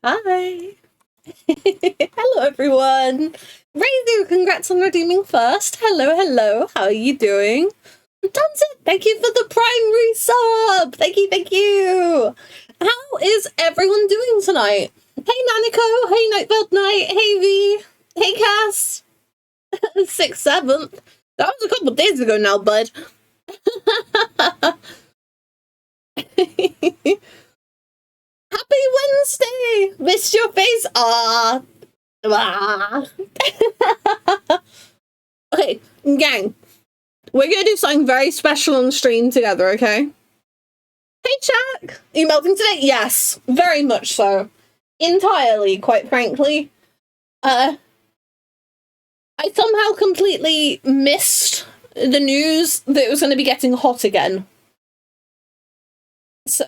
Hi. Hello, everyone. Raizu, congrats on redeeming first. Hello, hello. How are you doing? Dunsit, thank you for the prime resub. Thank you, thank you. How is everyone doing tonight? Hey, Naniko. Hey, Nightbird Knight. Hey, V. Hey, Cass. 6th, 7th. That was a couple days ago now, bud. Happy Wednesday! Missed your face. Ah. Okay, gang. We're gonna do something very special on stream together, okay? Hey, Chuck! Are you melting today? Yes, very much so. Entirely, quite frankly. I somehow completely missed the news that it was going to be getting hot again. So...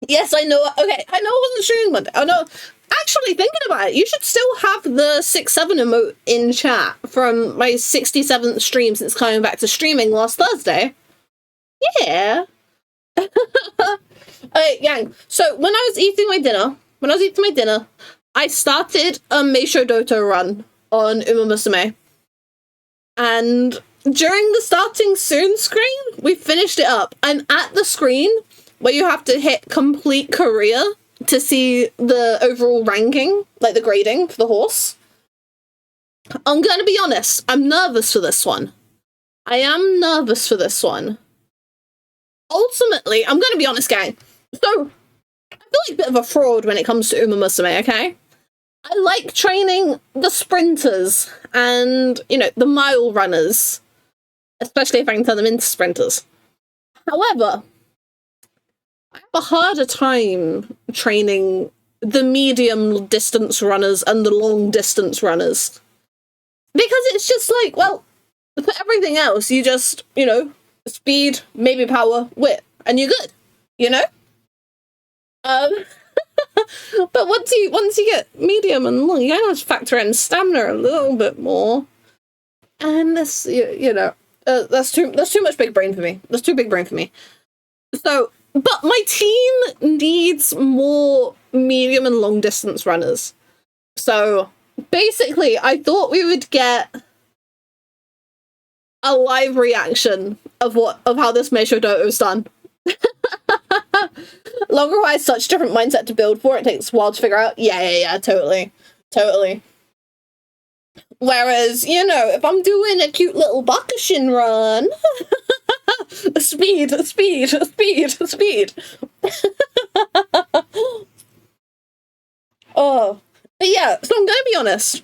Yes, I know. Okay, I know I wasn't streaming Monday. Oh, no. Actually, thinking about it, you should still have the 6-7 emote in chat from my 67th stream since coming back to streaming last Thursday. Yeah. Okay, gang. So, when I was eating my dinner, I started a Meisho Doto run on Uma Musume. And during the starting soon screen, we finished it up. I'm at the screen where you have to hit complete career to see the overall ranking, like the grading for the horse. I'm going to be honest, I'm nervous for this one. I am nervous for this one. Ultimately, I'm going to be honest, gang. So, I feel like a bit of a fraud when it comes to Uma Musume, okay? I like training the sprinters and, you know, the mile runners. Especially if I can turn them into sprinters. However, I have a harder time training the medium distance runners and the long distance runners. Because it's just like, well, for everything else, you just, you know, speed, maybe power, wit, and you're good, you know? But once you get medium and long, you kind of have to factor in stamina a little bit more. And this, you know, that's too much big brain for me. That's too big brain for me. So, but my team needs more medium and long distance runners. So, basically, I thought we would get a live reaction of how this Meisho Doto is done. Longer requires such different mindset to build for. It takes a while to figure out. Yeah, totally. Whereas, you know, if I'm doing a cute little Bakushin run, speed. Oh, but yeah, so I'm gonna be honest.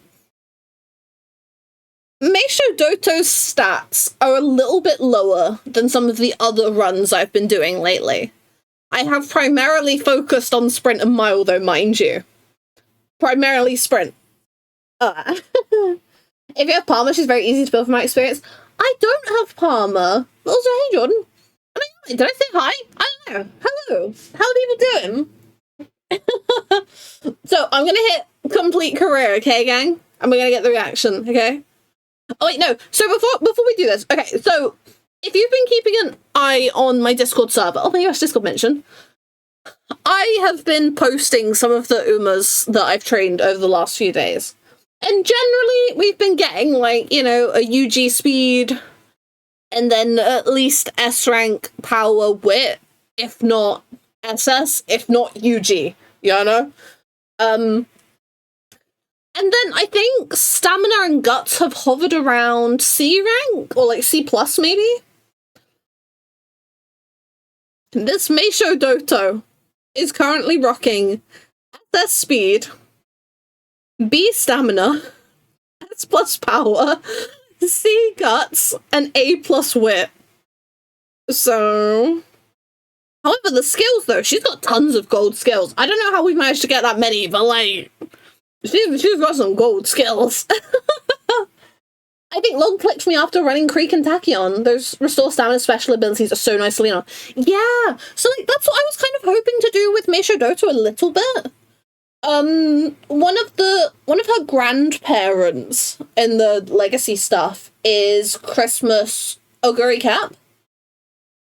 Meisho Doto's stats are a little bit lower than some of the other runs I've been doing lately. I have primarily focused on sprint and mile, though, mind you. Primarily sprint. If you have Palmer, she's very easy to build from my experience. I don't have Palmer. Also, hey, Jordan. I mean, did I say hi? I don't know. Hello. How are people doing? So, I'm gonna hit complete career, okay, gang? And we're gonna get the reaction, okay? Oh, wait, no. So, before we do this, okay, so, if you've been keeping an eye on my Discord server, oh my gosh, Discord mention, I have been posting some of the Umas that I've trained over the last few days. And generally, we've been getting, like, you know, a UG speed, and then at least S rank power wit, if not SS, if not UG, you know? And then I think stamina and guts have hovered around C rank, or like C plus maybe? This Meisho Doto is currently rocking SS speed, B stamina, S plus power, C guts, and A plus wit. So... However, the skills, though, she's got tons of gold skills. I don't know how we managed to get that many, but, like, she's got some gold skills. I think long clicks me after running Creek and Tachyon. Those restore stamina special abilities are so nice to lean on. Yeah, so, like, that's what I was kind of hoping to do with Meisho Doto a little bit. One of her grandparents in the legacy stuff is Christmas Oguri Cap.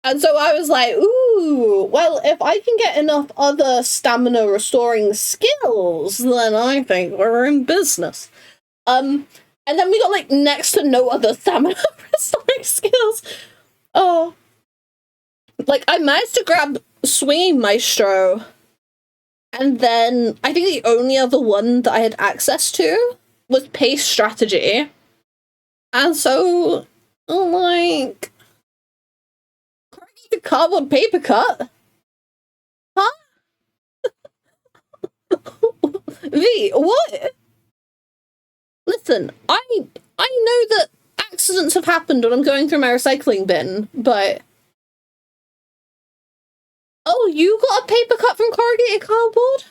And so I was like, ooh, well, if I can get enough other stamina restoring skills, then I think we're in business. And then we got like next to no other stamina restoring skills. Oh. Like, I managed to grab Swinging Maestro, and then I think the only other one that I had access to was Pace Strategy. And so, like, the cardboard paper cut? Huh? V, what? Listen, I know that accidents have happened when I'm going through my recycling bin, but... Oh, you got a paper cut from corrugated cardboard?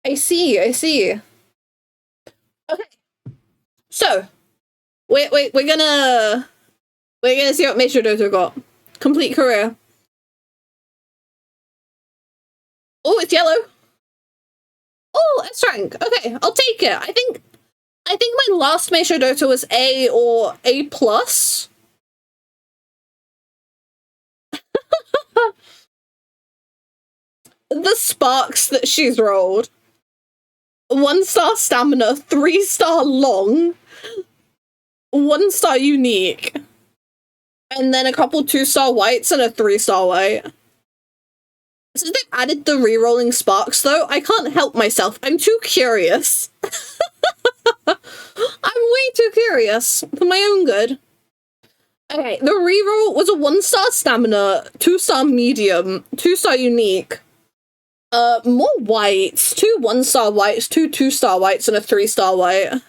I see. Okay. So, we're gonna see what Major Dodo got. Complete career. Oh, it's yellow. Oh, it's rank. Okay, I'll take it. I think my last Major Dodo was A or A plus. The sparks that she's rolled. 1-star stamina, 3-star long, 1-star unique, and then a couple 2-star whites and a 3-star white. Since they've added the rerolling sparks, though, I can't help myself. I'm too curious. I'm way too curious for my own good. Okay, the reroll was a 1-star stamina, 2-star medium, 2-star unique. More whites. 2 1-star whites, 2 2-star whites, and a 3-star white.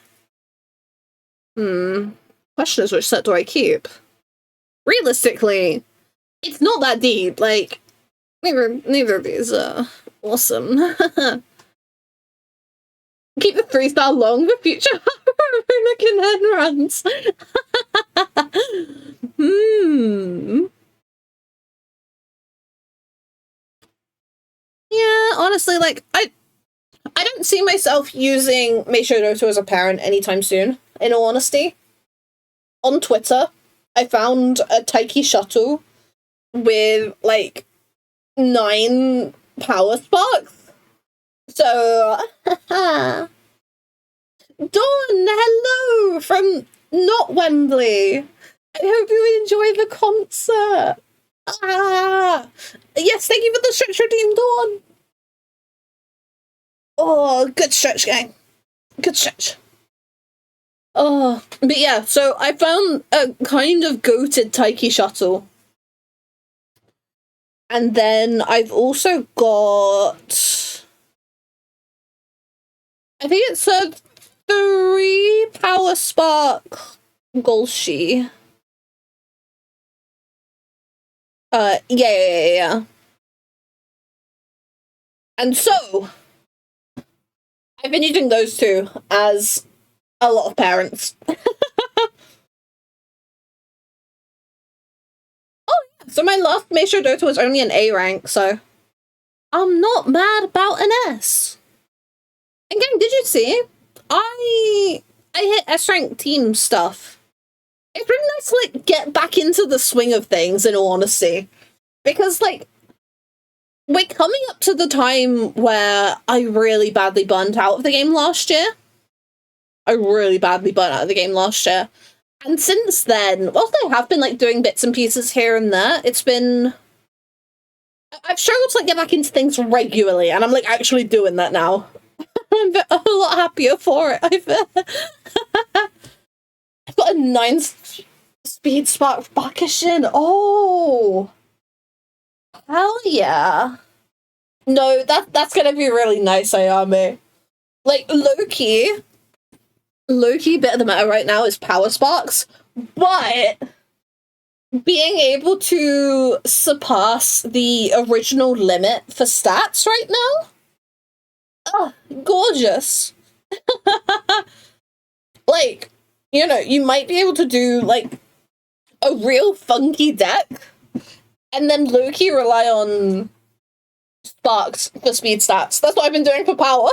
Question is, which set do I keep? Realistically, it's not that deep. Like, neither of these are awesome. Keep the 3-star long for future Hurricane head runs. Yeah, honestly, like, I don't see myself using Meisho Doto as a parent anytime soon, in all honesty. On Twitter, I found a Taiki shuttle with, like, 9 power sparks. So, Dawn, hello from not Wembley. I hope you enjoy the concert. Yes, thank you for the stretch redeem, Dawn. Oh, good stretch, gang. Good stretch. Oh, but yeah, so I found a kind of goated Taiki shuttle. And then I've also got... I think it's a 3 power spark Golshi. Yeah. And so, I've been using those two as a lot of parents. Oh, yeah. So my last Meisho Dota was only an A rank, so I'm not mad about an S. And gang, did you see? I hit S rank team stuff. It's really nice to, like, get back into the swing of things, in all honesty. Because, like, we're coming up to the time where I really badly burnt out of the game last year. And since then, whilst I have been, like, doing bits and pieces here and there, it's been... I've struggled to, like, get back into things regularly, and I'm, like, actually doing that now. I'm a lot happier for it, I've got a 9 speed spark Bakashin. Oh! Hell yeah. No, that's gonna be really nice, Ayame. Like, low-key, bit of the meta right now is power sparks, but being able to surpass the original limit for stats right now? Oh, gorgeous. Like, you know, you might be able to do, like, a real funky deck, and then low-key rely on sparks for speed stats. That's what I've been doing for power.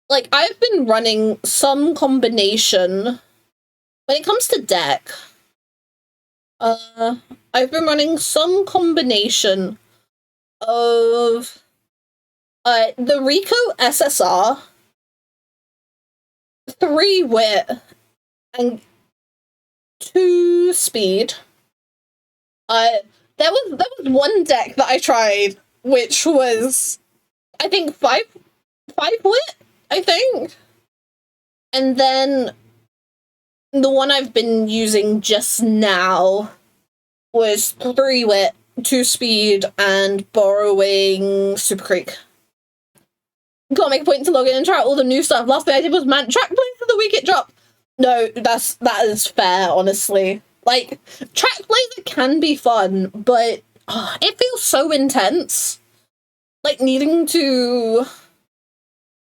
Like, I've been running some combination when it comes to deck. I've been running some combination of the Rico SSR, 3 wit, and 2 speed. There was one deck that I tried, which was, I think, 5 wit, I think. And then the one I've been using just now was 3 wit, 2 speed, and borrowing Super Creek. Gotta make a point to log in and try out all the new stuff. Last thing I did was track play for the week it dropped. No, that is fair, honestly. Like, track plays can be fun, but it feels so intense. Like, needing to...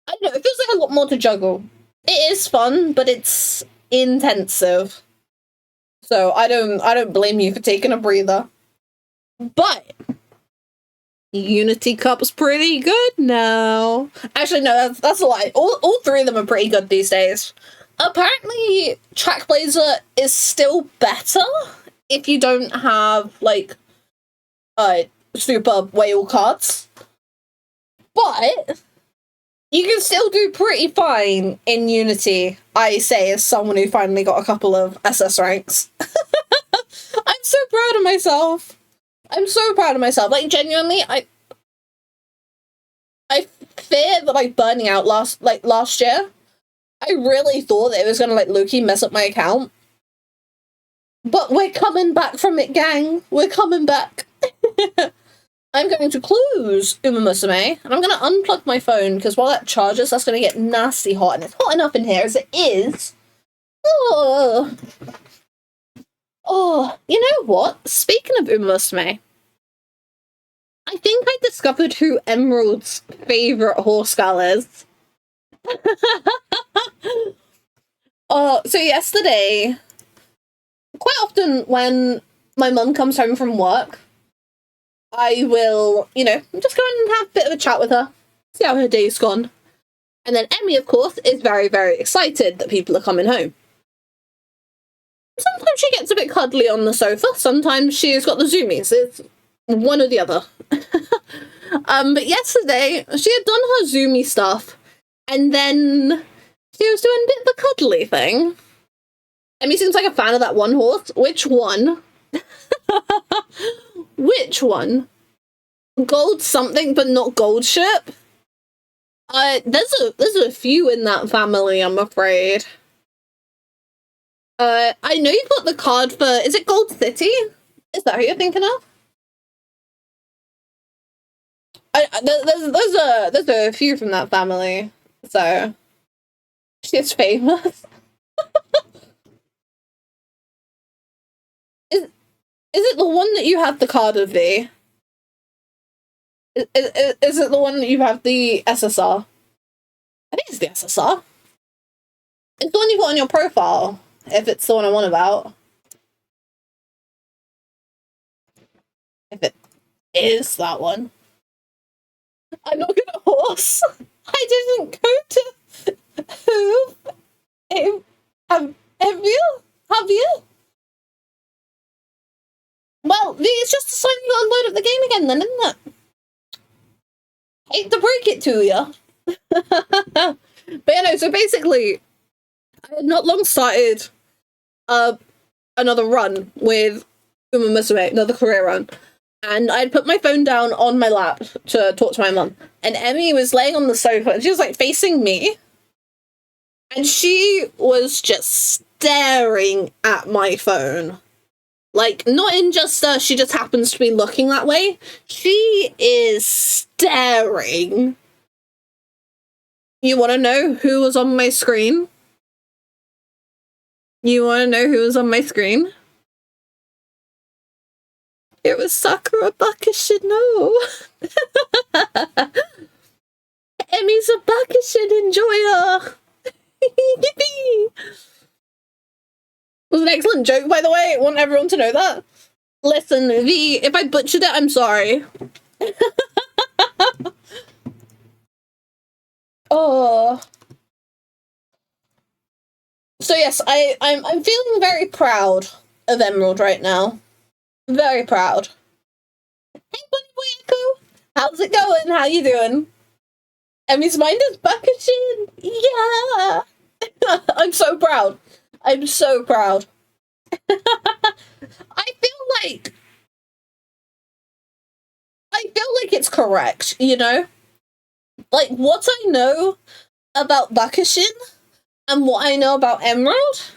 I don't know, it feels like a lot more to juggle. It is fun, but it's intensive. So I don't blame you for taking a breather. But Unity Cup's pretty good now. Actually, no, that's a lie. All 3 of them are pretty good these days. Apparently, Trackblazer is still better if you don't have, like, super whale cards. But you can still do pretty fine in Unity, I say, as someone who finally got a couple of SS ranks. I'm so proud of myself. I'm so proud of myself. Like, genuinely, I feared that, like, burning out last year. I really thought that it was gonna, like, low-key mess up my account. But we're coming back from it, gang. We're coming back. I'm going to close Uma Musume, and I'm going to unplug my phone, because while that charges, that's going to get nasty hot, and it's hot enough in here as it is. Oh, you know what? Speaking of Uma Musume, I think I discovered who Emerald's favourite horse girl is. So yesterday, quite often when my mum comes home from work, I will, just go in and have a bit of a chat with her, see how her day's gone. And then Emmy, of course, is very, very excited that people are coming home. Sometimes she gets a bit cuddly on the sofa, sometimes she's got the zoomies. It's one or the other. But yesterday, she had done her zoomy stuff, and then she was doing a bit of a cuddly thing. Emmy seems like a fan of that one horse. Which one? Which one? Gold something, but not gold ship? There's a few in that family, I'm afraid. I know you've got the card for, is it Gold City? Is that who you're thinking of? There's a few from that family, so she's famous. Is it the one that you have the card of the? Is it the one that you have the SSR? I think it's the SSR. It's the one you've got on your profile, if it's the one I want about. If it is that one. I'm not gonna horse. I didn't go to who? Have you? Well, it's just a sign you gotta load up the game again then, isn't it? Hate to break it to you. But yeah, no, so basically, I had not long started another run with Uma Musume, another career run. And I'd put my phone down on my lap to talk to my mum. And Emmy was laying on the sofa, and she was, like, facing me. And she was just staring at my phone. Like, not in just, she just happens to be looking that way. She is staring. You want to know who was on my screen? You want to know who was on my screen? It was Sakura Bakashino. Emmy's a Bakashin enjoyer. Yippee! It was an excellent joke, by the way. I want everyone to know that. Listen, if I butchered it, I'm sorry. Oh. So yes, I'm feeling very proud of Emerald right now. Very proud. Hey, Bunny Boy Echo! How's it going? How you doing? Emmy's mind is bucketing! Yeah! I'm so proud. I'm so proud. I feel like it's correct, you know? Like, what I know about Bakashin and what I know about Emerald,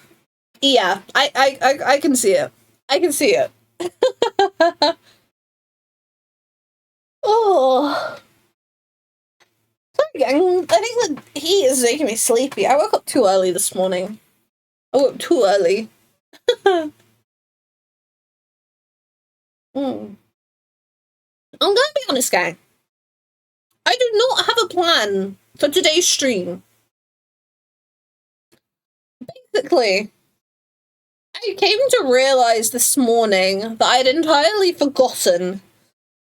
yeah, I can see it. I can see it. Oh. Sorry, I think the heat is making me sleepy. I woke up too early this morning. I woke up too early. I'm gonna be honest, gang. I do not have a plan for today's stream. Basically, I came to realize this morning that I'd entirely forgotten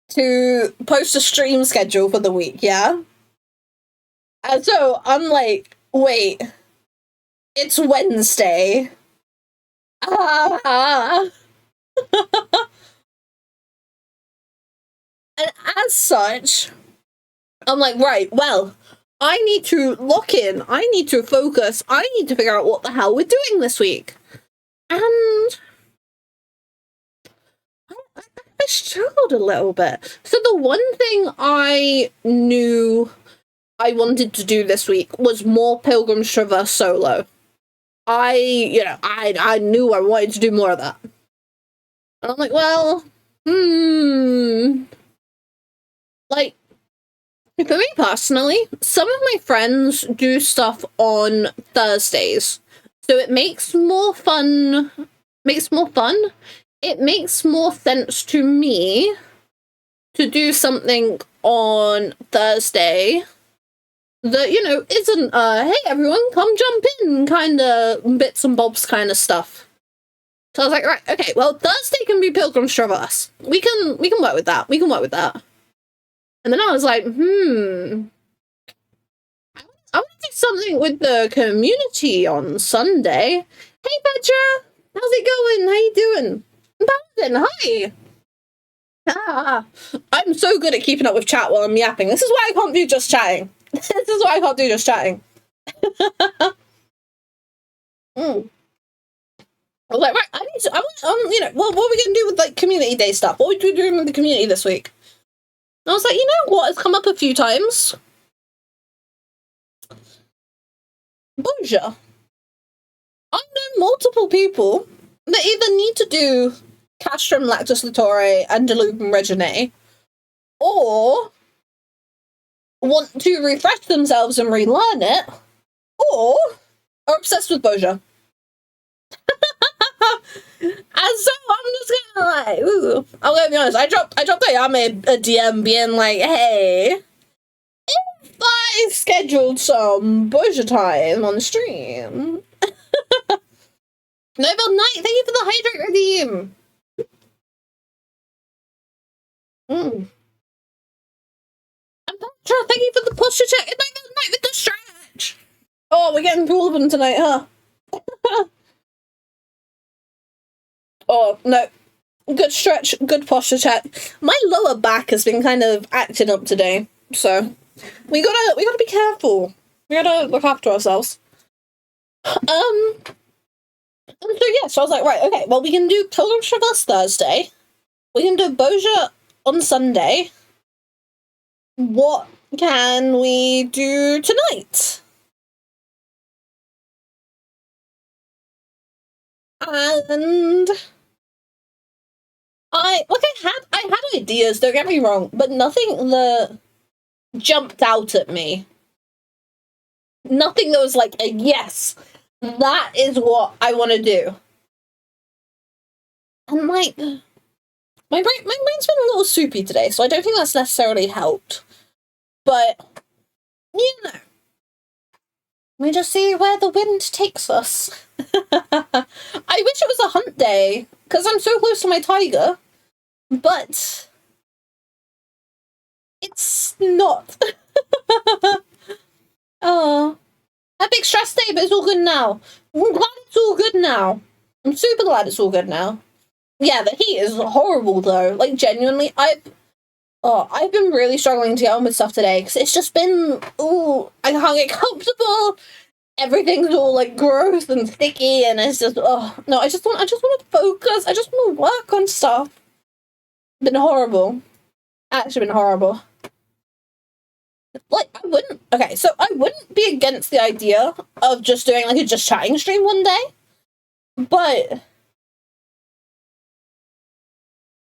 to post a stream schedule for the week, yeah? And so I'm like, wait, it's Wednesday. Ah. And as such, I'm like, right, well, I need to lock in, I need to focus, I need to figure out what the hell we're doing this week. And I struggled a little bit. So the one thing I knew I wanted to do this week was more Pilgrim's Traverse solo. I knew I wanted to do more of that. And I'm like, well, like, for me personally, some of my friends do stuff on Thursdays. So it makes more fun. It makes more sense to me to do something on Thursday that, you know, isn't hey everyone, come jump in kind of bits and bobs kind of stuff. So I was like, right, okay, well, Thursday can be Pilgrim's Traverse. We can work with that. We can work with that. And then I was like, I want to do something with the community on Sunday. Hey, Petra! How's it going? How you doing? Paladin, hi! Ah, I'm so good at keeping up with chat while I'm yapping. This is why I can't do just chatting. This is why I can't do just chatting. I was like, right, I want, you know, what are we going to do with, like, community day stuff? What are we doing with the community this week? And I was like, you know what has come up a few times? Bonjour. I know multiple people that either need to do Castrum Lactus Latore and Delubum Regine, or want to refresh themselves and relearn it, or are obsessed with Boja. And so I'm just gonna like, ooh. I'm gonna be honest, I dropped Ayame a DM being like, hey, if I scheduled some Boja time on stream. Noble Knight, thank you for the hydrate redeem. And Petra, thank you for the posture check. It's Noble Knight with the stretch. Oh, we're getting through all of them tonight, huh? Oh, no. Good stretch, good posture check. My lower back has been kind of acting up today, so we gotta be careful. We gotta look after ourselves. And so yeah, so I was like, right, okay, well, we can do Pilgrim's Traverse Thursday. We can do Boja on Sunday. What can we do tonight? And I had ideas, don't get me wrong, but nothing that jumped out at me. Nothing that was like a yes, that is what I want to do. And like, my brain's been a little soupy today, so I don't think that's necessarily helped. But, you know, we just see where the wind takes us. I wish it was a hunt day, because I'm so close to my tiger, but it's not. Oh, a big stress day, but it's all good now. I'm glad it's all good now. I'm super glad it's all good now. Yeah, the heat is horrible though. Like, genuinely, I've been really struggling to get on with stuff today because it's just been, ooh, I can't get comfortable. Everything's all like gross and sticky, and it's just, oh no, I just want to focus. I just want to work on stuff. Been horrible. Actually been horrible. Like, I wouldn't be against the idea of just doing like a just chatting stream one day, but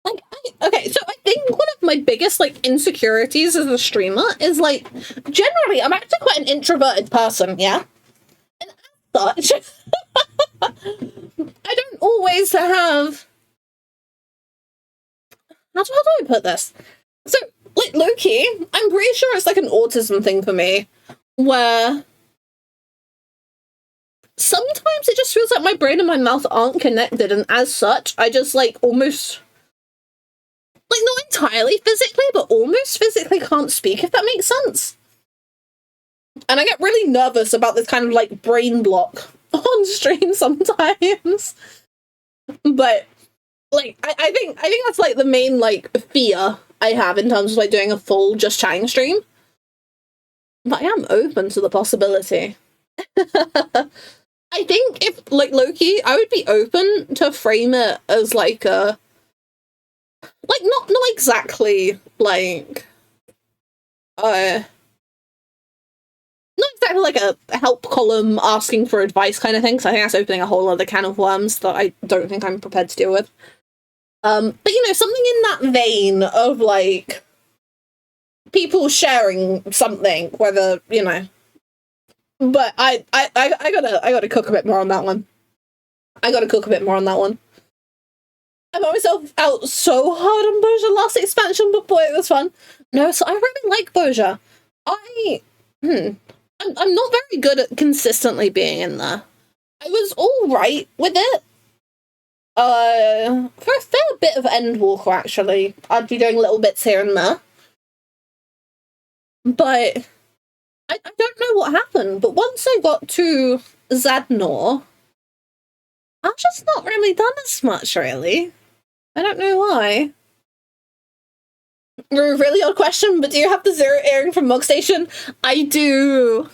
like, so I think one of my biggest like insecurities as a streamer is like, generally I'm actually quite an introverted person, yeah, and as such, I don't always have, how do I put this? So, like, low-key, I'm pretty sure it's like an autism thing for me, where sometimes it just feels like my brain and my mouth aren't connected, and as such, I just, like, almost, like, not entirely physically, but almost physically can't speak, if that makes sense. And I get really nervous about this kind of, like, brain block on stream sometimes. But, like, I think that's, like, the main, like, fear I have in terms of, like, doing a full just chatting stream. But I am open to the possibility. I think if, like, low-key, I would be open to frame it as, like, a... Like, not exactly, like... not exactly like a help column asking for advice kind of thing, because I think that's opening a whole other can of worms that I don't think I'm prepared to deal with. But, you know, something in that vein of, like, people sharing something, whether, you know... But I gotta cook a bit more on that one. I got myself out so hard on Boja last expansion, but boy, it was fun. No, so I really like Boja. I'm not very good at consistently being in there. I was alright with it. For a fair bit of Endwalker, actually. I'd be doing little bits here and there. But I don't know what happened, but once I got to Zadnor, I've just not really done as much, really. I don't know why. Really odd question, but do you have the zero airing from Mug Station? I do.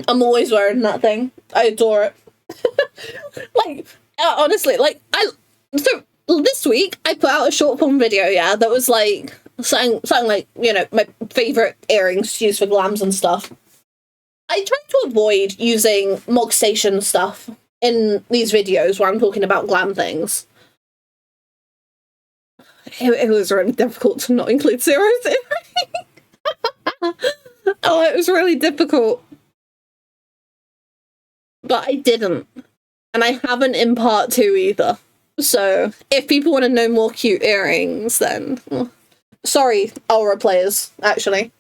I'm always wearing that thing. I adore it. Like, honestly, like, so this week I put out a short form video, yeah, that was like something like, you know, my favorite earrings to use for glams and stuff. I try to avoid using Mog Station stuff in these videos where I'm talking about glam things. It was really difficult to not include Zero's earring. Oh, it was really difficult. But I didn't. And I haven't in part 2 either. So, if people want to know more cute earrings, then... Well, sorry, Aura players, actually.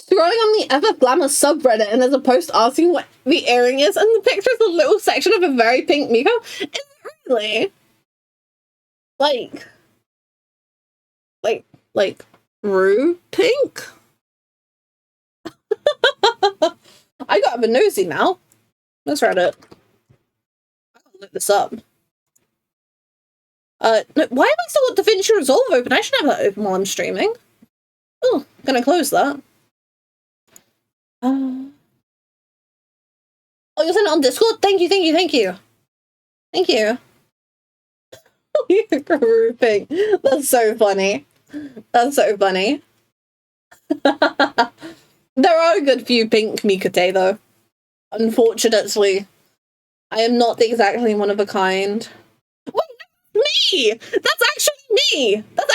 Scrolling on the FF Glamour subreddit, and there's a post asking what the earring is, and the picture is a little section of a very pink Miko. Is it really? Like, Rue pink? I got a bit nosy now. Let's read it. I gotta look this up. No, why have I still got DaVinci Resolve open? I should have that open while I'm streaming. Oh, gonna close that. Oh, you're sending it on Discord? Thank you. You're grouping. That's so funny. There are a good few pink Mikate, though. Unfortunately. I am not exactly one of a kind. Wait, me! That's actually me! That's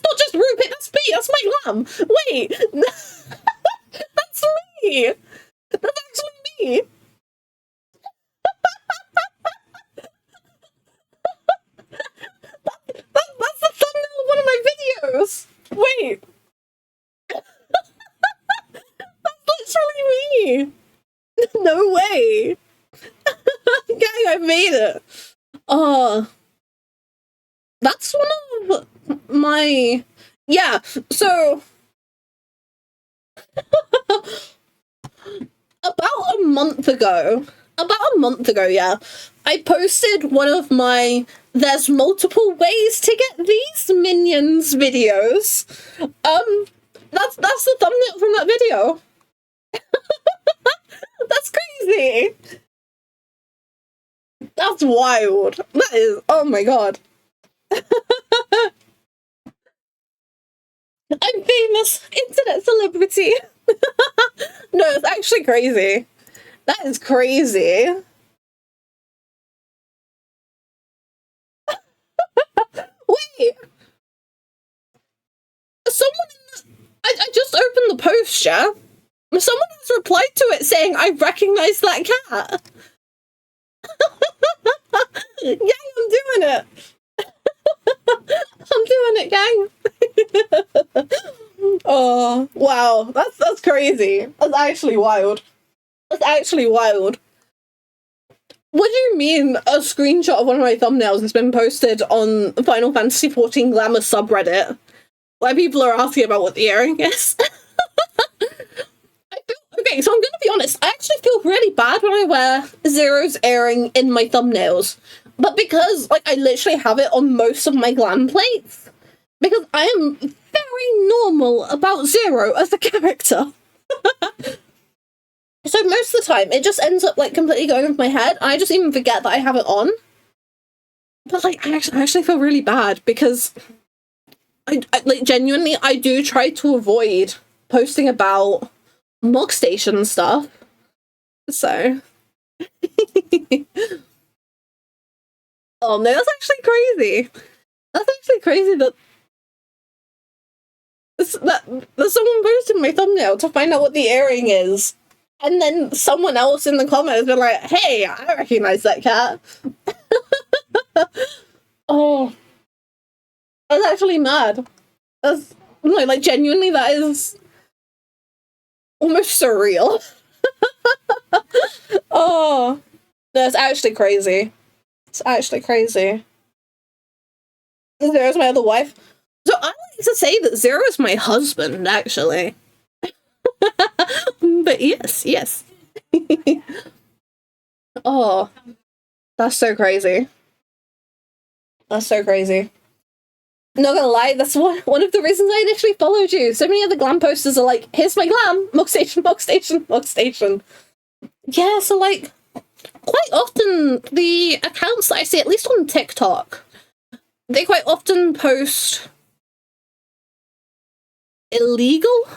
not just Rupert, that's me! That's my glam! Wait! That's me! That's actually me! That's the thumbnail of one of my videos! Wait! That's literally me! No way! Gang, I made it! Oh. That's one of my... Yeah, so... About a month ago, yeah, I posted one of my "there's multiple ways to get these minions" videos. That's the thumbnail from that video. That's crazy. That's wild. That is, oh my god. I'm famous internet celebrity. No, it's actually crazy. That is crazy. Wait. I just opened the post, yeah? Someone has replied to it saying, "I recognize that cat." Gang, I'm doing it. I'm doing it, gang. Oh, wow. That's crazy. That's actually wild. That's actually wild. What do you mean a screenshot of one of my thumbnails has been posted on Final Fantasy XIV Glamour subreddit, where people are asking about what the earring is? Okay, so I'm gonna be honest, I actually feel really bad when I wear Zero's earring in my thumbnails. But because, like, I literally have it on most of my glam plates, because I am very normal about Zero as a character. So most of the time, it just ends up, like, completely going with my head. I just even forget that I have it on. But, like, I actually feel really bad, because I like, genuinely, I do try to avoid posting about Mog Station stuff. So... Oh no, that's actually crazy. That's actually crazy that someone posted my thumbnail to find out what the earring is. And then someone else in the comments been like, "Hey, I recognize that cat." Oh. That's actually mad. That's, no, like, genuinely, that is almost surreal. Oh. That's actually crazy. It's actually crazy. Zero's my other wife. So I like to say that Zero is my husband, actually. But yes. Oh, that's so crazy. That's so crazy. Not gonna lie, that's one of the reasons I initially followed you. So many other glam posters are like, "Here's my glam, Mog Station, Mog Station, Mog Station." Yeah, so like, quite often the accounts that I see, at least on TikTok, they quite often post illegal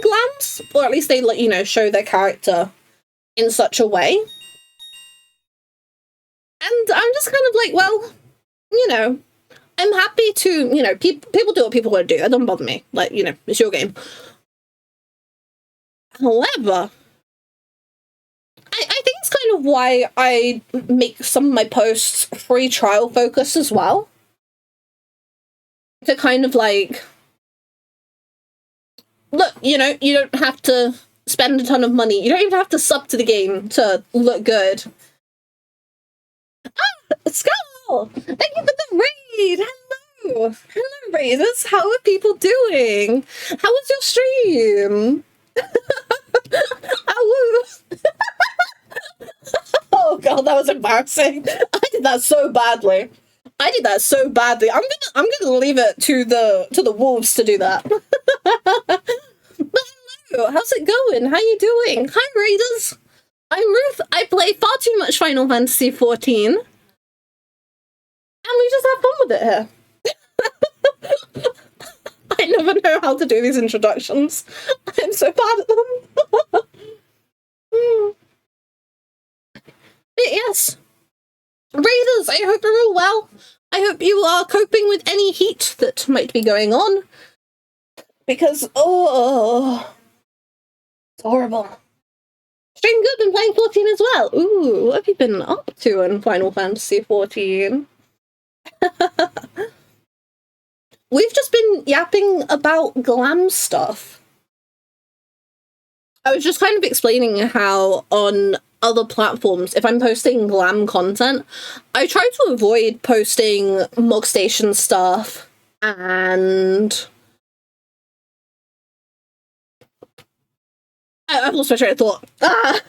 glams, or at least they, like, you know, show their character in such a way. And I'm just kind of like, well, you know, I'm happy to, you know, people do what people want to do. That doesn't bother me. Like, you know, it's your game. However, I think it's kind of why I make some of my posts free trial focused as well. To kind of like, look, you know, you don't have to spend a ton of money. You don't even have to sub to the game to look good. Ah, Skull! Thank you for the raid! Hello! Hello, raiders! How are people doing? How was your stream? Oh god, that was embarrassing. I did that so badly. I'm gonna leave it to the wolves to do that. But hello, how's it going? How you doing? Hi, raiders. I'm Ruth. I play far too much Final Fantasy XIV, and we just have fun with it here. I never know how to do these introductions. I'm so bad at them. But yes, raiders, I hope you're all well. I hope you are coping with any heat that might be going on, because oh, it's horrible. Stream good, been playing 14 as well. Ooh, what have you been up to in Final Fantasy 14? We've just been yapping about glam stuff. I was just kind of explaining how on other platforms, if I'm posting glam content, I try to avoid posting Mog Station stuff and I've lost my train of thought. Ah!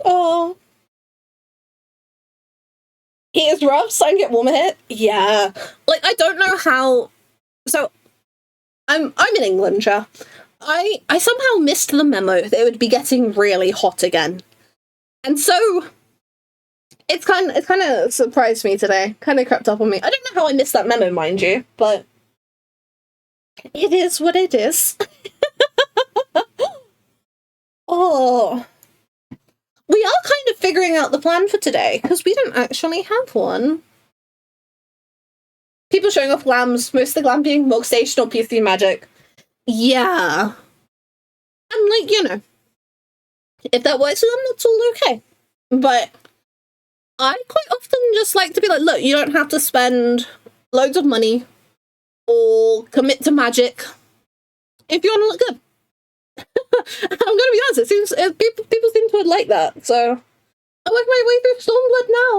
Oh. He is rough, starting to get warmer here. Yeah. Like, I don't know how... So, I'm in England, yeah. I somehow missed the memo that it would be getting really hot again. And so... It's kind of surprised me today. Kind of crept up on me. I don't know how I missed that memo, mind you, but... It is what it is. Oh... We are kind of figuring out the plan for today, because we don't actually have one. People showing off glams, most of the glam being Mog Station or PvP Magic. Yeah. And, like, you know, if that works for them, that's all okay. But I quite often just like to be like, look, you don't have to spend loads of money or commit to magic if you want to look good. I'm gonna be honest, it seems people seem to like that, so I'm working my way through Stormblood now.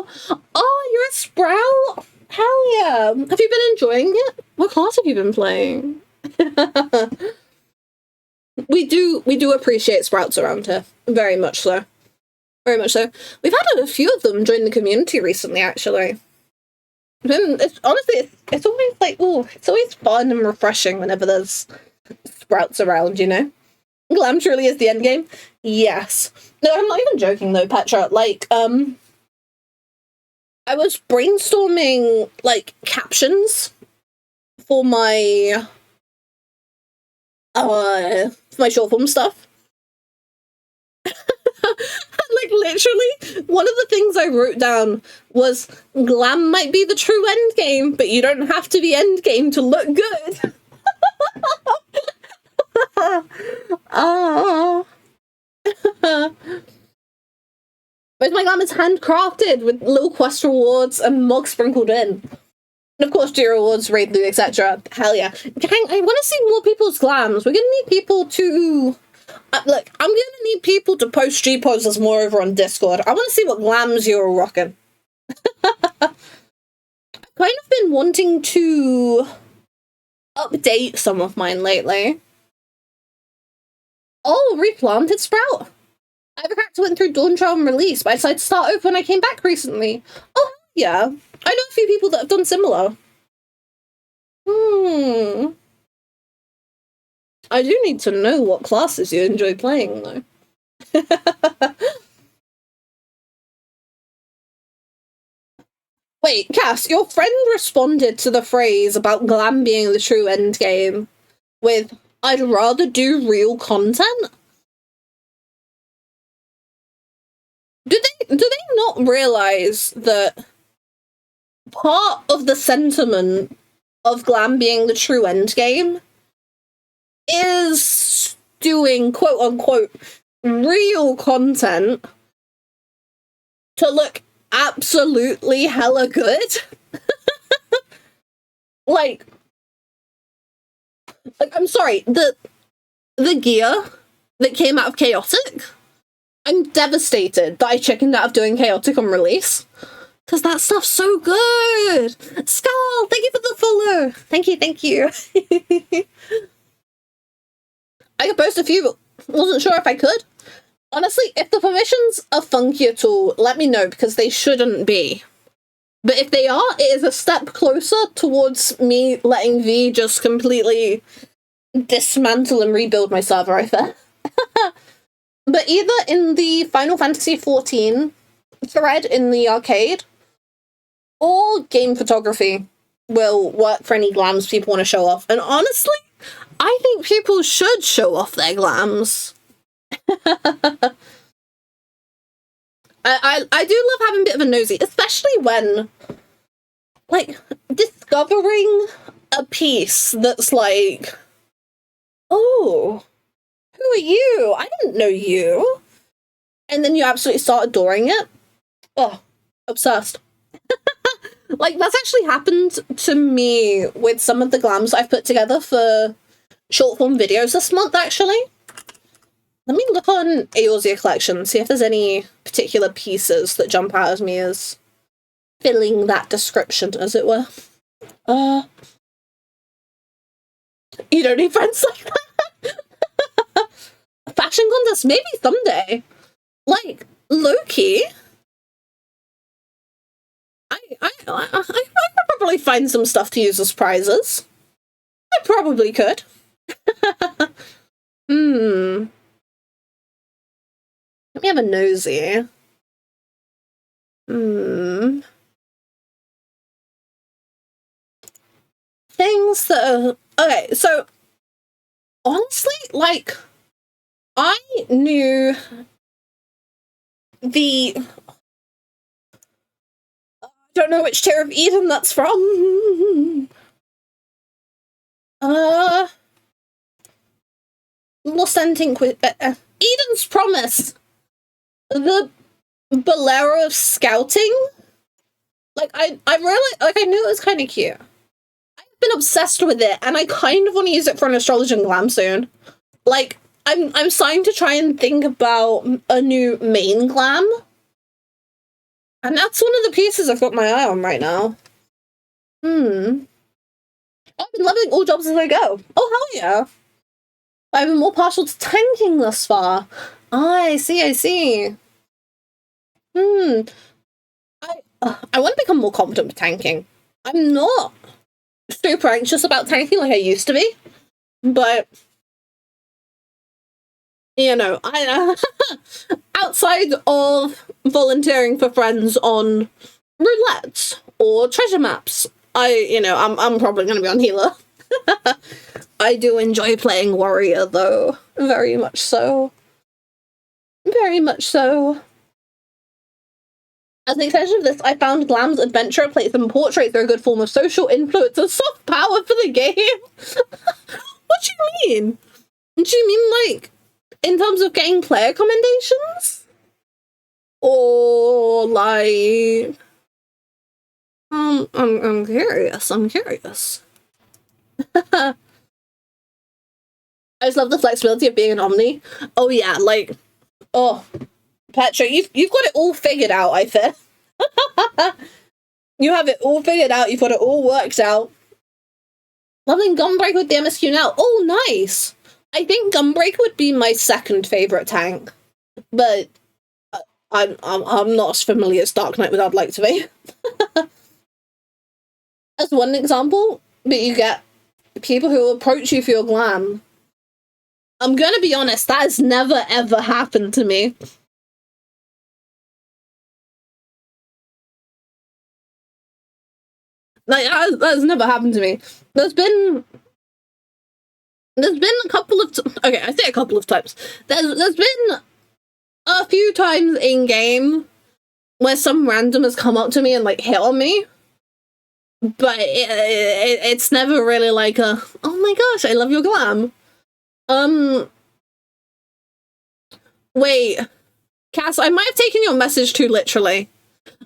Oh, you're a Sprout? Hell yeah. Have you been enjoying it? What class have you been playing? we do appreciate Sprouts around here. Very much so. Very much so. We've had a few of them join the community recently, actually. Honestly, it's always like, oh, it's always fun and refreshing whenever there's Sprouts around, you know? Glam truly is the end game. Yes. No, I'm not even joking though, Petra. Like, I was brainstorming like captions for my short form stuff. Like literally, one of the things I wrote down was glam might be the true end game, but you don't have to be end game to look good. Oh. But my glam is handcrafted with little quest rewards and mugs sprinkled in. And of course, geo rewards, raid loot, etc. Hell yeah. Gang, I want to see more people's glams. We're gonna need people to... look, I'm gonna need people to post G-poses more over on Discord. I want to see what glams you're rocking. I've kind of been wanting to update some of mine lately. Oh, replanted Sprout. I have a character went through Dawntrail and release, but I decided to start over when I came back recently. Oh, yeah. I know a few people that have done similar. I do need to know what classes you enjoy playing, though. Wait, Cass, your friend responded to the phrase about glam being the true endgame with, I'd rather do real content? Do they not realize that part of the sentiment of glam being the true endgame is doing quote-unquote real content to look absolutely hella good? like, I'm sorry, the gear that came out of Chaotic, I'm devastated that I chickened out of doing Chaotic on release. Because that stuff's so good! Skull, thank you for the follow! Thank you. I could post a few, but wasn't sure if I could. Honestly, if the permissions are funky at all, let me know, because they shouldn't be. But if they are, it is a step closer towards me letting V just completely dismantle and rebuild my server, I think. But either in the Final Fantasy XIV thread in the arcade, or game photography will work for any glams people want to show off. And honestly, I think people should show off their glams. I do love having a bit of a nosy, especially when, like, discovering a piece that's like, oh, who are you? I didn't know you. And then you absolutely start adoring it. Oh, obsessed. Like, that's actually happened to me with some of the glams I've put together for short form videos this month, actually. Let me look on Eorzea Collection, see if there's any particular pieces that jump out at me as filling that description, as it were. You don't need friends like that? Fashion contest, maybe someday. Like, low-key. I could probably find some stuff to use as prizes. I probably could. Let me have a nosy. Things that are... Okay, so... Honestly, like... I knew... I don't know which tier of Eden that's from. Lost Ending... Eden's Promise. The Bolero of Scouting. Like, I really... Like, I knew it was kind of cute. I've been obsessed with it, and I kind of want to use it for an astrology and glam soon. Like, I'm starting to try and think about a new main glam. And that's one of the pieces I've got my eye on right now. I've been leveling all jobs as I go. Oh, hell yeah. I've been more partial to tanking thus far. I see. I want to become more confident with tanking. I'm not super anxious about tanking like I used to be, but you know, I outside of volunteering for friends on roulettes or treasure maps, I'm probably going to be on healer. I do enjoy playing warrior though, very much so. As an extension of this, I found Glam's adventure plates and portraits are a good form of social influence and soft power for the game. What do you mean? Do you mean, like, in terms of getting player commendations? Or, like... I'm curious. I just love the flexibility of being an Omni. Oh, yeah, like... Oh... Petra, you've got it all figured out, I think. You have it all figured out, you've got it all worked out. Loving Gunbreaker with the MSQ now. Oh, nice! I think Gunbreaker would be my second favourite tank. But I'm not as familiar as Dark Knight with I'd like to be. As one example, but you get people who approach you for your glam. I'm gonna be honest, that has never ever happened to me. Like, that's never happened to me. There's been a couple of... Okay, I say a couple of times. There's been a few times in-game where some random has come up to me and, like, hit on me. But it's never really like a, oh my gosh, I love your glam. Wait. Cass, I might have taken your message too literally.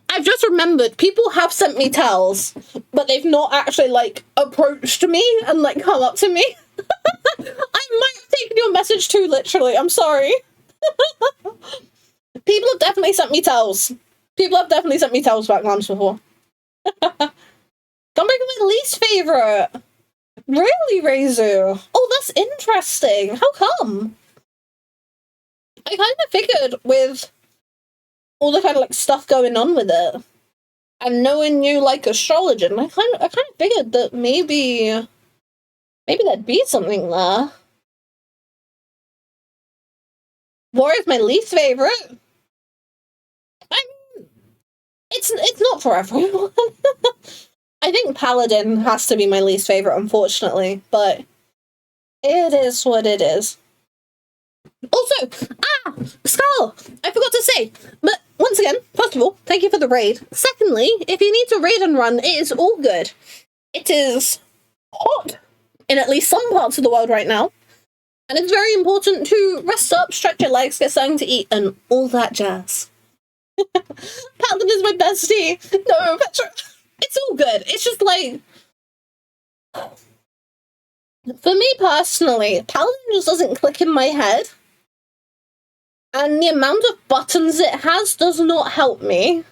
I've just remembered, people have sent me tells, but they've not actually, like, approached me and, like, come up to me. I might have taken your message too literally, I'm sorry. People have definitely sent me tells. People have definitely sent me tells about glams before. Gunbreaker my least favourite. Really, Reizu? Oh, that's interesting. How come? I kind of figured with all the kind of like stuff going on with it, and knowing you like astrology, I kind of figured that maybe there'd be something there. Warrior's my least favorite. I mean, it's not for everyone. I think Paladin has to be my least favorite, unfortunately, but it is what it is. Also, Skull! I forgot to say, but once again, first of all, thank you for the raid. Secondly, if you need to raid and run, it is all good. It is hot in at least some parts of the world right now, and it's very important to rest up, stretch your legs, get something to eat, and all that jazz. Paladin is my bestie! No, Petra! It's all good. It's just like... For me personally, Paladin just doesn't click in my head. And the amount of buttons it has does not help me.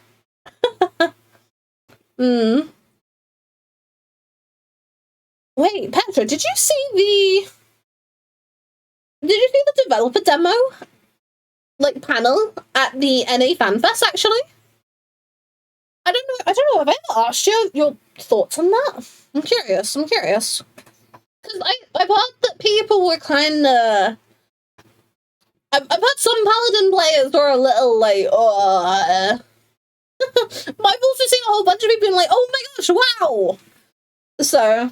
Wait, Petra, did you see Did you see the developer demo, like, panel at the NA FanFest, actually? I don't know, have I ever asked you your thoughts on that? I'm curious. Because I've heard that people were kinda... I've heard some Paladin players were a little, like, but I've also seen a whole bunch of people being like, oh my gosh, wow! So...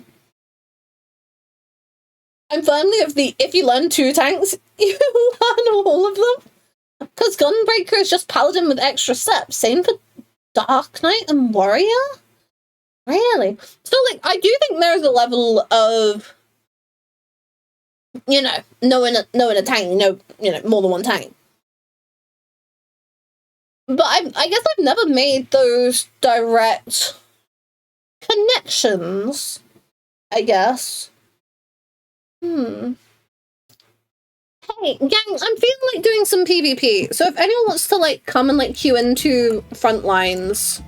I'm firmly of the, if you learn 2 tanks, you learn all of them. Because Gunbreaker is just Paladin with extra steps. Same for Dark Knight and Warrior? Really? So, like, I do think there's a level of, you know, knowing a tank, more than one tank. But I guess I've never made those direct connections, I guess. Hey, gang, I'm feeling like doing some PvP, so if anyone wants to, like, come and, like, queue into Frontlines,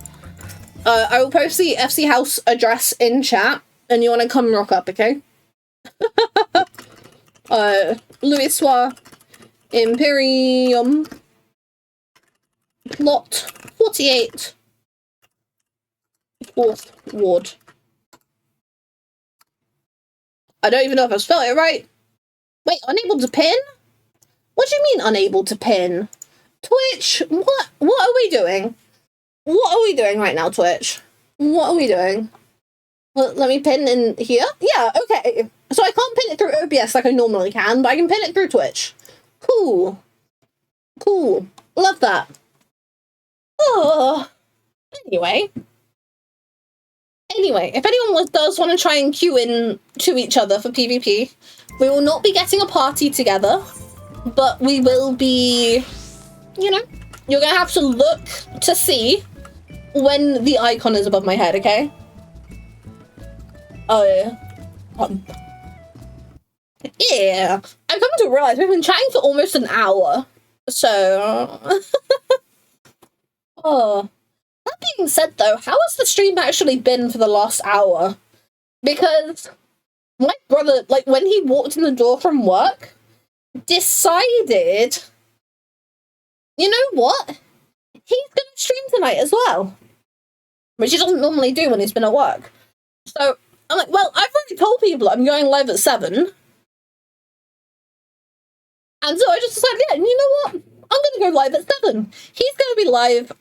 I will post the FC House address in chat, and you want to come rock up, okay? Louis Soir, Imperium, Plot 48, 4th Ward. I don't even know if I spelled it right. Wait, unable to pin? What do you mean unable to pin? Twitch, what are we doing? What are we doing right now, Twitch? What are we doing? Let me pin in here? Yeah, okay. So I can't pin it through OBS like I normally can, but I can pin it through Twitch. Cool. Cool. Love that. Oh. Anyway, if anyone does want to try and queue in to each other for PvP, we will not be getting a party together, but we will be, you know, you're going to have to look to see when the icon is above my head, okay? Oh, yeah. Yeah. I've come to realize we've been chatting for almost an hour, so... Oh... That being said, though, how has the stream actually been for the last hour? Because my brother, like, when he walked in the door from work, decided, you know what? He's gonna stream tonight as well. Which he doesn't normally do when he's been at work. So, I'm like, well, I've already told people I'm going live at 7. And so I just decided, yeah, you know what? I'm gonna go live at 7. He's gonna be live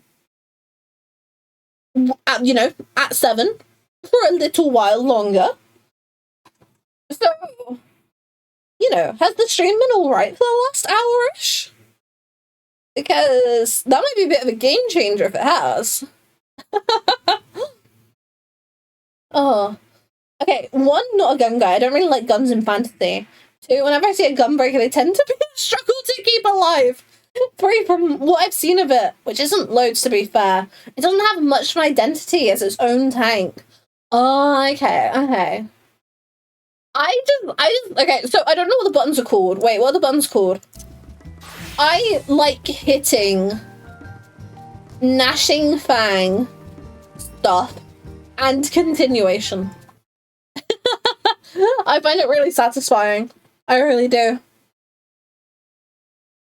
at 7 for a little while longer. So, has the stream been alright for the last hour-ish? Because that might be a bit of a game changer if it has. Oh. Okay, 1, not a gun guy. I don't really like guns in fantasy. 2, whenever I see a gunbreaker, they tend to struggle to keep alive. 3, from what I've seen of it, which isn't loads to be fair, it doesn't have much of an identity as its own tank. Oh, okay. Okay, so I don't know what the buttons are called. Wait, what are the buttons called? I like hitting Gnashing Fang stuff and continuation. I find it really satisfying. I really do.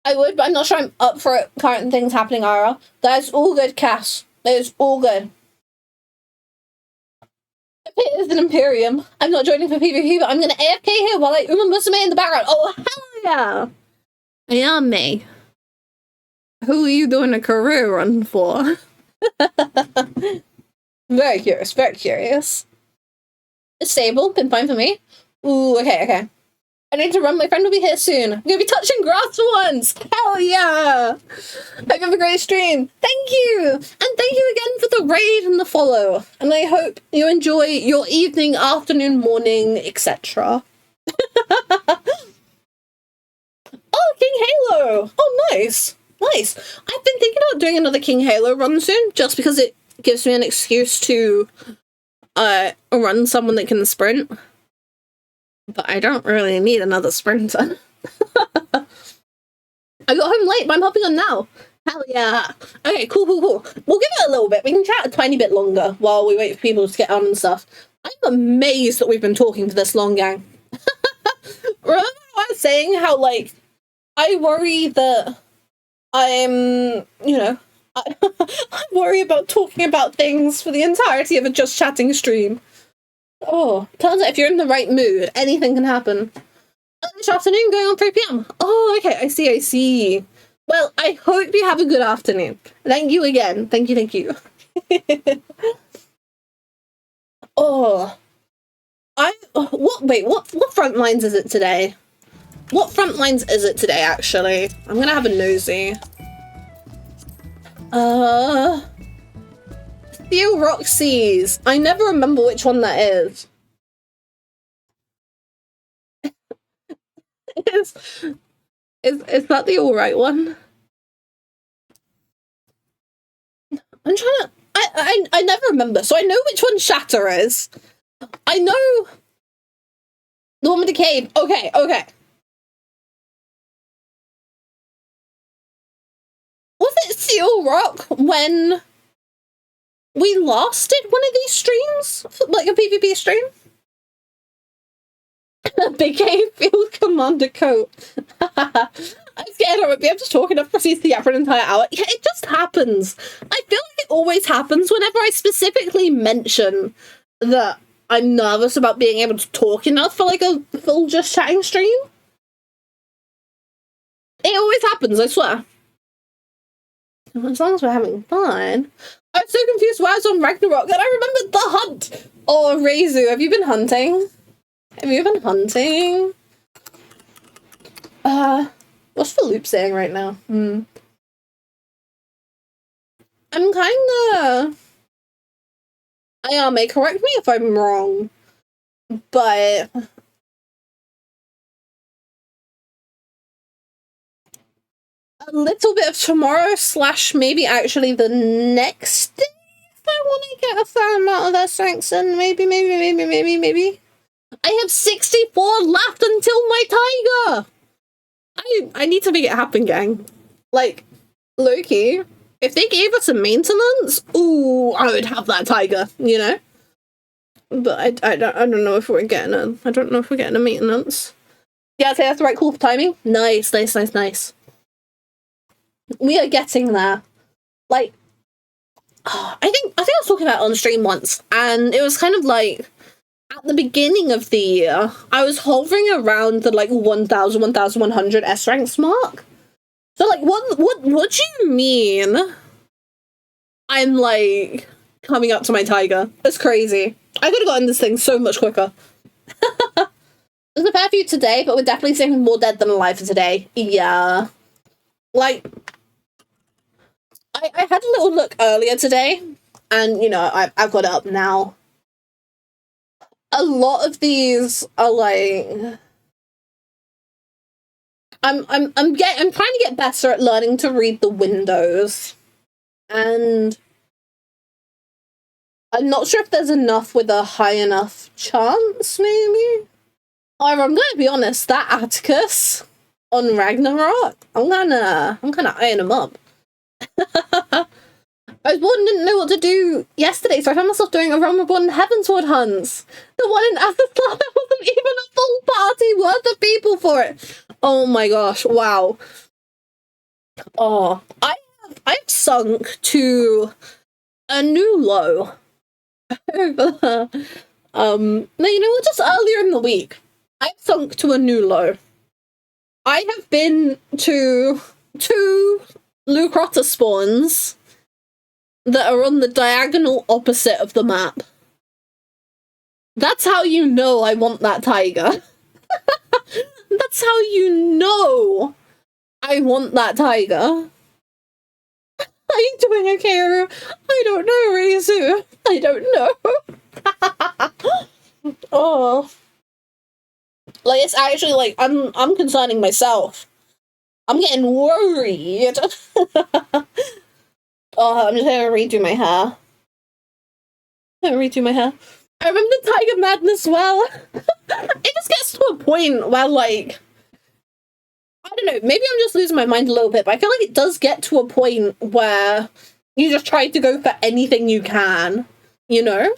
I would, but I'm not sure I'm up for it. Current things happening, Ira. That is all good, Cass. That is all good. If it is an Imperium, I'm not joining for PvP, but I'm going to AFK here while I Uma Musume in the background. Oh, hell yeah! Yeah, me. Who are you doing a career run for? Very curious, very curious. It's stable, been fine for me. Ooh, okay. I need to run, my friend will be here soon. I'm gonna be touching grass for once! Hell yeah! Hope you have a great stream. Thank you! And thank you again for the raid and the follow. And I hope you enjoy your evening, afternoon, morning, etc. Oh, King Halo! Oh, nice! Nice. I've been thinking about doing another King Halo run soon, just because it gives me an excuse to run someone that can sprint. But I don't really need another sprinter. I got home late, but I'm hopping on now. Hell yeah. Okay, cool. We'll give it a little bit. We can chat a tiny bit longer while we wait for people to get on and stuff. I'm amazed that we've been talking for this long, gang. Remember how I was saying how, like, I worry that I'm, you know, I worry about talking about things for the entirety of a just chatting stream. Oh, turns out if you're in the right mood, anything can happen. This afternoon going on 3 p.m. Oh, okay, I see. Well, I hope you have a good afternoon. Thank you again. Thank you. Oh. What front lines is it today? What front lines is it today, actually? I'm gonna have a nosy. Theo Roxy's. I never remember which one that is. Is that the alright one? I'm trying to... I never remember, so I know which one Shatter is. I know... The one with the cave. Okay. Was it Seal Rock when we last did one of these streams? Like a PvP stream? Big Cave Field Commander coat. I'm scared I won't be able to talk enough to proceed the app for an entire hour. Yeah, it just happens. I feel like it always happens whenever I specifically mention that I'm nervous about being able to talk enough for like a full just chatting stream. It always happens, I swear. As long as we're having fun. I'm so confused why I was on Ragnarok that I remembered the hunt. Oh, Reizu, have you been hunting? What's the loop saying right now? I'm kinda... Ayame, correct me if I'm wrong, but... a little bit of tomorrow / maybe actually the next day if I want to get a fair amount of their strengths in. Maybe. I have 64 left until my tiger! I need to make it happen, gang. Like, Loki, if they gave us a maintenance, ooh, I would have that tiger, you know? But I don't know if we're getting a... I don't know if we're getting a maintenance. Yeah, I'd say that's the right call for timing. Nice. We are getting there. Like, I think I was talking about it on stream once, and it was kind of like, at the beginning of the year, I was hovering around the, like, 1,000, 1,100 S ranks mark. So, like, what do you mean I'm, like, coming up to my tiger? That's crazy. I could have gotten this thing so much quicker. There's a fair few today, but we're definitely saving more dead than alive for today. Yeah. Like, I had a little look earlier today, and, you know, I've got it up now. A lot of these are like... I'm trying to get better at learning to read the windows, and I'm not sure if there's enough with a high enough chance, maybe? However, I'm gonna be honest, that Atticus on Ragnarok, I'm kinda eyeing him up. I was born and didn't know what to do yesterday, so I found myself doing a Realm Reborn Heavensward hunts. The one in Athelstan, there wasn't even a full party worth of people for it. Oh my gosh, wow. Oh, I've sunk to a new low. No, you know what, just earlier in the week, I've sunk to a new low. I have been to 2 Lucrota spawns that are on the diagonal opposite of the map. That's how you know I want that tiger. That's how you know I want that tiger. Are you doing okay, Aru? I don't know, Reizu. I don't know. Oh. Like, it's actually, like, I'm concerning myself. I'm getting worried. Oh, I'm just gonna redo my hair. I remember Tiger Madness well. It just gets to a point where, like, I don't know, maybe I'm just losing my mind a little bit, but I feel like it does get to a point where you just try to go for anything you can, you know?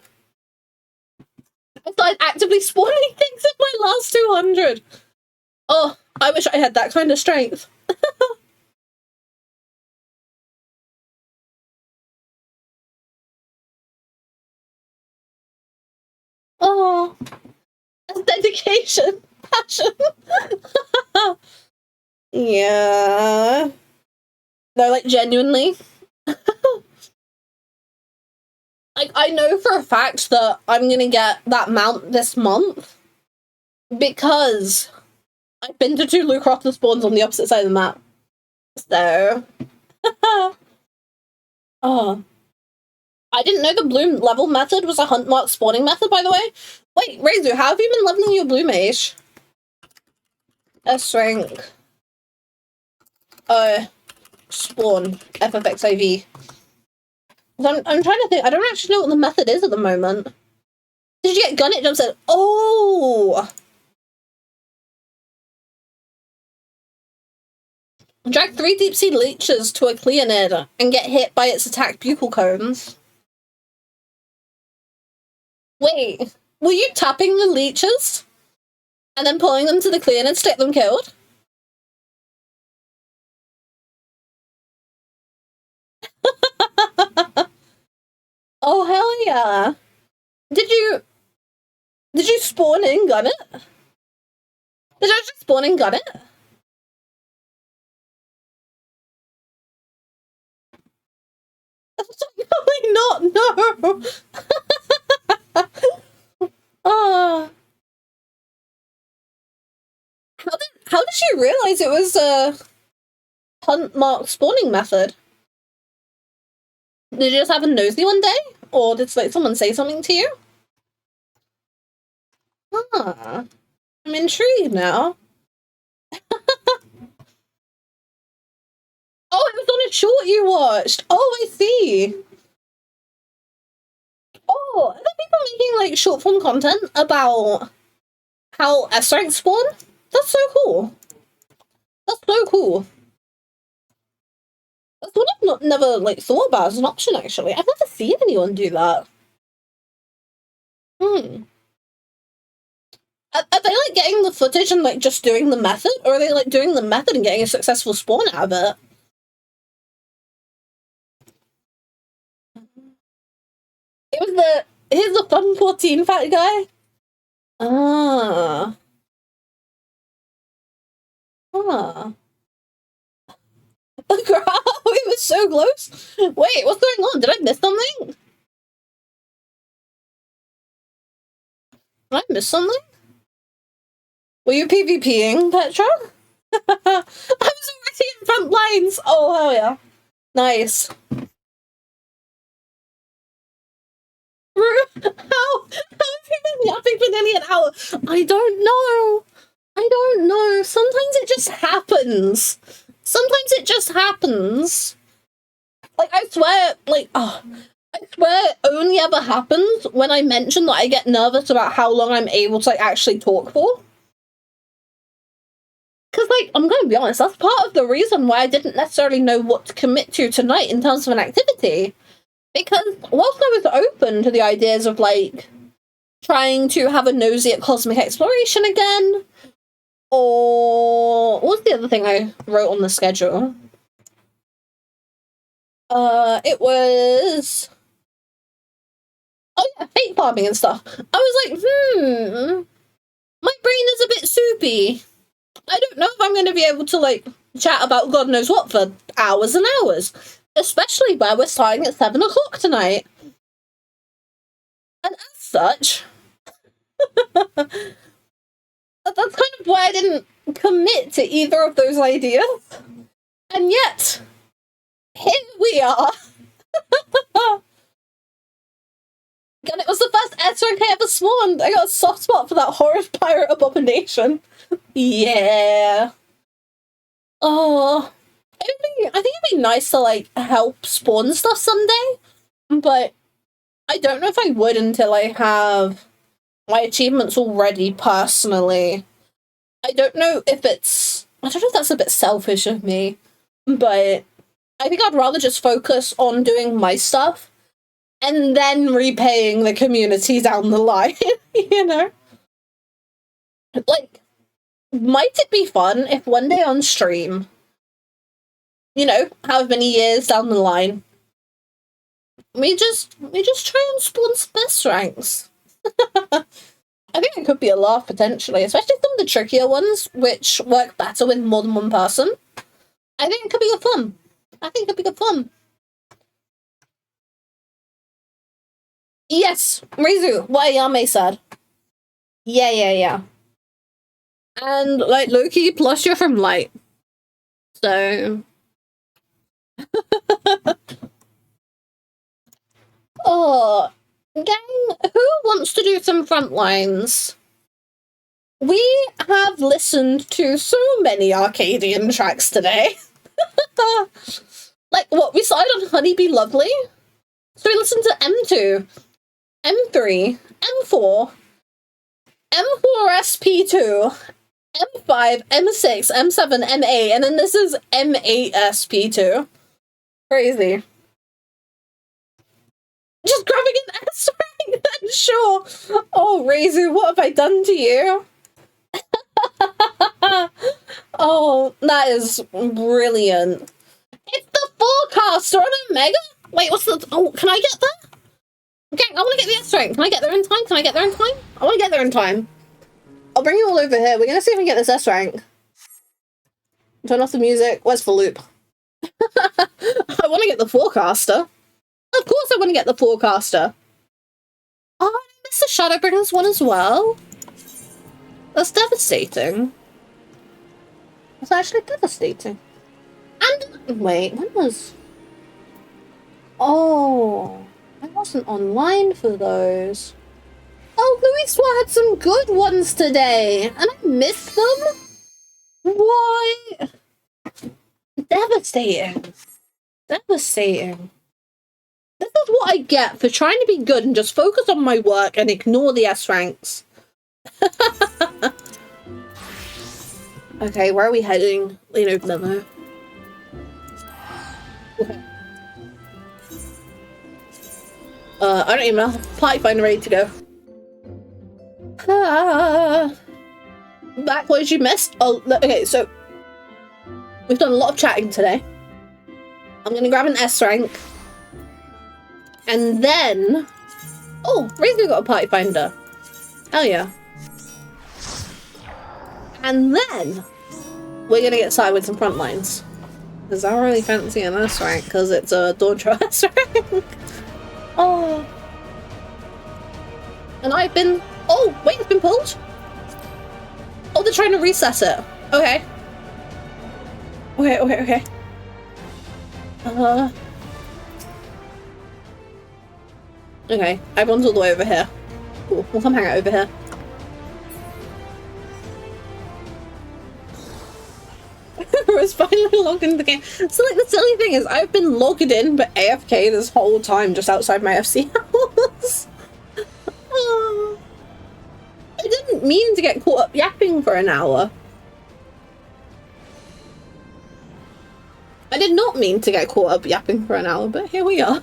I started actively spawning things in my last 200. Oh, I wish I had that kind of strength. Oh, dedication, passion. Yeah. No, like, genuinely. Like, I know for a fact that I'm gonna get that mount this month because I've been to 2 Lucrofter spawns on the opposite side of the map. So... Oh. I didn't know the bloom level method was a hunt mark spawning method, by the way. Wait, Reizu, how have you been leveling your blue mage? S-rank. Spawn. FFXIV. I'm trying to think. I don't actually know what the method is at the moment. Did you get gun it jumps in? Oh! Drag 3 deep sea leeches to a Cleonid and get hit by its attack buccal cones. Wait, were you tapping the leeches? And then pulling them to the Cleonid to get them killed? Oh, hell yeah. Did you spawn in gun it? Did you just spawn in gun it? Probably not, no. Oh. How did you realize it was a hunt mark spawning method? Did you just have a nosy one day? Or did like someone say something to you? Huh. I'm intrigued now. Oh, it was on a short you watched. Oh, I see. Oh, are there people making like short form content about how S-rank spawn? That's so cool. That's so cool. That's what I've never like thought about as an option. Actually, I've never seen anyone do that. Are they like getting the footage and like just doing the method, or are they like doing the method and getting a successful spawn out of it? It was here's the fun 14 fat guy. Ah. Ah. It was so close. Wait, what's going on? Did I miss something? Did I miss something? Were you PvPing, Petra? I was already in front lines. Oh, hell yeah. Nice. How have you been yapping for nearly an hour? I don't know. I don't know. Sometimes it just happens. Sometimes it just happens. Like, I swear, like, I swear it only ever happens when I mention that I get nervous about how long I'm able to, like, actually talk for. Because, like, I'm going to be honest, that's part of the reason why I didn't necessarily know what to commit to tonight in terms of an activity. Because whilst I was open to the ideas of, like, trying to have a nosy at cosmic exploration again, or what was the other thing I wrote on the schedule? It was... Oh yeah, fate farming and stuff. I was like, my brain is a bit soupy. I don't know if I'm going to be able to, like, chat about God knows what for hours and hours. Especially where we're starting at 7 o'clock tonight. And as such... that's kind of why I didn't commit to either of those ideas. And yet, here we are. And it was the first S-rank I ever spawned. I got a soft spot for that horrid pirate abomination. Yeah. Oh. I think it'd be nice to, like, help spawn stuff someday. But I don't know if I would until I have my achievements already, personally. I don't know if that's a bit selfish of me. But I think I'd rather just focus on doing my stuff and then repaying the community down the line, you know? Like, might it be fun if one day on stream, you know, however many years down the line, we just try and spawn some best ranks. I think it could be a laugh potentially, especially some of the trickier ones, which work better with more than one person. I think it could be good fun. I think it could be good fun. Yes, Rizu, what Ayame said. Yeah. And, like, Loki, plus you're from Light. So... Oh, gang, who wants to do some front lines? We have listened to so many Arcadian tracks today. Like, what, we started on Honeybee Lovely? So we listened to M2, M3, M4, M4SP2, M5, M6, M7, M8, and then this is M8SP2. Crazy. Just grabbing an S rank, then sure. Oh, Reizu, what have I done to you? Oh, that is brilliant. It's the forecaster on a mega? Wait, what's the... Oh, can I get there? Okay, I want to get the S rank. Can I get there in time? Can I get there in time? I want to get there in time. I'll bring you all over here. We're going to see if we can get this S rank. Turn off the music. Where's the loop? I want to get the forecaster. Of course I want to get the forecaster. Oh, I missed the Shadowbringers one as well. That's devastating. That's actually devastating. And, wait, when was... Oh, I wasn't online for those. Oh, Louis had some good ones today, and I missed them? Why? Devastating. Devastating. This is what I get for trying to be good and just focus on my work and ignore the S ranks. Okay, where are we heading? You know, no. Okay. I don't even know. Party finder ready to go. Back what you missed? Oh, okay, so we've done a lot of chatting today. I'm gonna grab an S rank. And then... Oh, Rizu got a party finder. Hell yeah. And then we're gonna get started with some front lines. Because I don't really fancy an S rank because it's a Dawntrail S rank. Oh. And I've been... Oh, wait, it's been pulled? Oh, they're trying to reset it. Okay. Okay. Okay, everyone's all the way over here. Cool, we'll come hang out over here. It's finally logged into the game. So, like, the silly thing is, I've been logged in but AFK this whole time just outside my FC house. Oh. I didn't mean to get caught up yapping for an hour. I did not mean to get caught up yapping for an hour, but here we are.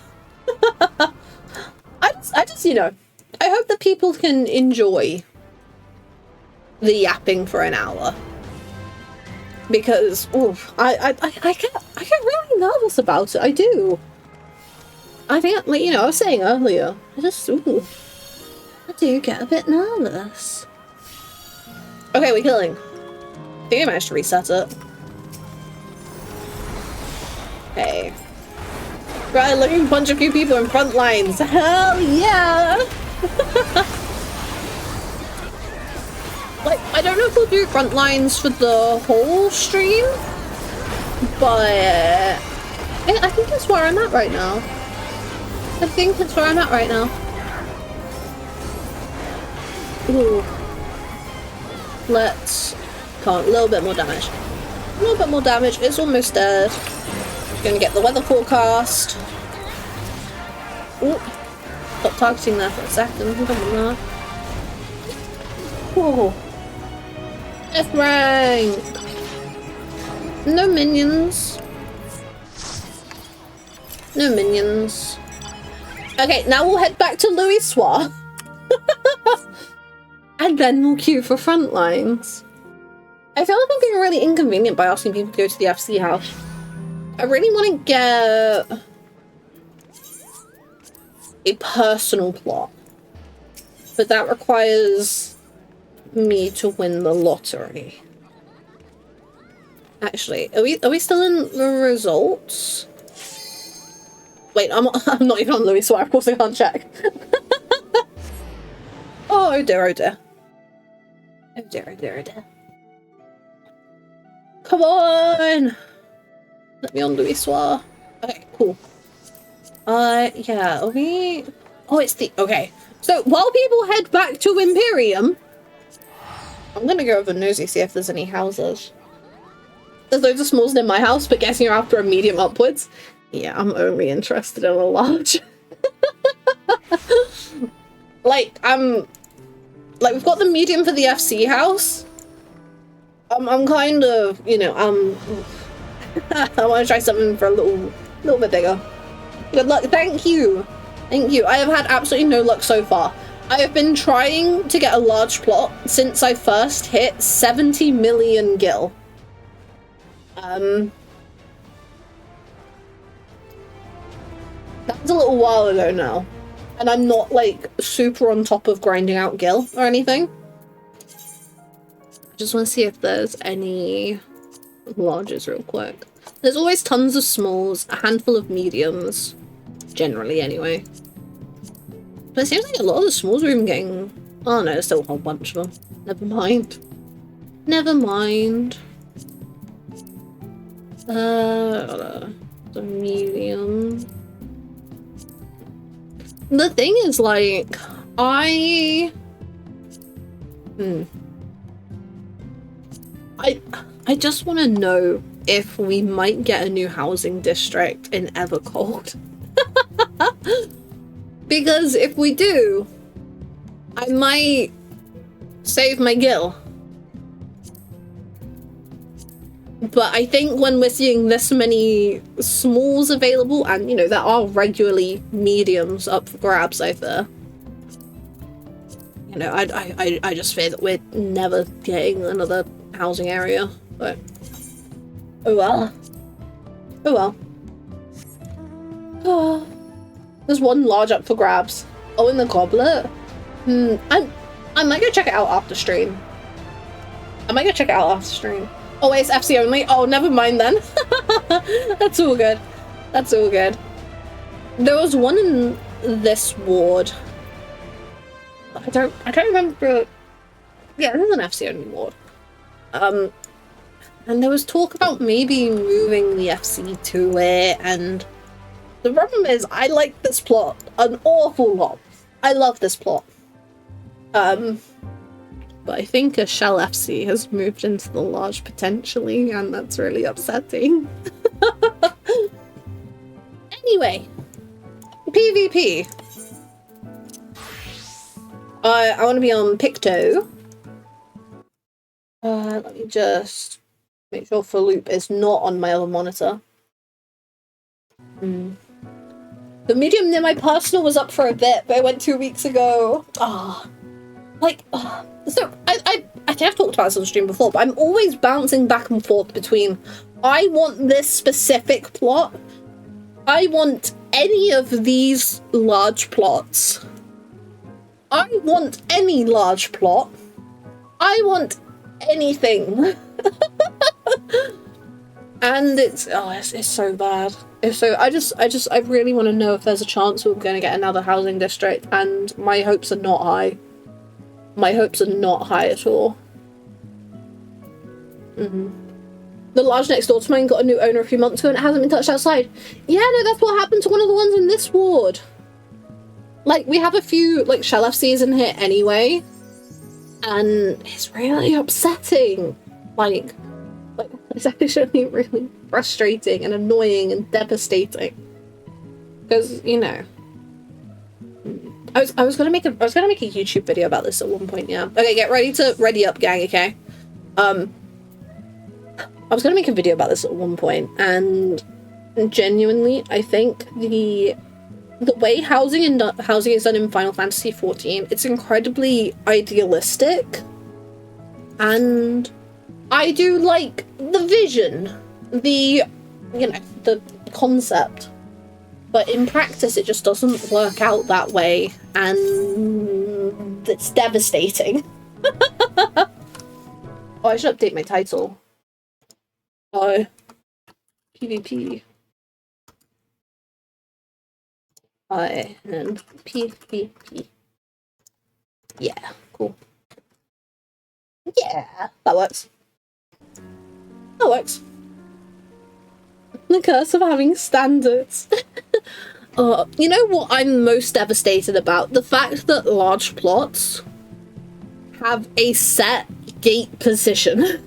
I just, you know, I hope that people can enjoy the yapping for an hour. Because, oof, I get really nervous about it, I do. I think, like, you know, I was saying earlier, I do get a bit nervous. Okay, we're killing. I think I managed to reset it. Okay. Right, looking punch a few people in front lines. Hell yeah! Like, I don't know if we'll do front lines for the whole stream, but I think that's where I'm at right now. Ooh. Let's... Come on, a little bit more damage. It's almost dead. Gonna get the weather forecast. Ooh. Stop targeting there for a second. Come on now. Whoa. F rank. No minions. Okay, now we'll head back to Louis. And then we'll queue for front lines. I feel like I'm being really inconvenient by asking people to go to the FC house. I really want to get a personal plot, but that requires me to win the lottery. Actually, are we still in the results? Wait, I'm not even on Louis, so of course I can't check. Oh dear, oh dear. Oh dear, oh dear, oh dear. Come on! Let me on Louis Soir. Okay, cool. Yeah, are we... Oh, it's the... Okay. So, while people head back to Imperium, I'm gonna go over nosy, see if there's any houses. There's loads of smalls near my house, but guessing you're after a medium upwards. Yeah, I'm only interested in a large. Like, we've got the medium for the FC house. I'm kind of, you know, I want to try something for a little bit bigger. Good luck. Thank you. Thank you. I have had absolutely no luck so far. I have been trying to get a large plot since I first hit 70 million gil. That was a little while ago now. And I'm not, like, super on top of grinding out gil or anything. I just want to see if there's any larges real quick. There's always tons of smalls, a handful of mediums. Generally, anyway. But it seems like a lot of the smalls are even getting... Oh no, there's still a whole bunch of them. Never mind. Never mind. The medium. The thing is, like, I just want to know if we might get a new housing district in Evercold. Because if we do, I might save my gil. But I think when we're seeing this many smalls available, and, you know, there are regularly mediums up for grabs out there, you know, I just fear that we're never getting another housing area. But oh well. Oh well. Oh. There's one large up for grabs. Oh, in the goblet? I might go check it out after stream. Oh wait, it's FC only? Oh, never mind then. That's all good. That's all good. There was one in this ward. I don't remember. Yeah, this is an FC only ward. And there was talk about maybe moving the FC to it, and the problem is I like this plot an awful lot. I love this plot. But I think a Shell FC has moved into the large potentially, and that's really upsetting. Anyway, PvP. I want to be on Picto. Let me just make sure for loop is not on my other monitor. The medium near my personal was up for a bit, but I went 2 weeks ago. So I think I've talked about this on stream before, but I'm always bouncing back and forth between I want this specific plot, I want any of these large plots, I want any large plot, I want anything. And it's so bad. It's so I really want to know if there's a chance we're going to get another housing district, and my hopes are not high. My hopes are not high at all. The large next door to mine got a new owner a few months ago and it hasn't been touched outside. Yeah, no, that's what happened to one of the ones in this ward. Like, we have a few, like, Shell FCs in here anyway, and it's really upsetting. Like it's actually really frustrating and annoying and devastating. Because, you know, I was gonna make a YouTube video about this at one point, yeah. Okay, ready up, gang, okay? I was gonna make a video about this at one point, and genuinely, I think the way housing is done in Final Fantasy XIV, it's incredibly idealistic, and I do like the vision, the, you know, the concept. But in practice, it just doesn't work out that way, and it's devastating. Oh, I should update my title. PvP. And PvP. Yeah, cool. Yeah, that works. That works. The curse of having standards. You know what I'm most devastated about? The fact that large plots have a set gate position.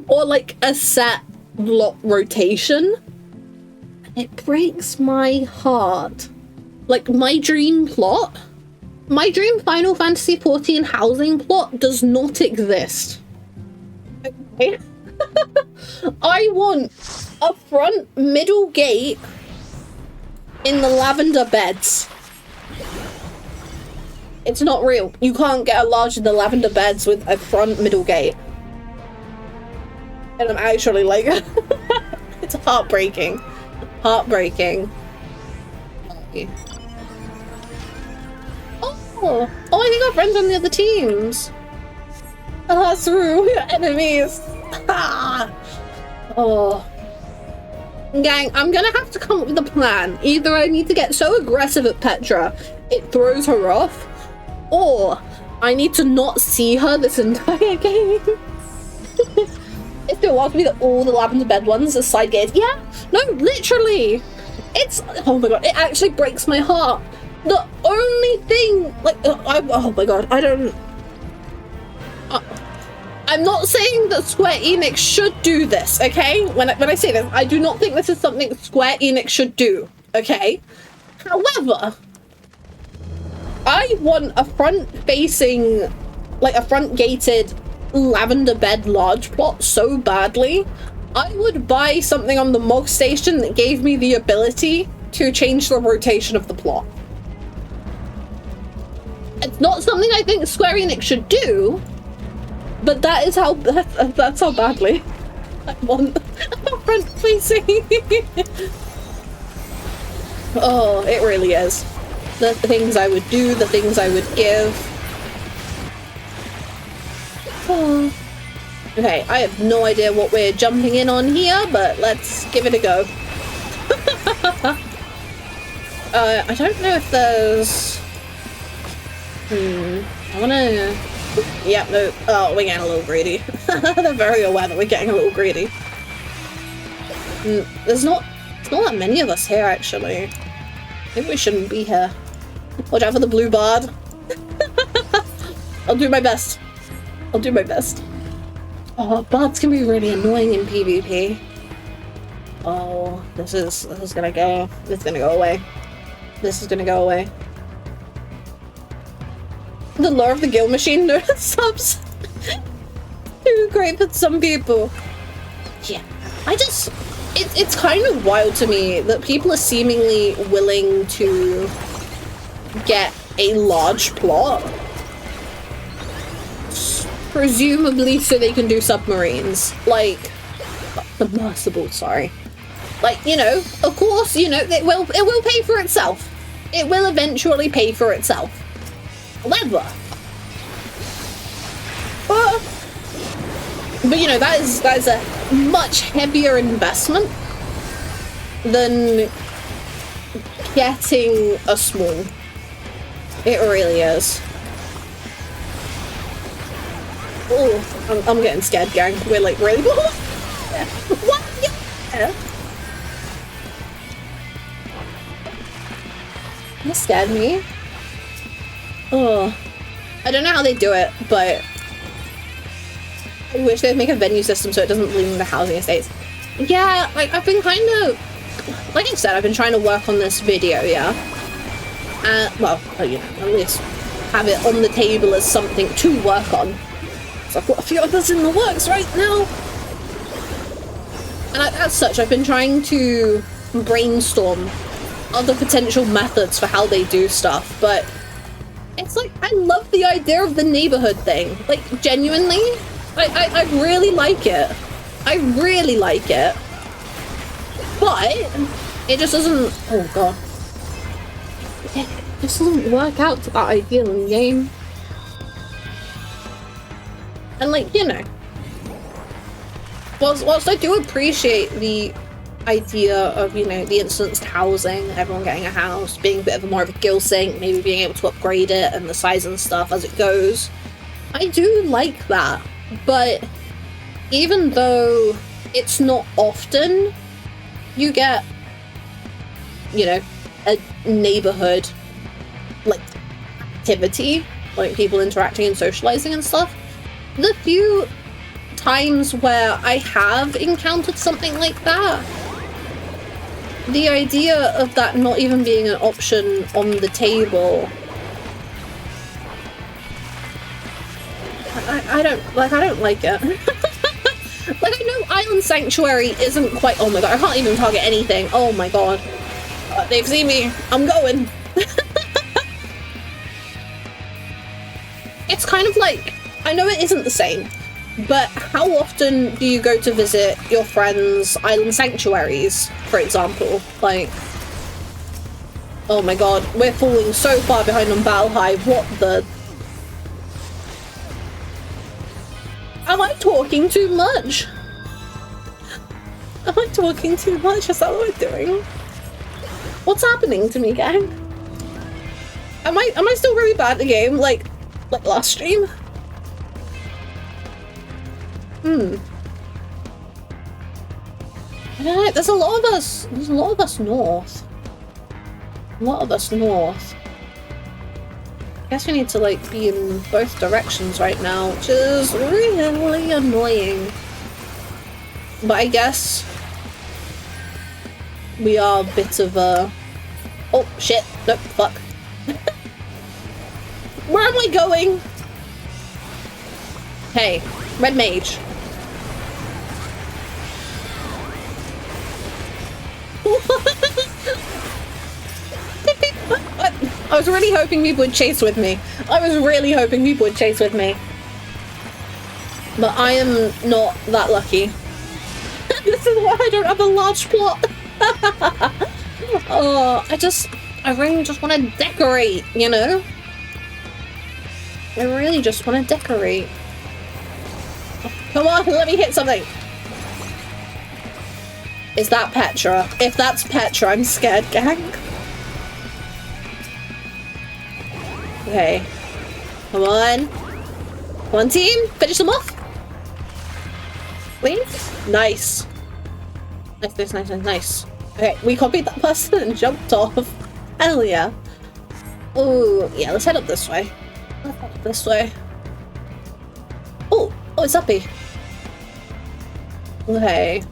Or like a set block rotation. It breaks my heart. Like my dream plot, my dream Final Fantasy XIV housing plot does not exist. Okay? I want a front middle gate in the lavender beds. It's not real. You can't get a large in the lavender beds with a front middle gate. And I'm actually like, it's heartbreaking. Heartbreaking. Oh, I think our friends on the other teams. Oh, that's rude. We're enemies. Oh. Gang, I'm gonna have to come up with a plan. Either I need to get so aggressive at Petra, it throws her off, or I need to not see her this entire game. It's been a while for me that all the lavender bed ones are side gates. Yeah, no, literally. It's, oh my god, it actually breaks my heart. The only thing, like, oh my god, I don't... I'm not saying that Square Enix should do this, okay? When I say this, I do not think this is something Square Enix should do, okay? However, I want a front-facing, like a front-gated lavender bed large plot so badly. I would buy something on the MOG station that gave me the ability to change the rotation of the plot. It's not something I think Square Enix should do, but that is how, that's how badly I want a front facing. Oh, it really is. The things I would do, the things I would give. Oh. Okay, I have no idea what we're jumping in on here, but let's give it a go. I don't know if there's... I wanna... Yep, no. Oh, we're getting a little greedy. They're very aware that we're getting a little greedy. There's not that many of us here, actually. Maybe we shouldn't be here. Watch out for the blue bard. I'll do my best. I'll do my best. Oh, bards can be really annoying in PvP. Oh, this is gonna go. This is gonna go away. This is gonna go away. The lore of the guild machine subs. Too great for some people. Yeah, it's kind of wild to me that people are seemingly willing to get a large plot, presumably so they can do submarines, like submersible. Sorry, like, you know, of course, you know, it will pay for itself. It will eventually pay for itself. However, but you know, that is a much heavier investment than getting a small. It really is. Oh, I'm getting scared, gang. We're like really. What? Yeah. You scared me. Oh, I don't know how they do it, but I wish they'd make a venue system so it doesn't bleed into housing estates. Yeah, like, I've been kind of, like I said, I've been trying to work on this video, yeah. Well, you know, at least have it on the table as something to work on. So I've got a few others in the works right now. And as such, I've been trying to brainstorm other potential methods for how they do stuff, but it's like, I love the idea of the neighborhood thing. Like, genuinely, I really like it. I really like it. But it just doesn't... Oh, God. It just doesn't work out to that ideal in the game. And, like, you know... Whilst I do appreciate the idea of, you know, the instanced housing, everyone getting a house, being a bit of a more of a skill sink, maybe being able to upgrade it and the size and stuff as it goes. I do like that, but even though it's not often you get, you know, a neighborhood, like, activity, like people interacting and socializing and stuff, the few times where I have encountered something like that, the idea of that not even being an option on the table, I don't like it. Like, I know Island Sanctuary isn't quite... Oh my god, I can't even target anything. Oh my god. They've seen me. I'm going. It's kind of like... I know it isn't the same, but how often do you go to visit your friends' island sanctuaries, for example? Like, oh my god, we're falling so far behind on Battle Hive. What the... Am I talking too much? Am I talking too much? Is that what we're doing? What's happening to me, gang? Am I still really bad at the game, like last stream? I don't know, there's a lot of us north. A lot of us north. I guess we need to, like, be in both directions right now, which is really annoying. But I guess we are a bit of a... Oh, shit. Nope, fuck. Where am I going? Hey, red mage. I was really hoping people would chase with me. I was really hoping people would chase with me. But I am not that lucky. This is why I don't have a large plot. Oh, I really just want to decorate, you know? I really just want to decorate. Come on, let me hit something. Is that Petra? If that's Petra, I'm scared, gang. Okay. Come on. One team. Finish them off. Please. Nice. Nice. Okay, we copied that person and jumped off. Hell yeah. Oh, yeah, let's head up this way. Let's head up this way. Oh, it's uppy. Okay.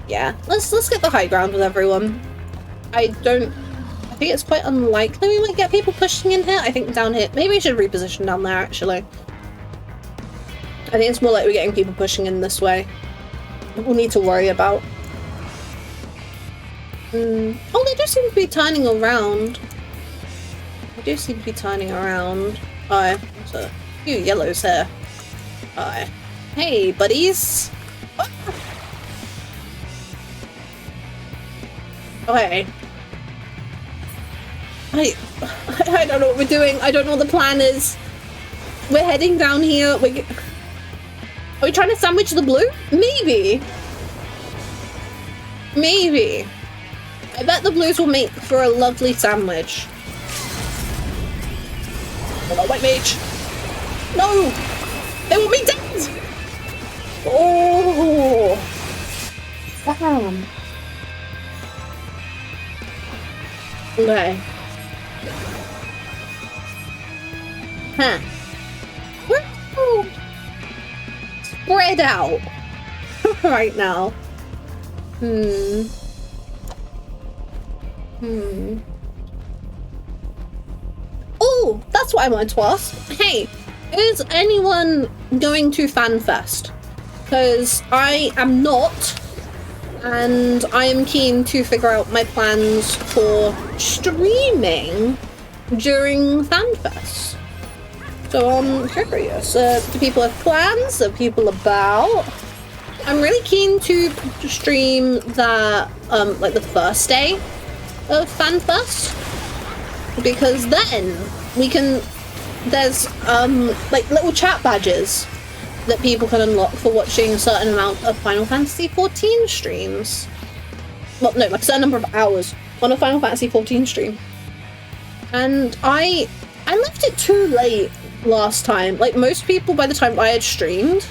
Yeah, let's get the high ground with everyone. I think it's quite unlikely we might get people pushing in here. I think down here, maybe we should reposition down there actually. I think it's more like we're getting people pushing in this way. We'll need to worry about. Oh, they do seem to be turning around. There's a few yellows here. Hey, buddies. Okay. I don't know what we're doing. I don't know what the plan is. We're heading down here. Are we trying to sandwich the blue? Maybe. Maybe. I bet the blues will make for a lovely sandwich. Oh, white mage. No! They want me dead! Oh! Damn. Okay. Huh. We're so spread out right now. Oh, that's what I wanted to ask. Hey, is anyone going to FanFest? Because I am not, and I am keen to figure out my plans for streaming during FanFest. So I'm curious. Do people have plans? Are people about? I'm really keen to stream that, like the first day of FanFest, because then we can, there's, like little chat badges that people can unlock for watching a certain amount of Final Fantasy XIV streams. Well, no, like a certain number of hours on a Final Fantasy XIV stream. And I left it too late last time. Like, most people, by the time I had streamed...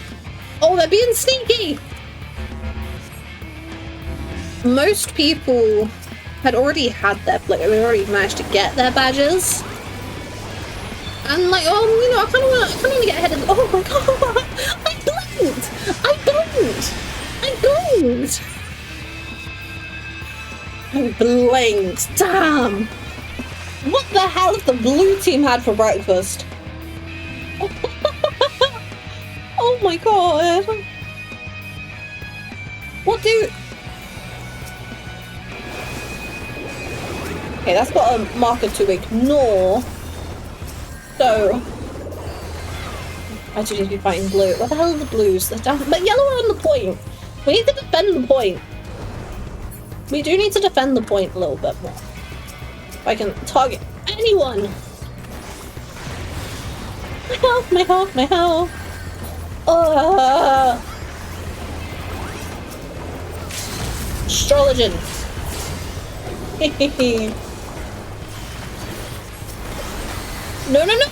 Oh, they're being sneaky! Most people had already had their... Like, they already managed to get their badges. And, like, oh, you know, I kind of want to get ahead of... Oh, my God! I blinked! I blinked! Damn! What the hell have the blue team had for breakfast? Oh my God! What do... Okay, that's got a marker to ignore. So... I just need to be fighting blue. What the hell are the blues? They're down... But yellow are on the point! We need to defend the point. We do need to defend the point a little bit more. If I can target anyone! My health, my health, my health! Astrologian! No, no, no!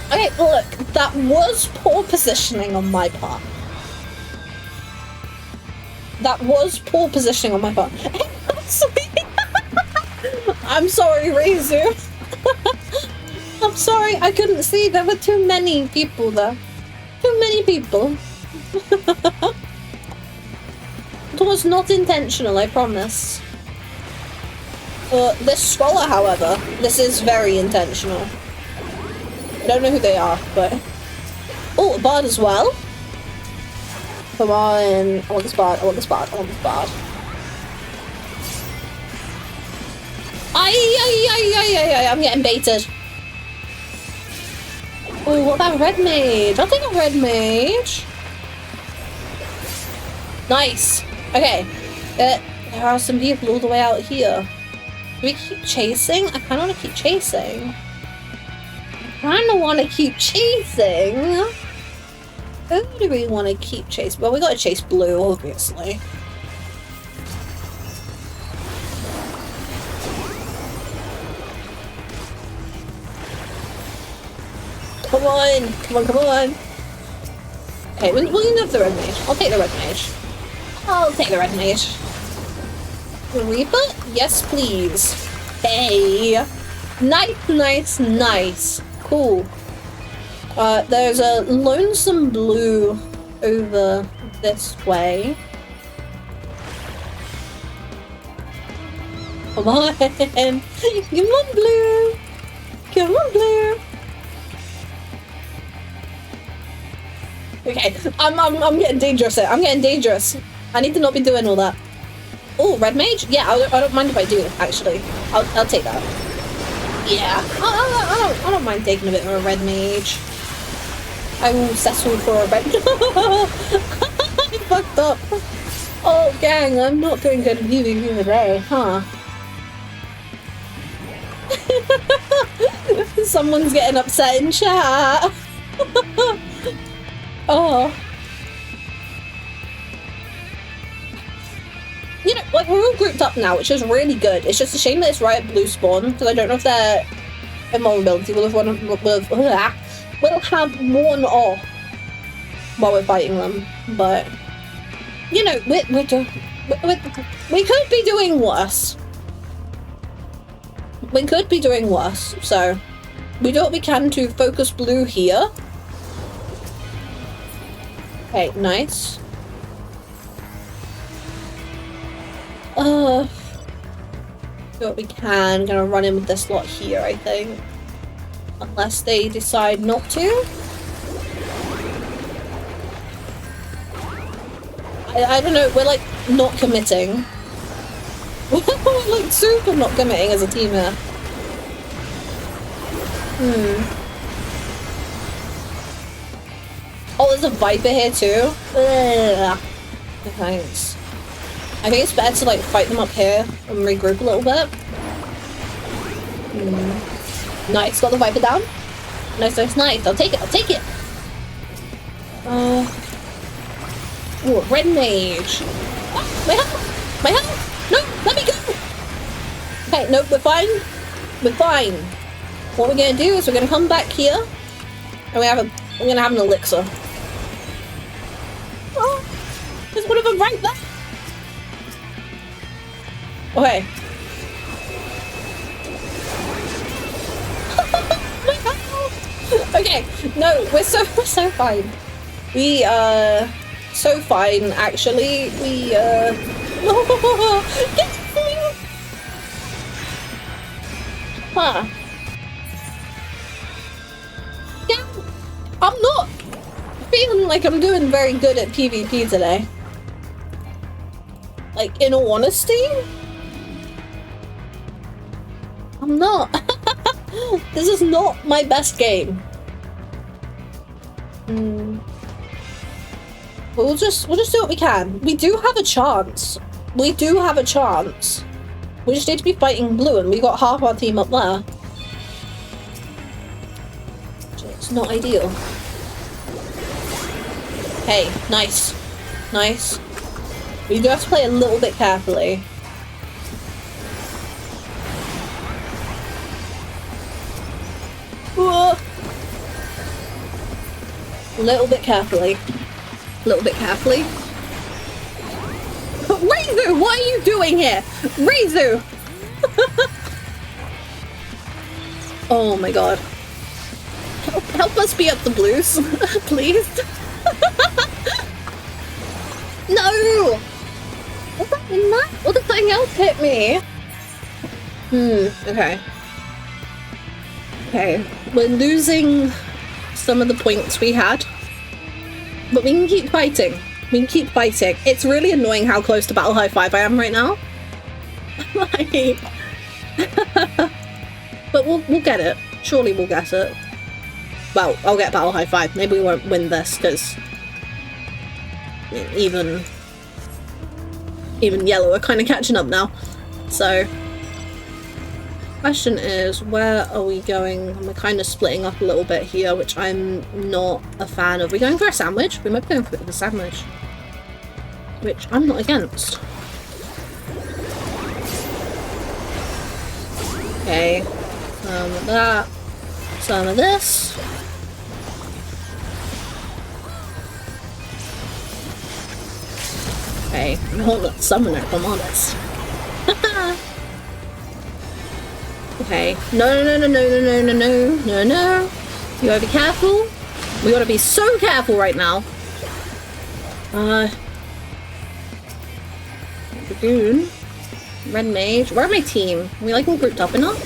Okay, look, that was poor positioning on my part. That was poor positioning on my part. I'm sorry, Rizu. I'm sorry, I couldn't see. There were too many people there. Too many people. It was not intentional, I promise. This scholar, however, this is very intentional. I don't know who they are, but... Oh, a bard as well? Come on. I want this bard, I want this bard, I want this bard. I'm getting baited. Oh, what about red mage? I'll take a red mage. Nice. Okay. There are some people all the way out here. Do we keep chasing? I kind of want to keep chasing. Who do we want to keep chasing? Well, we gotta chase blue, obviously. Come on! Come on, come on! Okay, we'll have the red mage. I'll take the red mage. I'll take the red mage. The Reaper? Yes, please. Hey! Nice, nice, nice. Cool. There's a lonesome blue over this way. Come on! Come on, blue! Come on, blue! Okay, I'm getting dangerous here. I'm getting dangerous. I need to not be doing all that. Oh, red mage? Yeah, I don't mind if I do, actually. I'll take that. Yeah, I don't mind taking a bit of a red mage. I will settle for a red... I fucked up. Oh, gang, I'm not doing good at PvP today, huh? Someone's getting upset in chat. Oh. You know, like, we're all grouped up now, which is really good. It's just a shame that it's right at blue spawn, because I don't know if their invulnerability will have worn off while we're fighting them. But, you know, we could be doing worse. We could be doing worse, so we do what we can to focus blue here. Okay, nice. Do what we can. Gonna run in with this lot here, I think. Unless they decide not to. I don't know, we're like not committing. We're like super not committing as a team here. there's a Viper here too. Ugh. No thanks. I think it's better to like fight them up here and regroup a little bit. Nice, got the Viper down. Nice, nice, nice. I'll take it, I'll take it. Ooh, red mage. Oh, my health! My health! No, let me go! Okay, nope, we're fine. We're fine. What we're gonna do is we're gonna come back here and we're gonna have an elixir. Oh, there's one of them right there. Okay. Okay, no, we're so fine. We so fine actually. We get huh. Yeah, I'm not feeling like I'm doing very good at PvP today. Like, in all honesty, I'm not. This is not my best game. We'll just do what we can. We do have a chance. We do have a chance. We just need to be fighting blue, and we got half our team up there. It's not ideal. Hey, nice. Nice. We do have to play a little bit carefully. A little bit carefully. A little bit carefully. Rizu, what are you doing here? Rizu! Oh my god. Help us beat up the blues, please. No! Was that in that? Or did something else hit me? Okay. Okay, we're losing some of the points we had. But we can keep fighting. We can keep fighting. It's really annoying how close to Battle High 5 I am right now. Like... But we'll get it. Surely we'll get it. Well, I'll get Battle High 5. Maybe we won't win this, because... Even yellow are kind of catching up now. So... Question is, where are we going? We're kind of splitting up a little bit here, which I'm not a fan of. We're going for a sandwich? We might be going for a bit of a sandwich. Which I'm not against. Okay. Some of that. Some of this. Okay. I'm not that summoner, if I'm honest. Okay. No, no, no, no, no, no, no, no, no, no. You gotta be careful. We gotta be so careful right now. Dragoon. Red Mage. Where are my team? Are we like all grouped up enough?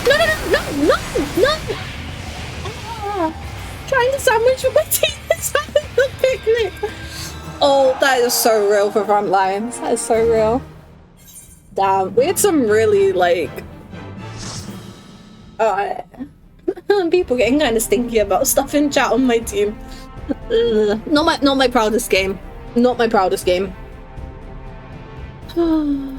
No, no, no, no, no, no! Trying to sandwich with my team is having a picnic. Oh, that is so real for front lines. That is so real. Damn, we had some really, like... people getting kind of stinky about stuff in chat on my team. Not my proudest game. Not my proudest game. Oh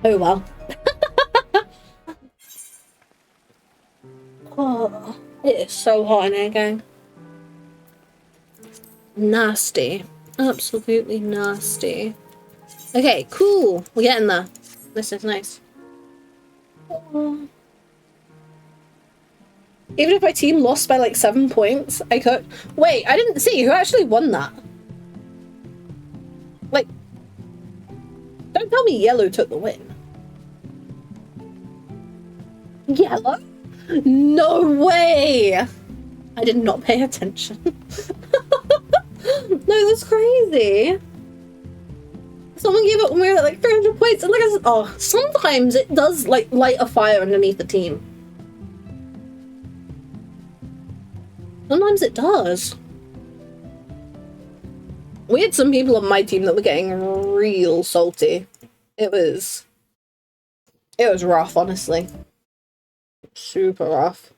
well. Oh, it is so hot in here, gang. Nasty. Absolutely nasty. Okay, cool. We're getting there. This is nice. Oh. Even if my team lost by like 7 points, I could... Wait, I didn't see who actually won that. Like... Don't tell me yellow took the win. Yellow? No way! I did not pay attention. No, that's crazy. Someone gave up when we were at like 300 points, and like I said, oh, sometimes it does like light a fire underneath the team. Sometimes it does. We had some people on my team that were getting real salty. It was It was rough, honestly. Super rough.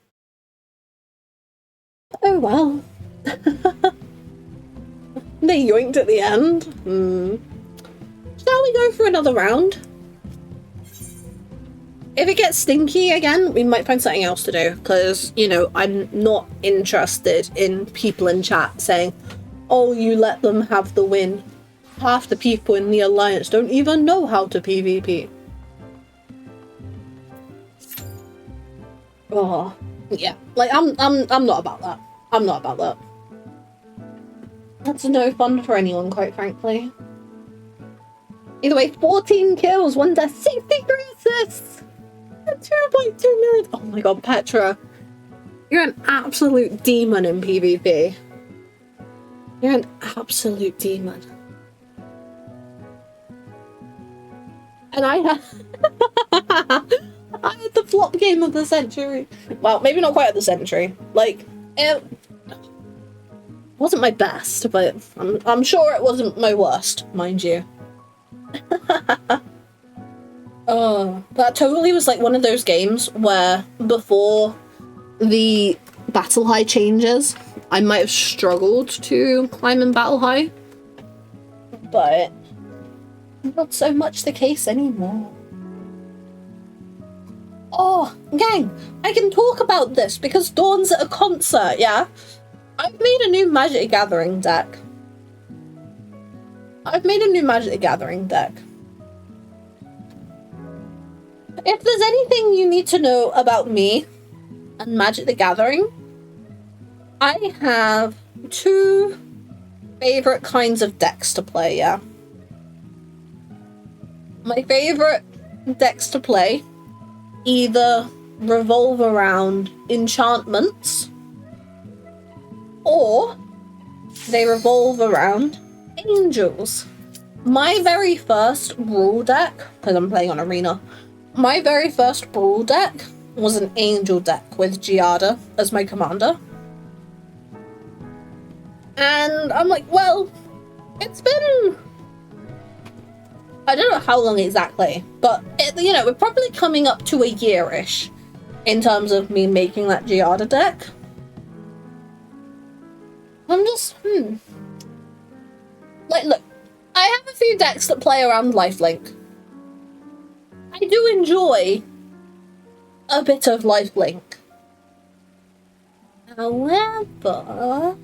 Oh well. They yoinked at the end. Shall we go for another round? If it gets stinky again, we might find something else to do, because, you know, I'm not interested in people in chat saying, oh, you let them have the win. Half the people in the alliance don't even know how to PvP. Oh, yeah. Like, I'm not about that. I'm not about that. That's no fun for anyone, quite frankly. Either way, 14 kills, 1 death, 63 assists! 2.2 million. Oh my god, Petra. You're an absolute demon in PvP. You're an absolute demon. And I had I had the flop game of the century. Well, maybe not quite of the century. Like, it wasn't my best, but I'm sure it wasn't my worst, mind you. Oh, that totally was like one of those games where before the battle high changes, I might have struggled to climb in battle high, but not so much the case anymore. Oh, gang, I can talk about this because Dawn's at a concert, yeah? I've made a new Magic the Gathering deck. If there's anything you need to know about me and Magic the Gathering, I have 2 favorite kinds of decks to play, yeah? My favorite decks to play either revolve around enchantments or they revolve around angels. My very first Brawl deck, because I'm playing on Arena, my very first Brawl deck was an angel deck with Giada as my commander. And I'm like, well, it's been... I don't know how long exactly, but, you know, we're probably coming up to a year-ish in terms of me making that Giada deck. I'm just, Like, look, I have a few decks that play around lifelink. I do enjoy a bit of lifelink. However,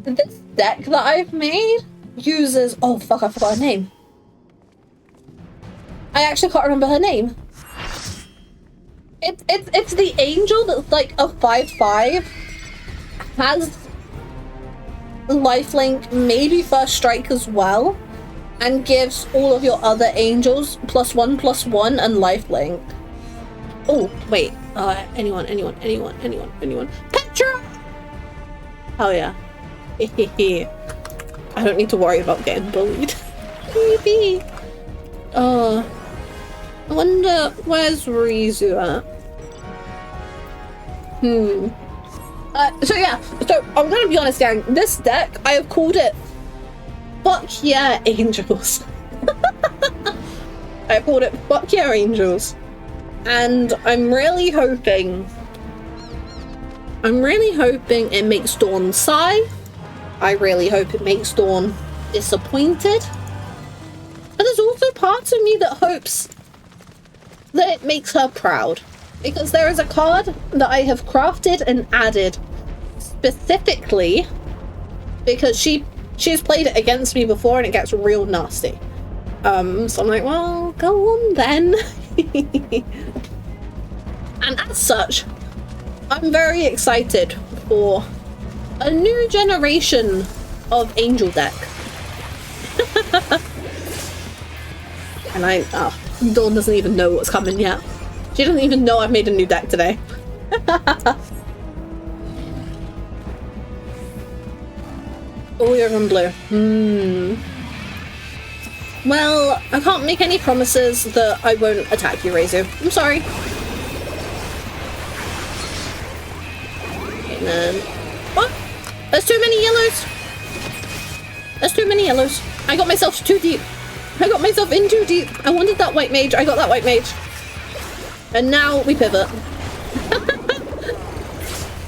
this deck that I've made uses... Oh, fuck, I forgot her name. I actually can't remember her name. It's the angel that's like a 5/5. Has lifelink, maybe first strike as well, and gives all of your other angels +1/+1 and lifelink. Oh, wait. Anyone. Petra! Oh, yeah. I don't need to worry about getting bullied. Maybe. I wonder where's Rizu at? So yeah, so I'm gonna be honest, gang. This deck, I have called it Fuck Yeah Angels. I called it Fuck Yeah Angels. And I'm really hoping it makes Dawn sigh. I really hope it makes Dawn disappointed. But there's also parts of me that hopes that it makes her proud. Because there is a card that I have crafted and added specifically because she's played it against me before and it gets real nasty. So I'm like, well, go on then. And as such, I'm very excited for a new generation of angel deck. And Dawn doesn't even know what's coming yet. She doesn't even know I've made a new deck today. Oh, you're in blue. Well, I can't make any promises that I won't attack you, Reizu. I'm sorry. And then... What? There's too many yellows. There's too many yellows. I got myself too deep. I got myself in too deep. I wanted that white mage. I got that white mage. And now we pivot.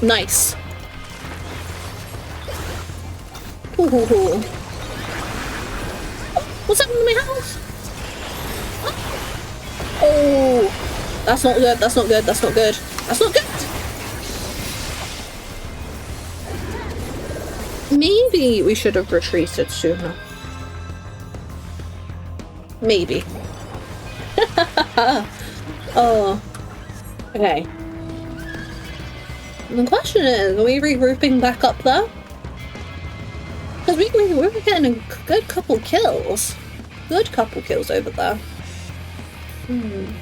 Nice. Ooh. What's happening to my house? Oh, that's not good. That's not good. That's not good. That's not good. Maybe we should have retreated sooner. Maybe. Oh. Okay. The question is, are we regrouping back up there? Because we were getting a good couple kills. Good couple kills over there. I'm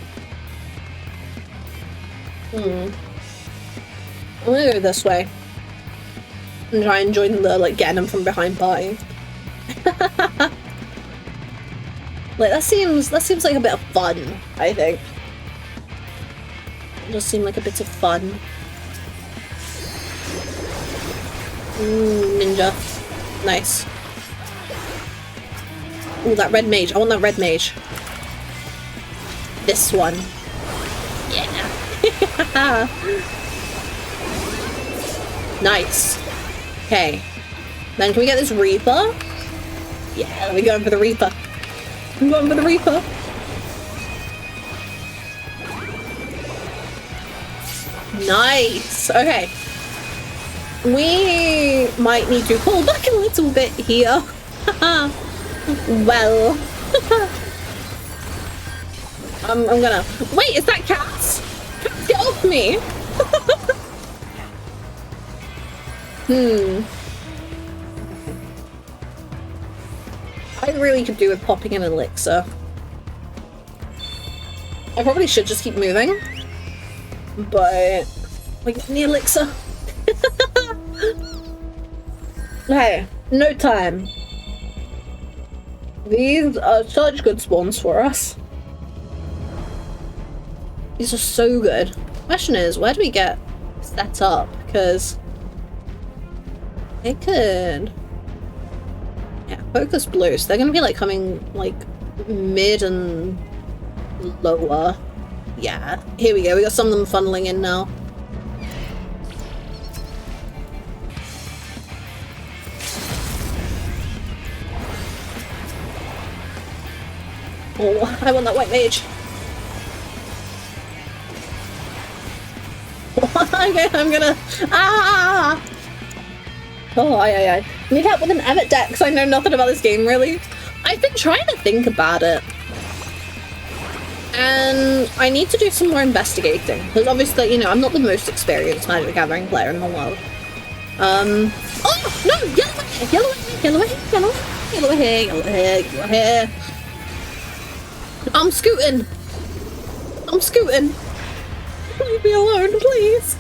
gonna go this way. And try and join the, like, getting them from behind party. Like, that seems like a bit of fun, I think. It does seem like a bit of fun. Ninja. Nice. Ooh, that red mage. I want that red mage. This one. Yeah. Nice. Okay. Then can we get this Reaper? Yeah, we're going for the Reaper. I'm going for the Reaper. Nice. Okay. We might need to pull back a little bit here. Well. I'm gonna... Wait, is that cats? Cats, get off me! I really could do with popping an elixir. I probably should just keep moving. But... we're getting the elixir. Okay, no time. These are such good spawns for us. These are so good. Question is, where do we get set up? Because it could... yeah, focus blue. So they're gonna be like coming like mid and lower. Yeah, here we go. We got some of them funneling in now. Oh, I want that white mage. Okay, I'm gonna... ah! Oh, aye. Need help with an Emmet deck, because I know nothing about this game, really. I've been trying to think about it. And I need to do some more investigating. Because obviously, you know, I'm not the most experienced Magic the Gathering player in the world. Oh! No! Yellow hair. I'm scooting. Leave me alone, please.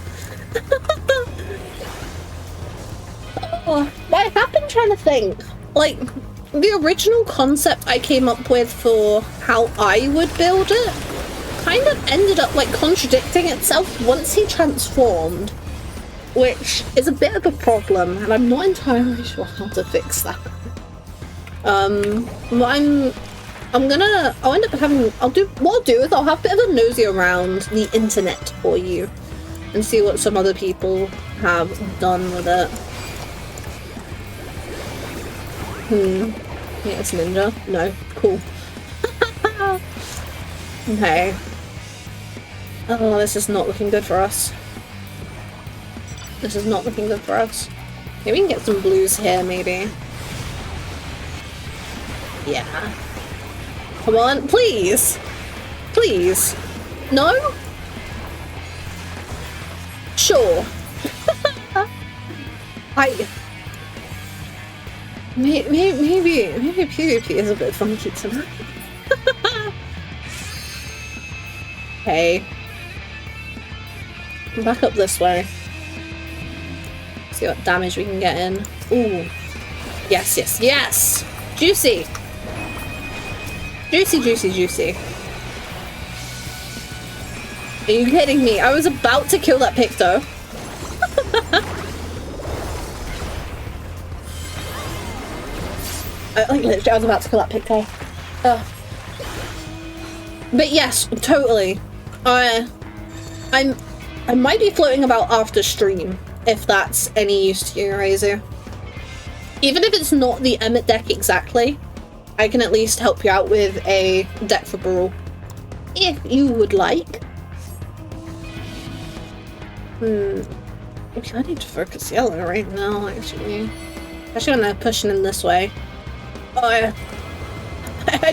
Oh, I have been trying to think. Like, the original concept I came up with for how I would build it kind of ended up, like, contradicting itself once he transformed. Which is a bit of a problem, and I'm not entirely sure how to fix that. But I'll end up having, what I'll do is I'll have a bit of a nosy around the internet for you and see what some other people have done with it. Yeah, it's ninja. No, cool. Okay. Oh, this is not looking good for us. This is not looking good for us. Maybe we can get some blues here, maybe. Yeah. Come on, please! Please! No? Sure. Maybe PvP is a bit funky tonight. Okay. Back up this way. See what damage we can get in. Ooh. Yes! Juicy! Juicy. Are you kidding me? I was about to kill that Picto. I was about to kill that Picto. But yes, totally. I might be floating about after stream, if that's any use to you, Razor. Even if it's not the Emmet deck exactly, I can at least help you out with a deck for Brawl. If you would like. Okay, I need to focus yellow right now, actually. Especially when they're pushing in this way. Oh, I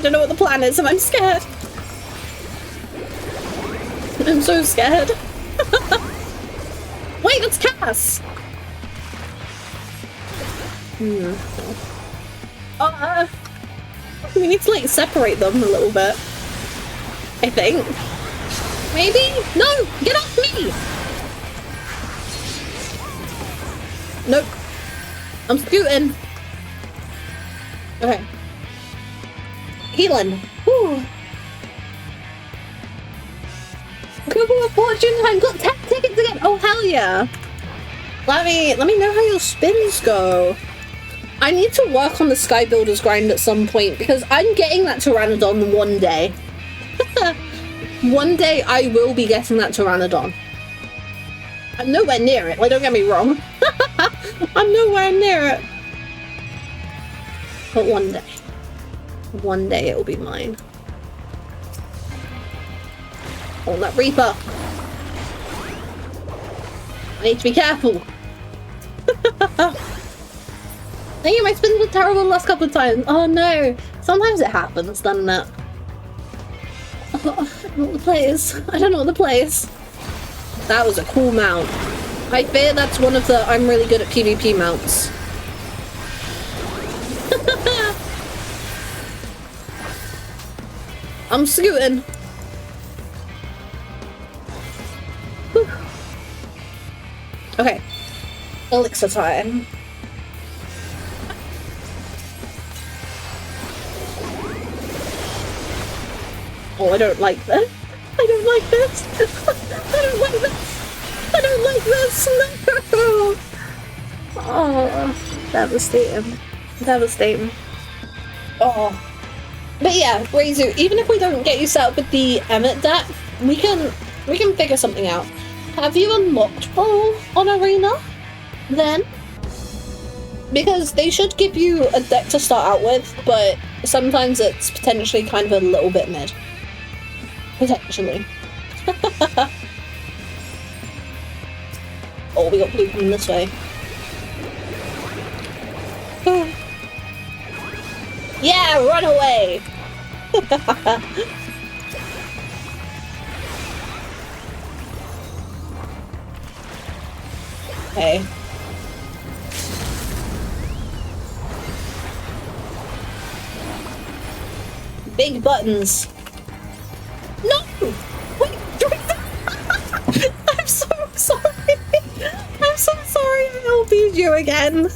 don't know what the plan is and I'm scared. I'm so scared. Wait, that's Cass! We need to like separate them a little bit. I think. Maybe? No! Get off me! Nope. I'm scooting. Okay. Healing. Whew. Couple of fortune, I've got 10 tickets again. Oh hell yeah. Let me know how your spins go. I need to work on the Sky Builders grind at some point because I'm getting that Pteranodon one day. One day I will be getting that Pteranodon. I'm nowhere near it, like don't get me wrong. I'm nowhere near it. But one day it will be mine. Oh, that Reaper. I need to be careful. Thank you, my spins were terrible the last couple of times. Oh no. Sometimes it happens, doesn't it? Oh, I don't know what the play is. I don't know what the play is. That was a cool mount. I fear that's one of the I'm really good at PvP mounts. I'm scooting. Whew. Okay. Elixir time. Oh, I don't like this. I don't like this. I don't like this. I don't like this. No. Oh, devastating. Devastating. Oh. But yeah, Reizu, even if we don't get you set up with the Emmet deck, we can figure something out. Have you unlocked Brawl on Arena? Then? Because they should give you a deck to start out with, but sometimes it's potentially kind of a little bit mid. Potentially. Oh, we got blue from this way. Yeah, run away! Okay. Big buttons. No! Wait, I'm so sorry. I'm so sorry I LB'd you again.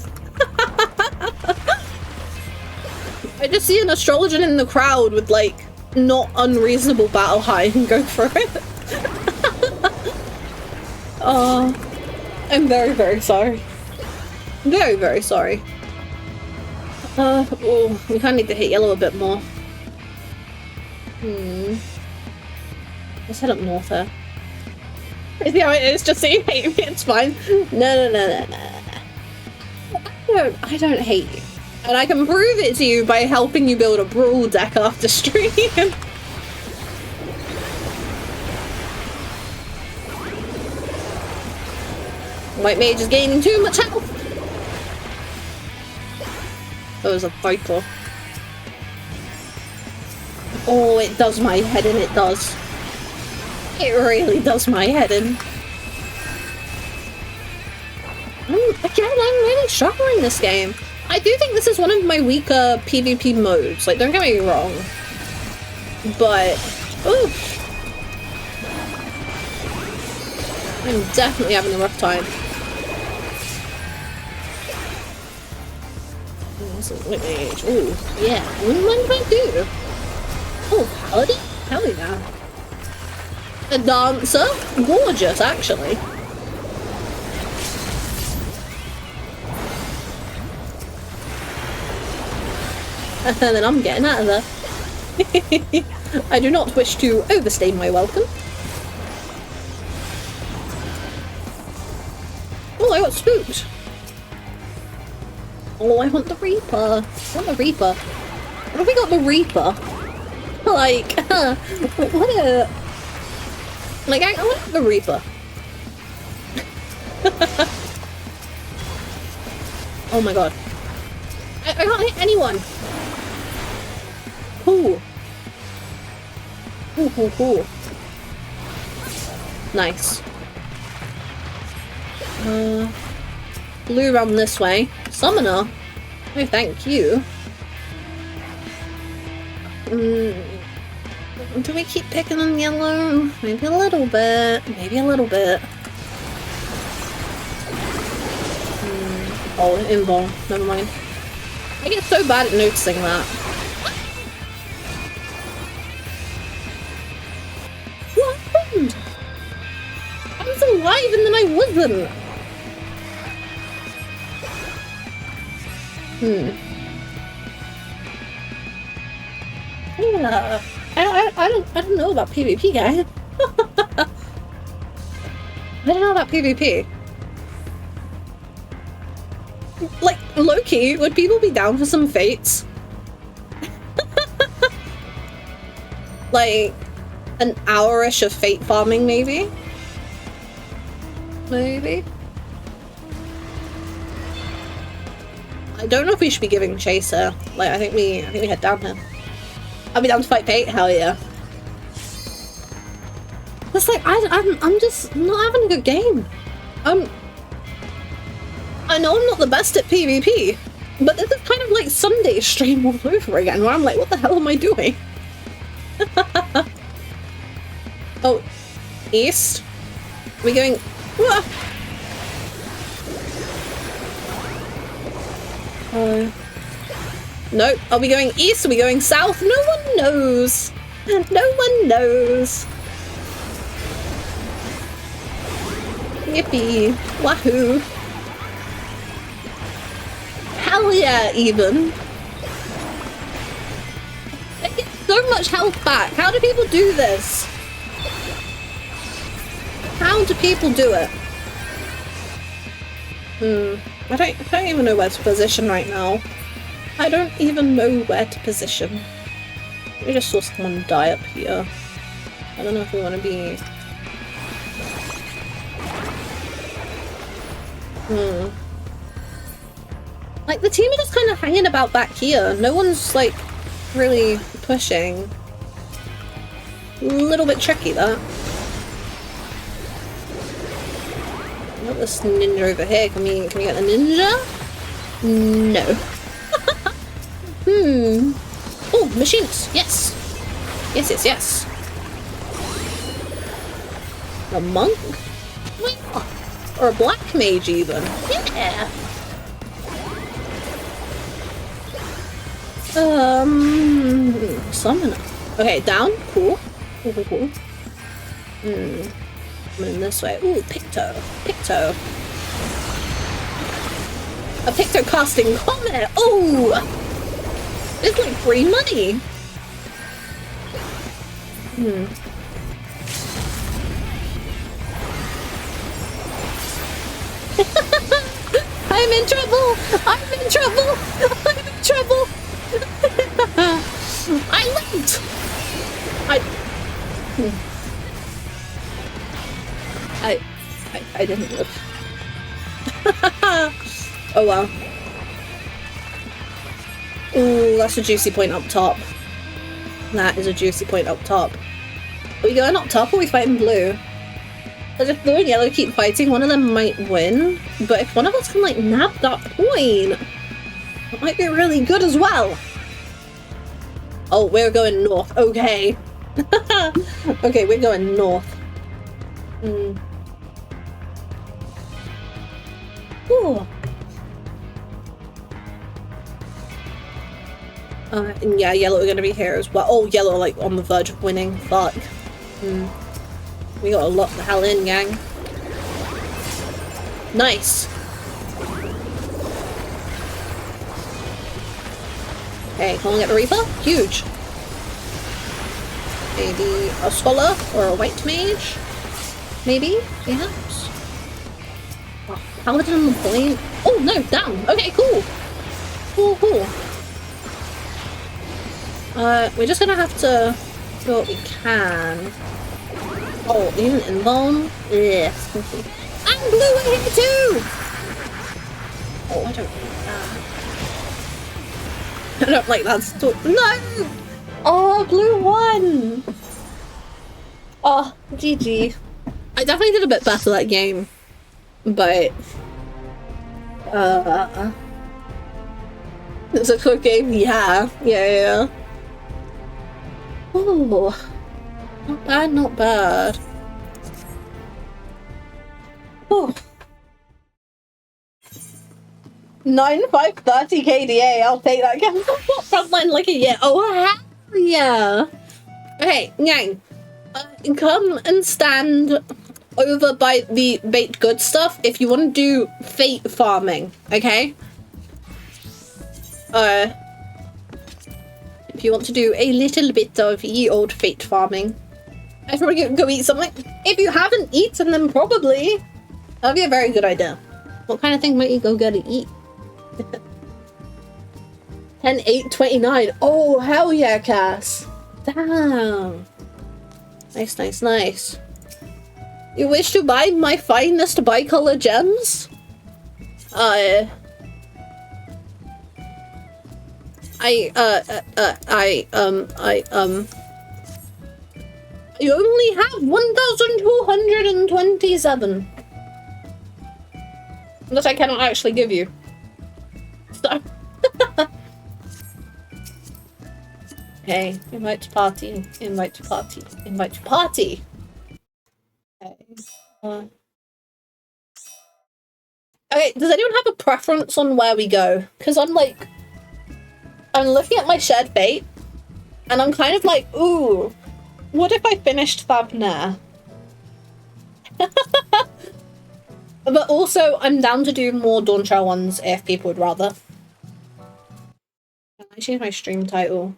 I just see an astrologer in the crowd with like not unreasonable battle high and go for it. Oh, I'm very, very sorry. Very, very sorry. Oh, we kind of need to hit yellow a bit more. Let's head up north here. See how it is, just so you hate me, it's fine. No. I don't hate you. And I can prove it to you by helping you build a Brawl deck after stream. White Mage is gaining too much health. That was a Viper. Oh, it does my head in, it does. It really does my head in. Again, I'm really struggling this game. I do think this is one of my weaker PvP modes, like don't get me wrong. But, oof. I'm definitely having a rough time. Wait. Ooh, yeah. What do I do? Oh, Paladin? Hell yeah. A dancer? Gorgeous, actually. And then I'm getting out of there. I do not wish to overstay my welcome. Oh, I got spooked. Oh, I want the Reaper. I want the Reaper. What have we got the Reaper? Like, what a... Like, I want the Reaper. Oh my god. I can't hit anyone. Ooh. Ooh, ooh, ooh. Nice. Blue around this way. Summoner? Oh, thank you. Do we keep picking on yellow? Maybe a little bit. Maybe a little bit. Oh, invul. Never mind. I get so bad at noticing that. What happened? I was alive and then I wasn't. Yeah. I don't know about PvP, guys. I don't know about PvP. Like, low-key, would people be down for some fates? Like, an hour-ish of fate farming, maybe? Maybe? I don't know if we should be giving chase here. Like, I think we head down here. I'll be down to fight fate? Hell yeah. It's like, I'm just not having a good game. I know I'm not the best at PvP, but this is kind of like Sunday stream all over again, where I'm like, what the hell am I doing? Oh, east? Are we going... Whoa! No, are we going east? Are we going south? No one knows. No one knows. Yippee. Wahoo. Hell yeah, even. I get so much health back. How do people do this? How do people do it? I don't even know where to position right now. I don't even know where to position. We just saw someone die up here. I don't know if we want to be... Like, the team are just kind of hanging about back here. No one's, like, really pushing. A little bit tricky, that. Got this ninja over here. Can we get the ninja? No. Oh, machines. Yes. Yes, yes, yes. A monk? Or a black mage, even. Yeah. Summoner. Okay, down. Cool. Cool, cool, cool. Coming this way. Ooh, Picto. Picto. A Picto casting comet. Oh! It's like free money. I'm in trouble! I'm in trouble! I'm in trouble! I lived! I didn't live. Oh well. Ooh, that's a juicy point up top. That is a juicy point up top. Are we going up top or are we fighting blue? Because if blue and yellow keep fighting, one of them might win. But if one of us can, like, nab that point, it might be really good as well. Oh, we're going north. Okay. Okay, we're going north. Ooh. And yeah, yellow are gonna be here as well. Oh, yellow are, like, on the verge of winning. Fuck. We gotta lock the hell in, gang. Nice. Okay, can we get the Reaper? Huge. Maybe a scholar or a white mage? Maybe? Perhaps? Oh, paladin on the point? Oh no, down! Okay, cool! Cool. We're just gonna have to do what we can. Oh, even invuln? Yeah. And blue are here too! Oh, I don't like that. I don't like that. No! Oh, blue won! Oh, GG. I definitely did a bit better that game. But... It's a quick game? Yeah. Oh. Not bad. Oh. 9530 KDA, I'll take that again. Frontline like a year. Oh, hell yeah. Okay, Yang. Come and stand over by the baked good stuff if you want to do fate farming, okay? If you want to do a little bit of ye old fate farming. I probably go eat something. If you haven't eaten, then probably that'd be a very good idea. What kind of thing might you go get to eat? 10/8/29. Oh, hell yeah, Cass. Damn. Nice. You wish to buy my finest bicolor gems? You only have 1,227. That I cannot actually give you. So. Okay, invite to party. Okay. Okay, does anyone have a preference on where we go? Because I'm looking at my shared fate, and I'm kind of like, ooh, what if I finished Thavnair? But also, I'm down to do more Dawntrail ones if people would rather. Can I change my stream title?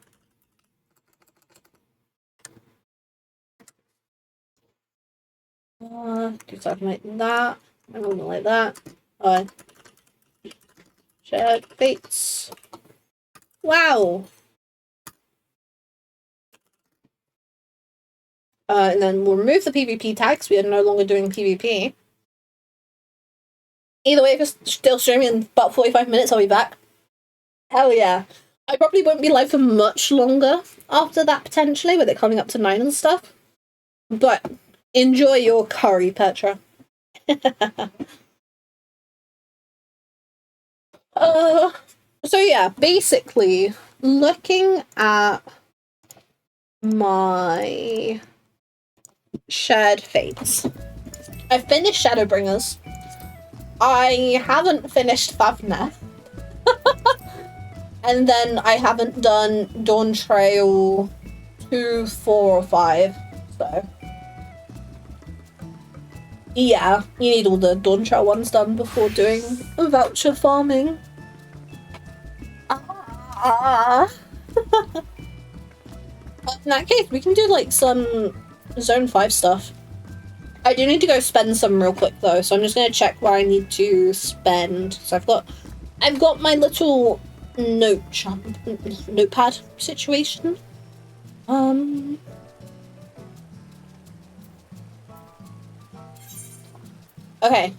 Do something like that. I don't like that. Shared fates. Wow. And then we'll remove the PvP tags. We are no longer doing PvP. Either way, if you're still streaming in about 45 minutes, I'll be back. Hell yeah. I probably won't be live for much longer after that, potentially, with it coming up to 9 and stuff. But enjoy your curry, Petra. So yeah, basically, looking at my shared fates. I finished Shadowbringers. I haven't finished Thavnair. And then I haven't done Dawntrail 2, 4, or 5. So yeah, you need all the Dawntrail ones done before doing voucher farming. In that case, we can do like some Zone 5 stuff. I do need to go spend some real quick though, so I'm just gonna check where I need to spend. So I've got my little notepad situation. Okay.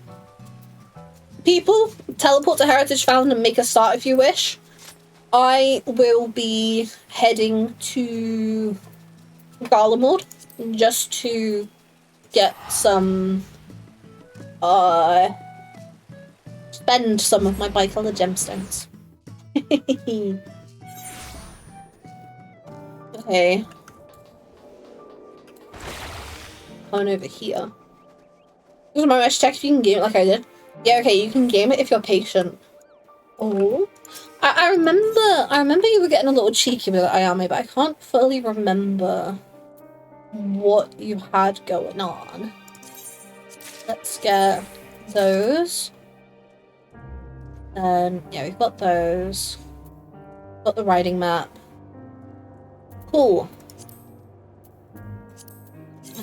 People, teleport to Heritage Found and make a start if you wish. I will be heading to Garlemald just to get some, spend some of my bicolor gemstones. Okay. On over here. This is my match check if you can game it like I did. Yeah, okay, you can game it if you're patient. Oh. I remember you were getting a little cheeky with Ayame, but I can't fully remember what you had going on. Let's get those. And yeah, we've got those. Got the riding map. Cool.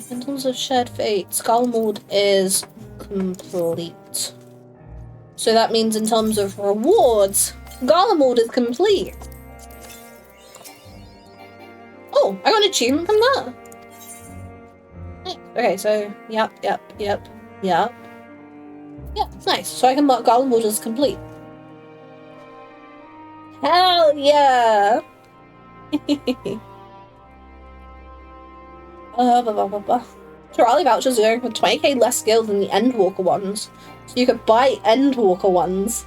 In terms of shared fate, Skull Mold is complete. So that means in terms of rewards, Garlemald is complete. Oh, I got an achievement from that. Okay, so yep. Yeah, nice. So I can mark Garlemald as complete. Hell yeah! Terali vouchers are going for 20k less skills than the Endwalker ones. So you could buy Endwalker ones,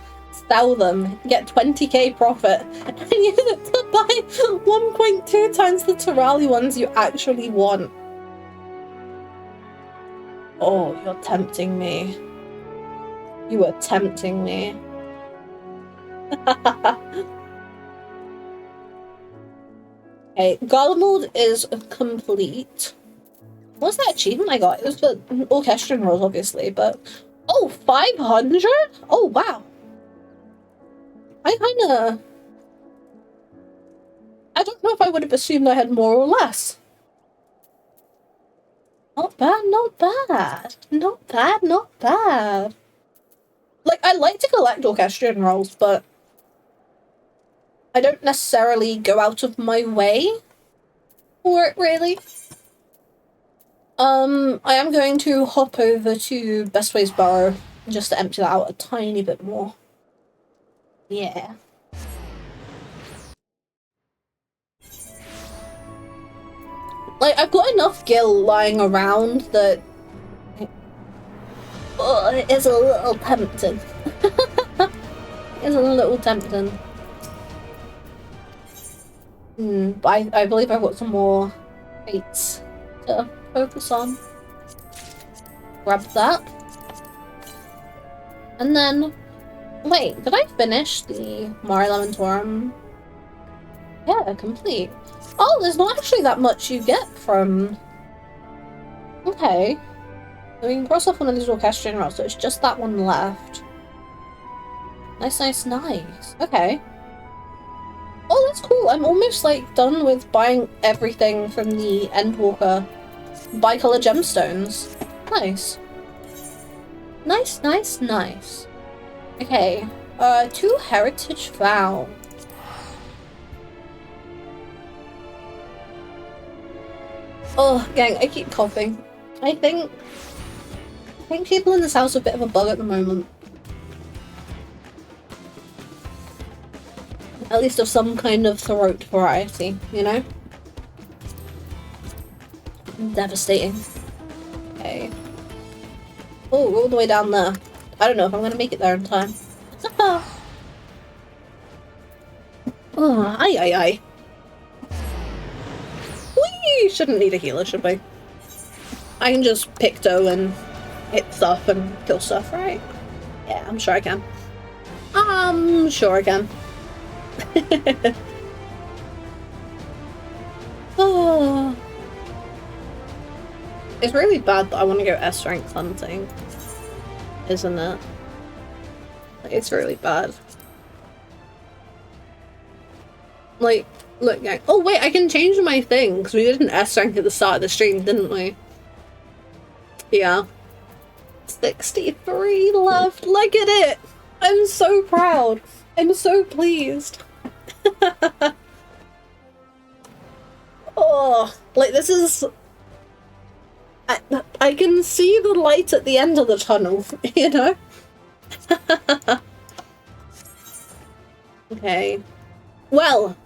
sell them, get 20k profit, and use it to buy 1.2 times the Terali ones you actually want. Oh, you're tempting me. You are tempting me. Okay, Garlemald is complete. What's that achievement I got? It was for Orchestrion rolls, obviously, but... Oh, 500? Oh, wow. I don't know if I would have assumed I had more or less. Not bad, not bad. Not bad, not bad. Like, I like to collect Orchestrion rolls, but... I don't necessarily go out of my way for it, really. I am going to hop over to Bestways Burrow just to empty that out a tiny bit more. Yeah. Like, I've got enough gil lying around that it is a little tempting. It's a little tempting. But I believe I've got some more fates to focus on. Grab that. And then... Wait, did I finish the Mare Lamentorum? Yeah, complete. Oh, there's not actually that much you get from... Okay. So we can cross off one of these Orchestrion rolls, so it's just that one left. Nice, nice, nice. Okay. Oh, that's cool. I'm almost, like, done with buying everything from the Endwalker bicolor gemstones. Nice. Nice, nice, nice. Okay. 2 heritage found. Oh, gang, I keep coughing. I think people in this house are a bit of a bug at the moment. At least of some kind of throat variety, you know? Devastating. Okay. Oh, we're all the way down there. I don't know if I'm gonna make it there in time. Oh, aye. We shouldn't need a healer, should we? I can just picto and hit stuff and kill stuff, right? Yeah, I'm sure I can. I'm sure I can. Oh. It's really bad that I want to go S rank hunting, isn't it? It's really bad. Like, look, gang. Oh wait, I can change my thing because we did an S rank at the start of the stream, didn't we? Yeah. 63 left. Look at it. I'm so proud. I'm so pleased. Oh, like this is... I can see the light at the end of the tunnel, you know? Okay. Well,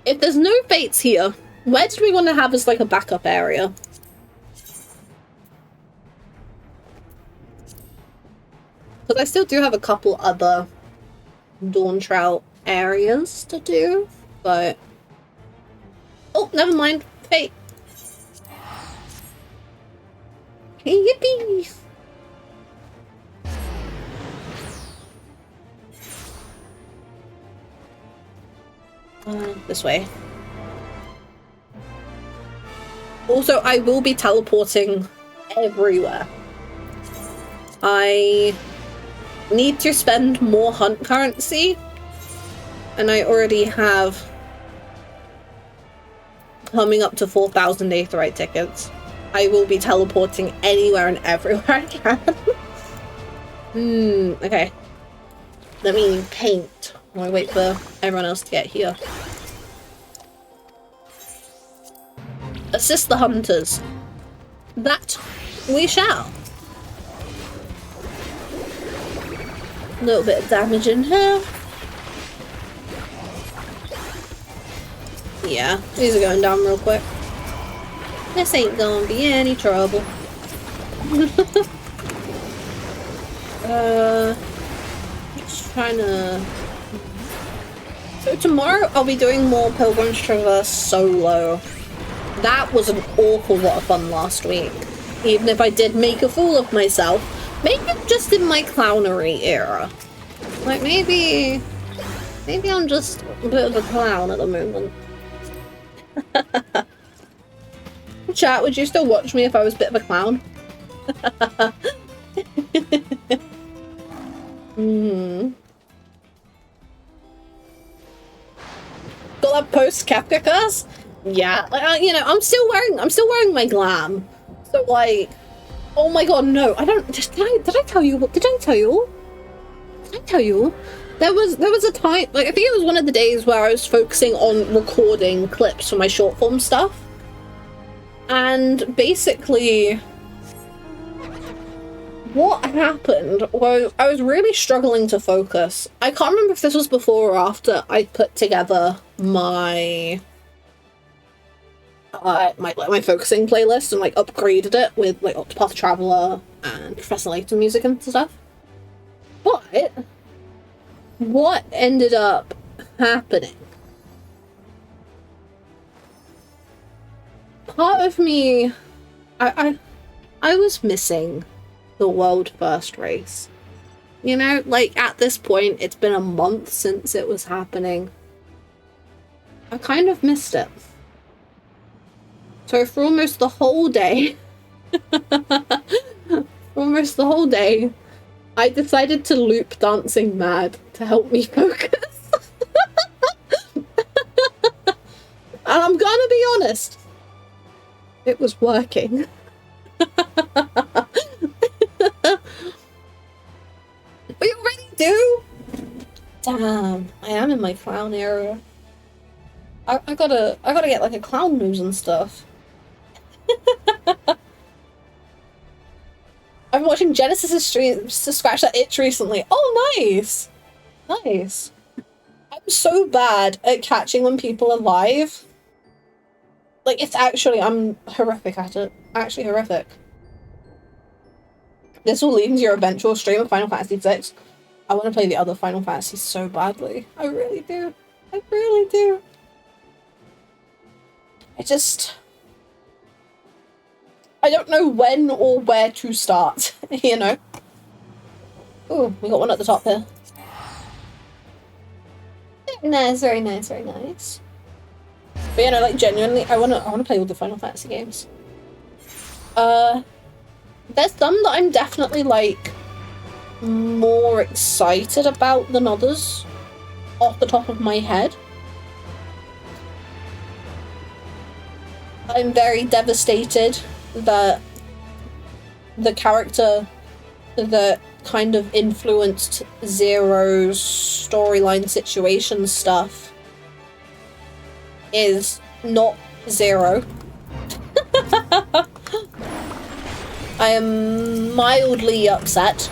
if there's no fates here, where do we want to have as like a backup area? Because I still do have a couple other Dawntrail areas to do, but... Oh, never mind. Fate. Yippee! This way. Also, I will be teleporting everywhere. I need to spend more hunt currency, and I already have coming up to 4,000 Aetheryte tickets. I will be teleporting anywhere and everywhere I can. Okay. Let me paint while I wait for everyone else to get here. Assist the hunters. That we shall. A little bit of damage in here. Yeah, these are going down real quick. This ain't gonna be any trouble. Just trying to... So tomorrow I'll be doing more Pilgrim's Traverse solo. That was an awful lot of fun last week. Even if I did make a fool of myself. Maybe just in my clownery era. Like maybe I'm just a bit of a clown at the moment. Chat, would you still watch me if I was a bit of a clown? Got that post Kefka curse? Yeah, like, you know, I'm still wearing my glam. So like, oh my god, no, I don't. Did I tell you? Did I tell you? Did I tell you? There was a time, like I think it was one of the days where I was focusing on recording clips for my short form stuff, and basically, what happened was I was really struggling to focus. I can't remember if this was before or after I put together my my focusing playlist and like upgraded it with like Octopath Traveler and Professor Layton music and stuff. But what ended up happening? Part of me, I was missing the world first race. You know, like at this point, it's been a month since it was happening. I kind of missed it. So for almost the whole day, I decided to loop Dancing Mad to help me focus. And I'm gonna be honest, it was working. We already do? Damn, I am in my clown era. I gotta get like a clown nose and stuff. I've been watching Genesis's streams to scratch that itch recently. Oh, nice! Nice. I'm so bad at catching when people are live. Like, it's actually, I'm horrific at it. Actually horrific. This will lead into your eventual stream of Final Fantasy VI. I want to play the other Final Fantasies so badly. I really do. I really do. I don't know when or where to start, you know? Ooh, we got one at the top here. Very nice, very nice, very nice. But you know, like genuinely, I wanna play all the Final Fantasy games. There's some that I'm definitely like more excited about than others, off the top of my head. I'm very devastated that the character that kind of influenced Zero's storyline situation stuff is not Zero. I am mildly upset,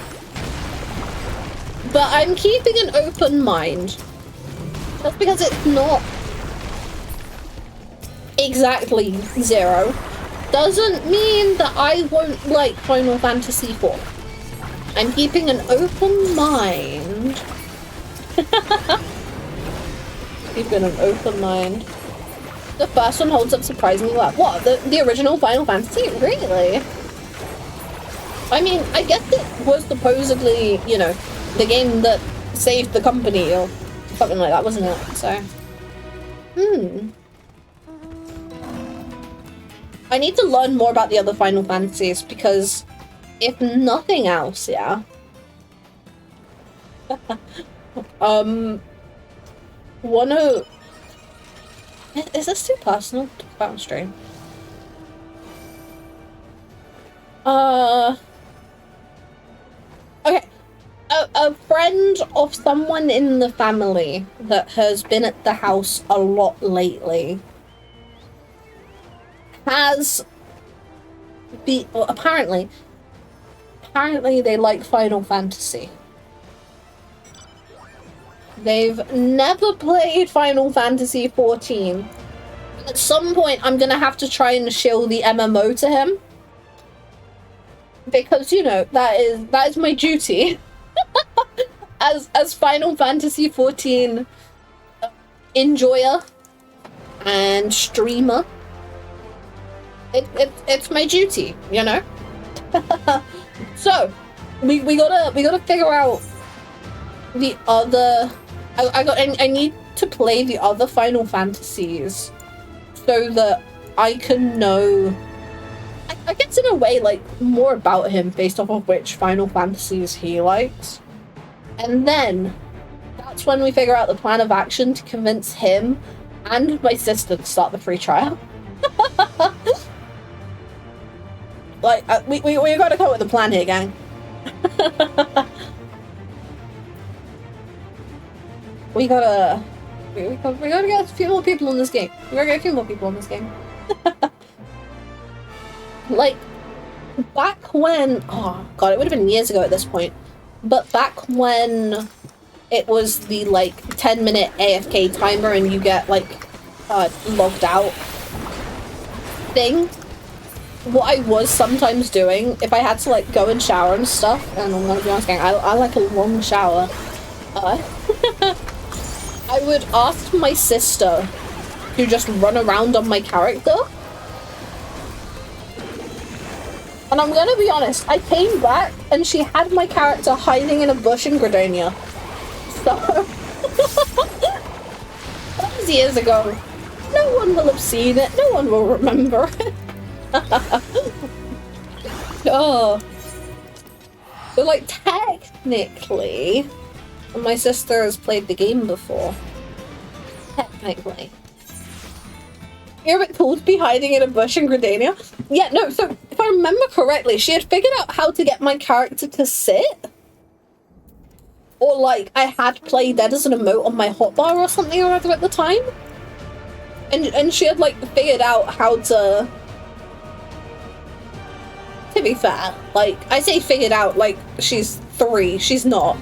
but I'm keeping an open mind. That's because it's not exactly Zero. Doesn't mean that I won't like Final Fantasy IV. I'm keeping an open mind. Keeping an open mind. The first one holds up surprisingly well. What? The original Final Fantasy? Really? I mean, I guess it was supposedly, you know, the game that saved the company or something like that, wasn't it? So, I need to learn more about the other Final Fantasies because, if nothing else, yeah. Is this too personal to talk about on stream? Okay. A friend of someone in the family that has been at the house a lot lately has well, apparently they like Final Fantasy. They've never played Final Fantasy 14. At some point, I'm gonna have to try and shill the MMO to him. Because, you know, that is my duty. as Final Fantasy 14 enjoyer and streamer. It's my duty, you know? So, we gotta figure out the other... I need to play the other Final Fantasies so that I can know, I guess in a way, like, more about him based off of which Final Fantasies he likes. And then, that's when we figure out the plan of action to convince him and my sister to start the free trial. Like, we gotta come up with a plan here, gang. We gotta get a few more people in this game. Like, back when... Oh, God, it would have been years ago at this point. But back when it was the, like, 10-minute AFK timer and you get, like, logged out thing, what I was sometimes doing, if I had to, like, go and shower and stuff, and I'm gonna be honest, gang, I like a long shower, I would ask my sister to just run around on my character. And I'm gonna be honest, I came back and she had my character hiding in a bush in Gridania. So... that was years ago. No one will have seen it, no one will remember it. Oh. So, like, technically... my sister has played the game before. Technically. You're a bit cool to be hiding in a bush in Gridania? Yeah, no, so if I remember correctly, she had figured out how to get my character to sit. Or, like, I had Play Dead as an emote on my hotbar or something or other at the time. And she had, like, figured out how to... To be fair, like, I say figured out, like, she's 3. She's not.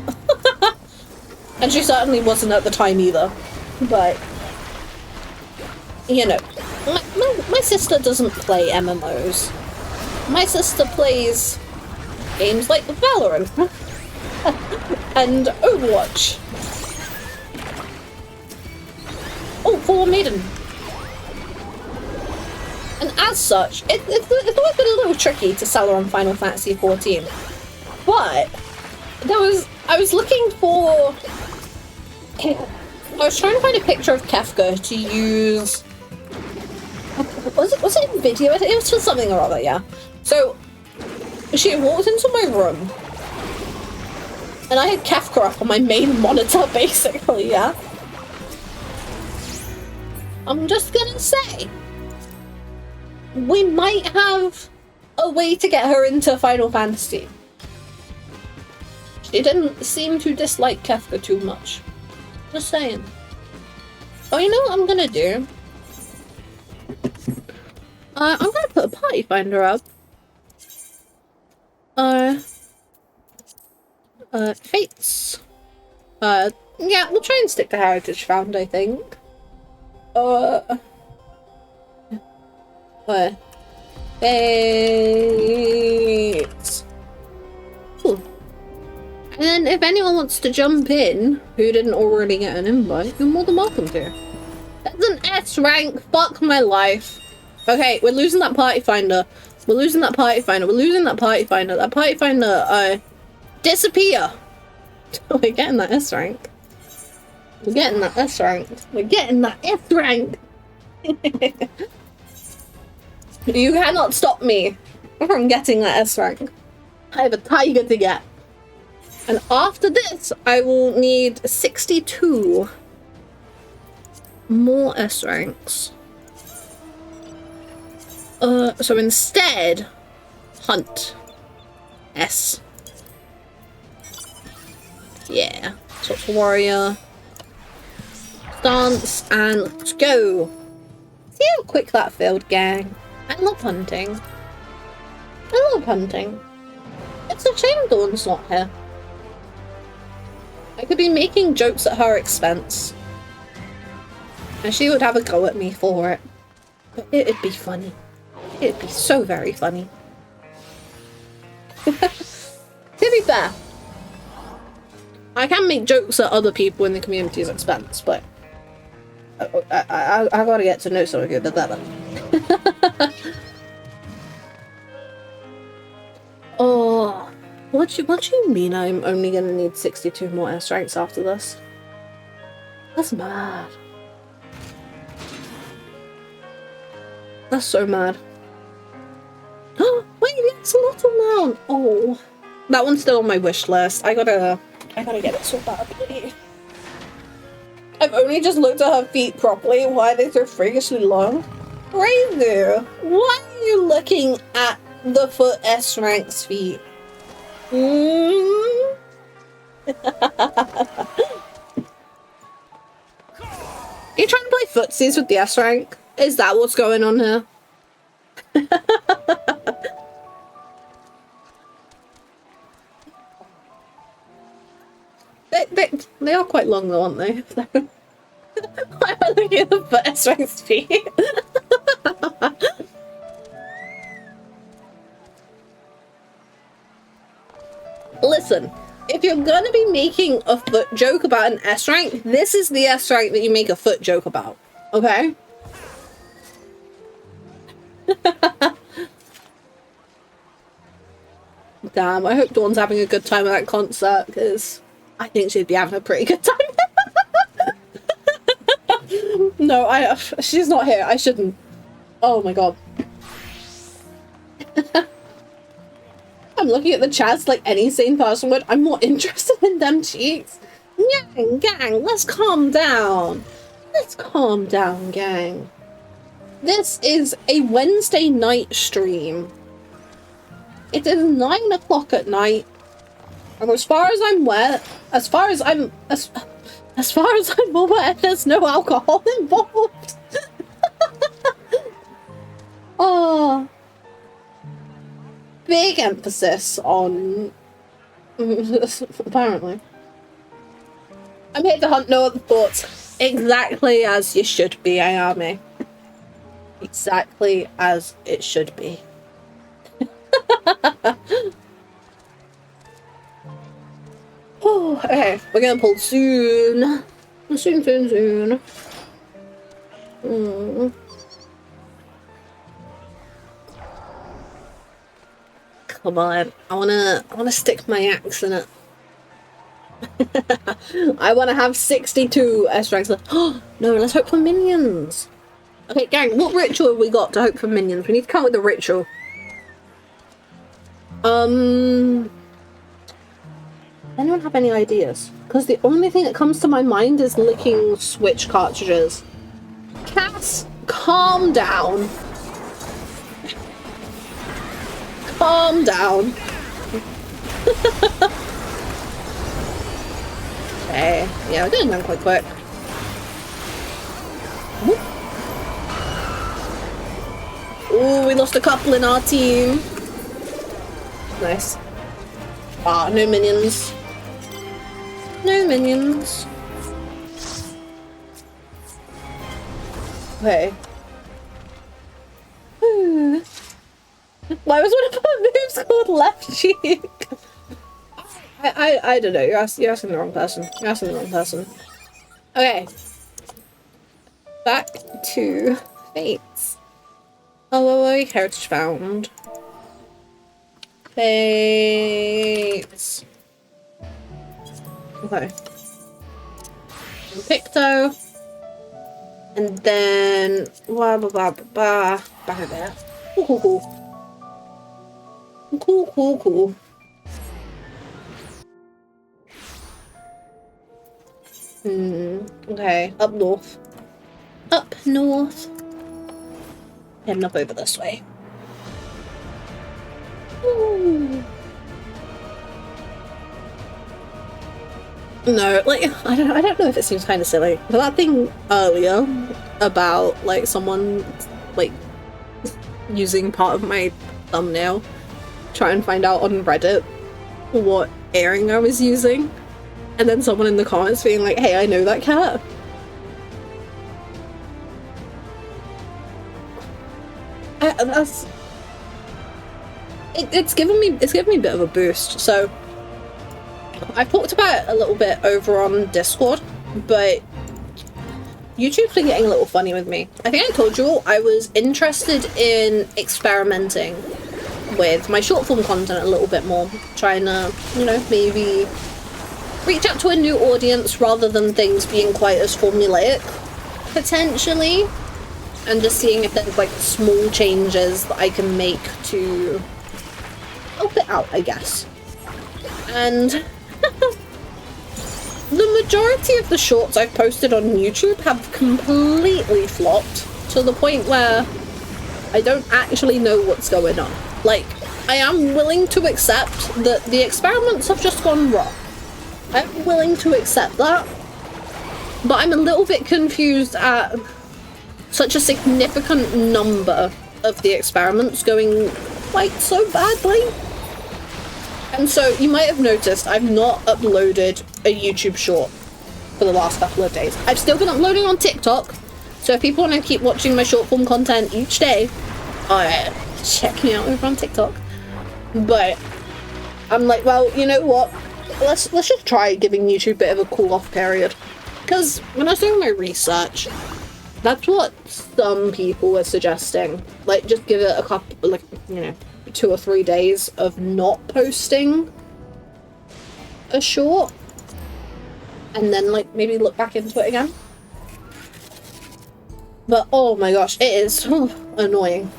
And she certainly wasn't at the time either. But, you know, my sister doesn't play MMOs. My sister plays games like Valorant and Overwatch. Oh, For Maiden. And as such, it's always been a little tricky to sell her on Final Fantasy 14. But I was looking for... I was trying to find a picture of Kefka to use... Was it in video? It was for something or other, yeah. So, she walked into my room, and I had Kefka up on my main monitor, basically, yeah? I'm just gonna say, we might have a way to get her into Final Fantasy. She didn't seem to dislike Kefka too much. Just saying. Oh, you know what I'm gonna do? I'm gonna put a party finder up. Fates. Yeah, we'll try and stick to Heritage Found, I think. Fates. Cool. And then if anyone wants to jump in, who didn't already get an invite, you're more than welcome to. That's an S rank, fuck my life. Okay, we're losing that party finder. We're losing that party finder. We're losing that party finder. That party finder, disappear. We're getting that S rank. We're getting that S rank. We're getting that S rank. You cannot stop me from getting that S rank. I have a tiger to get. And after this, I will need 62. more S ranks. So instead, hunt. S. Yeah. Sort of warrior. Stance, and let's go. See how quick that failed, gang. I love hunting. I love hunting. It's a shame Dawn's not here. I could be making jokes at her expense. And she would have a go at me for it. But it'd be funny. It'd be so very funny. To be fair, I can make jokes at other people in the community's expense, but I gotta get to know some of you a bit better. Oh, what do you mean I'm only gonna need 62 more S ranks after this? That's mad. That's so mad. Oh, wait, the Axolotl Mount! Oh, that one's still on my wish list. I gotta get it so badly. I've only just looked at her feet properly. Why are they so freakishly long? Crazy! Why are you looking at the foot S rank's feet? You trying to play footsies with the S rank? Is that what's going on here? They are quite long though, aren't they? Why am I looking at the foot S rank's feet? Listen, if you're gonna be making a foot joke about an S rank, this is the S rank that you make a foot joke about, okay? Damn, I hope Dawn's having a good time at that concert, because I think she'd be having a pretty good time. No, she's not here, I shouldn't. Oh my god. I'm looking at the chats like any sane person would. I'm more interested in them cheeks. Gang, let's calm down. Let's calm down, gang. This is a Wednesday night stream. It is 9 o'clock at night. And as far as I'm aware, as far as I'm aware, there's no alcohol involved. Oh. Big emphasis on apparently. I'm here to hunt no other thoughts. Exactly as you should be, Ayame. Exactly as it should be. Oh, okay, we're gonna pull soon. Soon. Come on, I wanna stick my axe in it. I wanna have 62 S ranks left. Oh no, let's hope for minions. Okay, gang, what ritual have we got to hope for minions? We need to come up with a ritual. Anyone have any ideas? Because the only thing that comes to my mind is licking Switch cartridges. Cass, calm down. Calm down. Okay, yeah, we're doing them quite quick. Ooh, we lost a couple in our team. Nice. Ah, no minions. No minions. Okay. Why was one of our moves called left cheek? I don't know. You're asking the wrong person. You're asking the wrong person. Okay. Back to Fates. Oh, heritage found. Fates. Okay. Picto. And then back of there. Cool. Okay, up north. north. Heading up over this way. Ooh. No, like, I don't know if it seems kind of silly, but that thing earlier about, like, someone, like, using part of my thumbnail, try and find out on Reddit what earring I was using, and then someone in the comments being like, hey, I know that cat. It's given me a bit of a boost. So I've talked about it a little bit over on Discord, but YouTube's been getting a little funny with me. I think I told you all I was interested in experimenting with my short form content a little bit more, trying to, you know, maybe reach out to a new audience rather than things being quite as formulaic, potentially, and just seeing if there's like small changes that I can make to help it out, I guess. And the majority of the shorts I've posted on YouTube have completely flopped to the point where I don't actually know what's going on. Like, I am willing to accept that the experiments have just gone wrong. I'm willing to accept that, but I'm a little bit confused at such a significant number of the experiments going quite so badly. And so you might have noticed I've not uploaded a YouTube short for the last couple of days. I've still been uploading on TikTok, so if people want to keep watching my short form content each day, check me out over on TikTok. But I'm like, well, you know what? Let's just try giving YouTube a bit of a cool off period. Because when I was doing my research, that's what some people were suggesting. Like, just give it a couple, like, you know, 2 or 3 days of not posting a short, and then, like, maybe look back into it again. But, oh my gosh, it is annoying.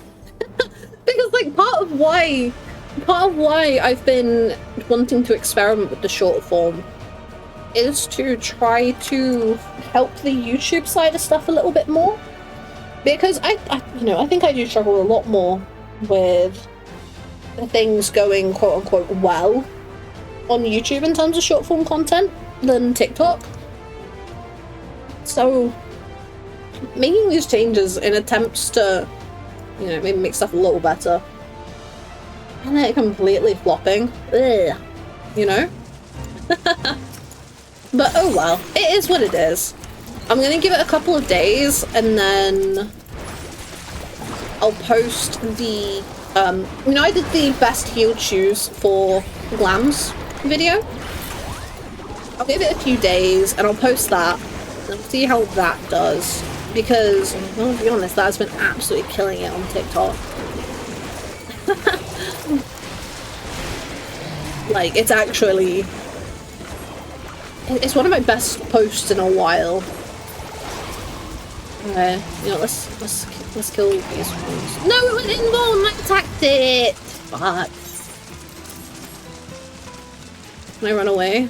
Because, like, part of why I've been wanting to experiment with the short form is to try to help the YouTube side of stuff a little bit more. Because I think I do struggle a lot more with things going quote-unquote well on YouTube in terms of short form content than TikTok. So making these changes in attempts to, you know, maybe make stuff a little better, and then it completely flopping, ugh, you know? But oh well, it is what it is. I'm gonna give it a couple of days, and then I'll post the you know, I did the best heeled shoes for Glams video. I'll give it a few days and I'll post that and see how that does, because, well, to be honest, that has been absolutely killing it on TikTok. Like, it's actually, it's one of my best posts in a while. Okay, you know, let's kill these ones. No, it went inborn! I attacked it! Fuck. Can I run away?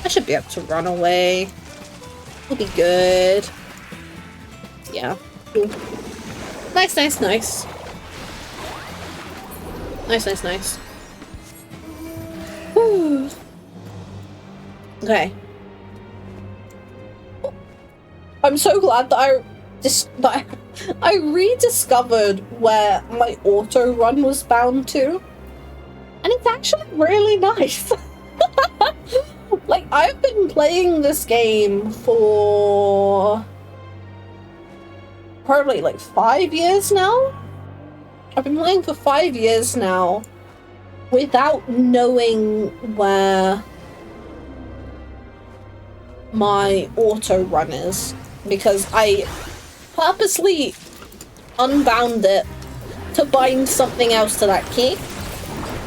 I should be able to run away. It'll be good. Yeah. Cool. Nice, nice, nice. Nice, nice, nice. Whew. Okay. I'm so glad that I rediscovered where my auto run was bound to, and it's actually really nice. Like, I've been playing this game for probably like 5 years now. I've been playing for 5 years now without knowing where my auto run is, because I purposely unbound it to bind something else to that key.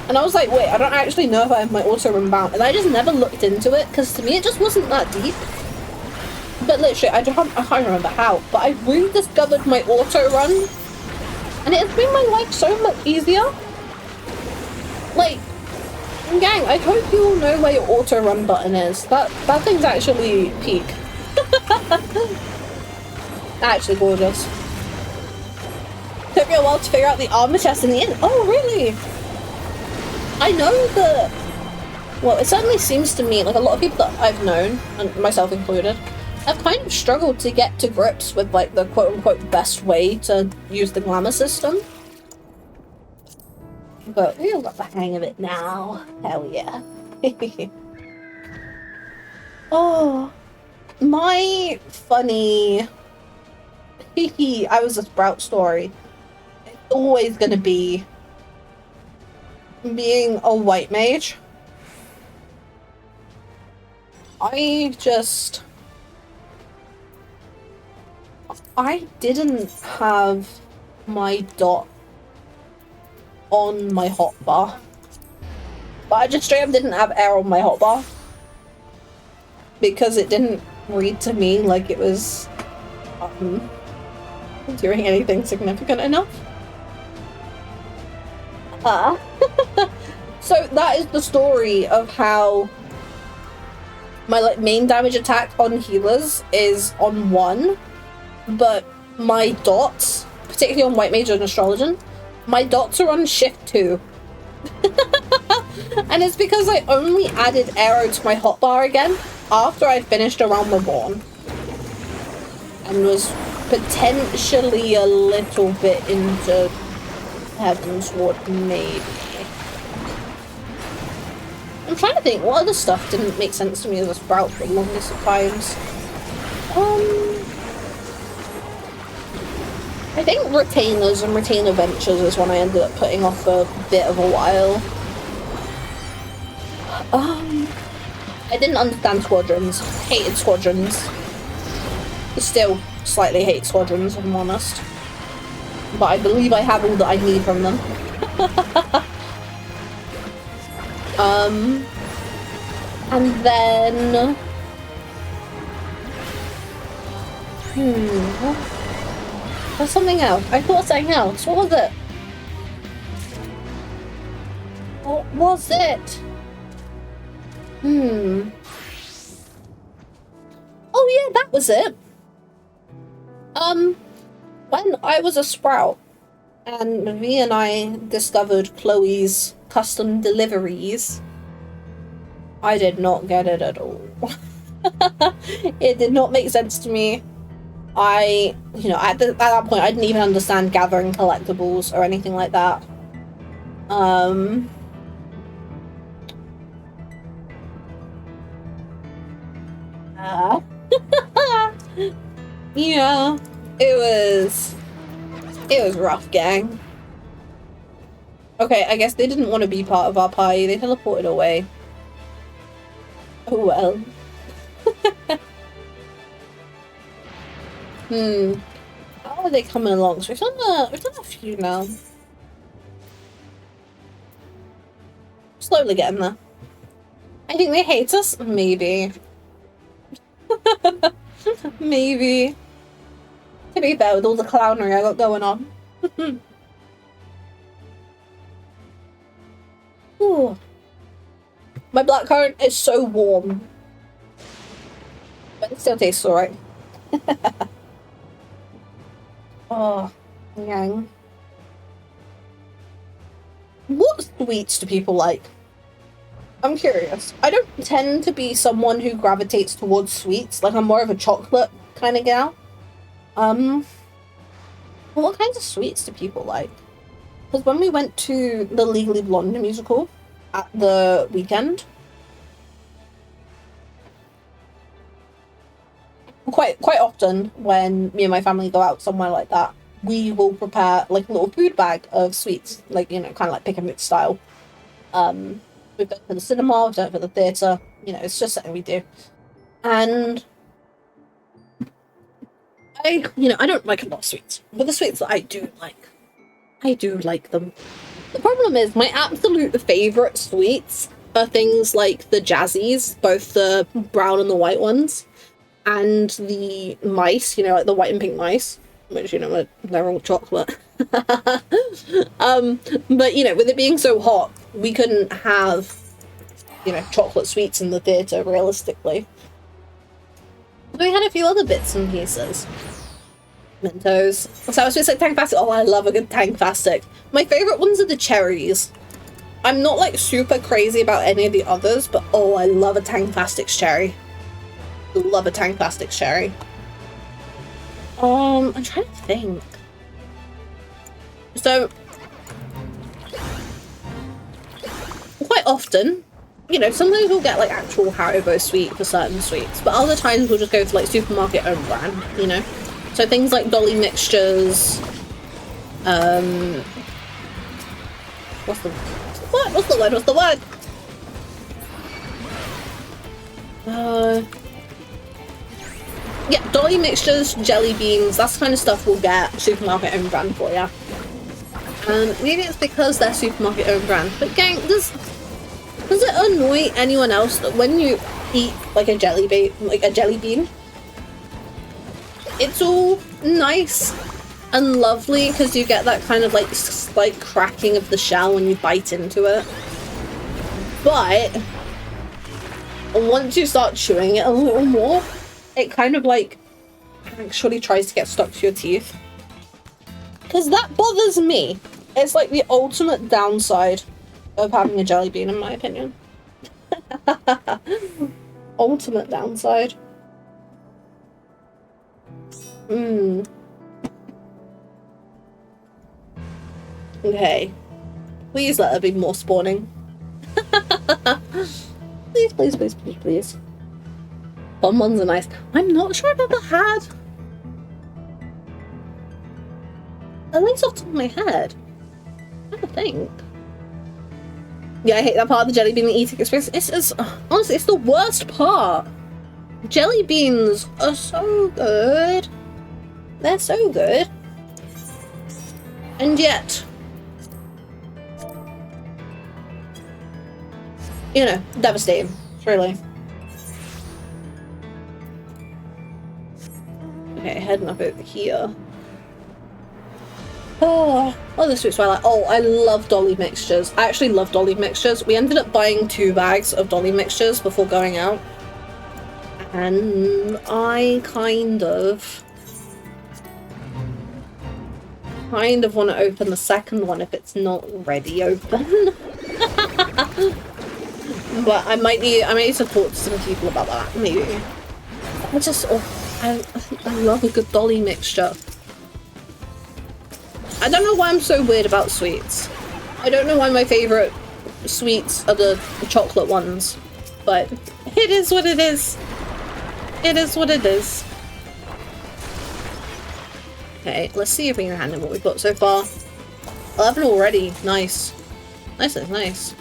And I was like, wait, I don't actually know if I have my auto run bound. And I just never looked into it, because to me it just wasn't that deep. But literally, I can't remember how, but I rediscovered my auto run, and it has made my life so much easier. Like, gang, I hope you all know where your auto run button is. That thing's actually peak. Actually gorgeous. Took me a while to figure out the armor chest in the end. Oh, really? I know that... Well, it certainly seems to me, like a lot of people that I've known, and myself included, have kind of struggled to get to grips with, like, the quote-unquote best way to use the glamour system. But we all got the hang of it now. Hell yeah. Oh, my funny I was a Sprout story. It's always gonna be being a white mage. I didn't have my dot on my hotbar. But I just straight up didn't have air on my hotbar. Because it didn't read to me like it was doing anything significant enough. So that is the story of how my like main damage attack on healers is on 1, but my dots, particularly on White Mage and Astrologian, my dots are on shift 2. And it's because I only added arrow to my hotbar again after I finished a Realm Reborn. And was potentially a little bit into Heavensward, maybe. I'm trying to think, what other stuff didn't make sense to me as a Sprout for the longest of times? I think Retainers and Retainer Ventures is one I ended up putting off for a bit of a while. I didn't understand Squadrons. Hated Squadrons. Still slightly hate Squadrons, if I'm honest. But I believe I have all that I need from them. And then... There's something else. I thought something else. What was it? What was it? Oh yeah, that was it. When I was a Sprout, and V and I discovered Chloe's custom deliveries, I did not get it at all. It did not make sense to me. At that point, I didn't even understand gathering collectibles or anything like that. Yeah, it was rough, gang. Okay, I guess they didn't want to be part of our party. They teleported away. Oh well. How are they coming along? So we've done a few now. Slowly getting there. I think they hate us. Maybe. Maybe. To be fair, with all the clownery I got going on. Ooh. My blackcurrant is so warm. But it still tastes alright. Oh, yang. What sweets do people like? I'm curious. I don't tend to be someone who gravitates towards sweets. Like, I'm more of a chocolate kind of gal. What kinds of sweets do people like? Because when we went to the Legally Blonde musical at the weekend, quite often when me and my family go out somewhere like that, we will prepare like a little food bag of sweets, like, you know, kind of like pick and mix style. We've done it for the cinema, we've done it for the theatre, you know, it's just something we do. And I don't like a lot of sweets, but the sweets that I do like them. The problem is my absolute favourite sweets are things like the Jazzies, both the brown and the white ones, and the mice, you know, like the white and pink mice, which, you know, they're all chocolate. But, you know, with it being so hot, we couldn't have, you know, chocolate sweets in the theatre, realistically. We had a few other bits and pieces. Mentos. So I was just like Tankfastic. Oh, I love a good Tankfastic. My favorite ones are the cherries. I'm not like super crazy about any of the others, but oh, I love a Tankfastic cherry. Love a Tankfastic cherry. I'm trying to think. So quite often, you know, sometimes we'll get like actual Haribo sweet for certain sweets, but other times we'll just go for like supermarket own brand, you know? So things like Dolly mixtures, what's the word? Yeah, Dolly mixtures, jelly beans, that's the kind of stuff we'll get supermarket own brand for, yeah. And maybe it's because they're supermarket own brand, but gang, does it annoy anyone else that when you eat like a jelly bean, it's all nice and lovely because you get that kind of like slight cracking of the shell when you bite into it, but once you start chewing it a little more, it kind of like actually tries to get stuck to your teeth, because that bothers me. It's like the ultimate downside of having a jelly bean, in my opinion. Ultimate downside. Okay. Please let there be more spawning. Please, please, please, please, please. Bonbons are nice. I'm not sure I've ever had, at least off the top of my head, I don't think. Yeah, I hate that part of the jelly bean eating experience. It's honestly, it's the worst part. Jelly beans are so good. They're so good. And yet, you know, devastating, really. Okay, heading up over here. Oh, other sweets I like. Oh, I love Dolly mixtures. I actually love Dolly mixtures. We ended up buying 2 bags of Dolly mixtures before going out. And I kind of want to open the second one if it's not already open. But I might need to talk to some people about that, maybe. I love a good Dolly mixture. I don't know why I'm so weird about sweets. I don't know why my favourite sweets are the chocolate ones, but it is what it is. It is what it is. Okay, let's see if we can handle what we've got so far. 11 already. Nice. Nice, nice.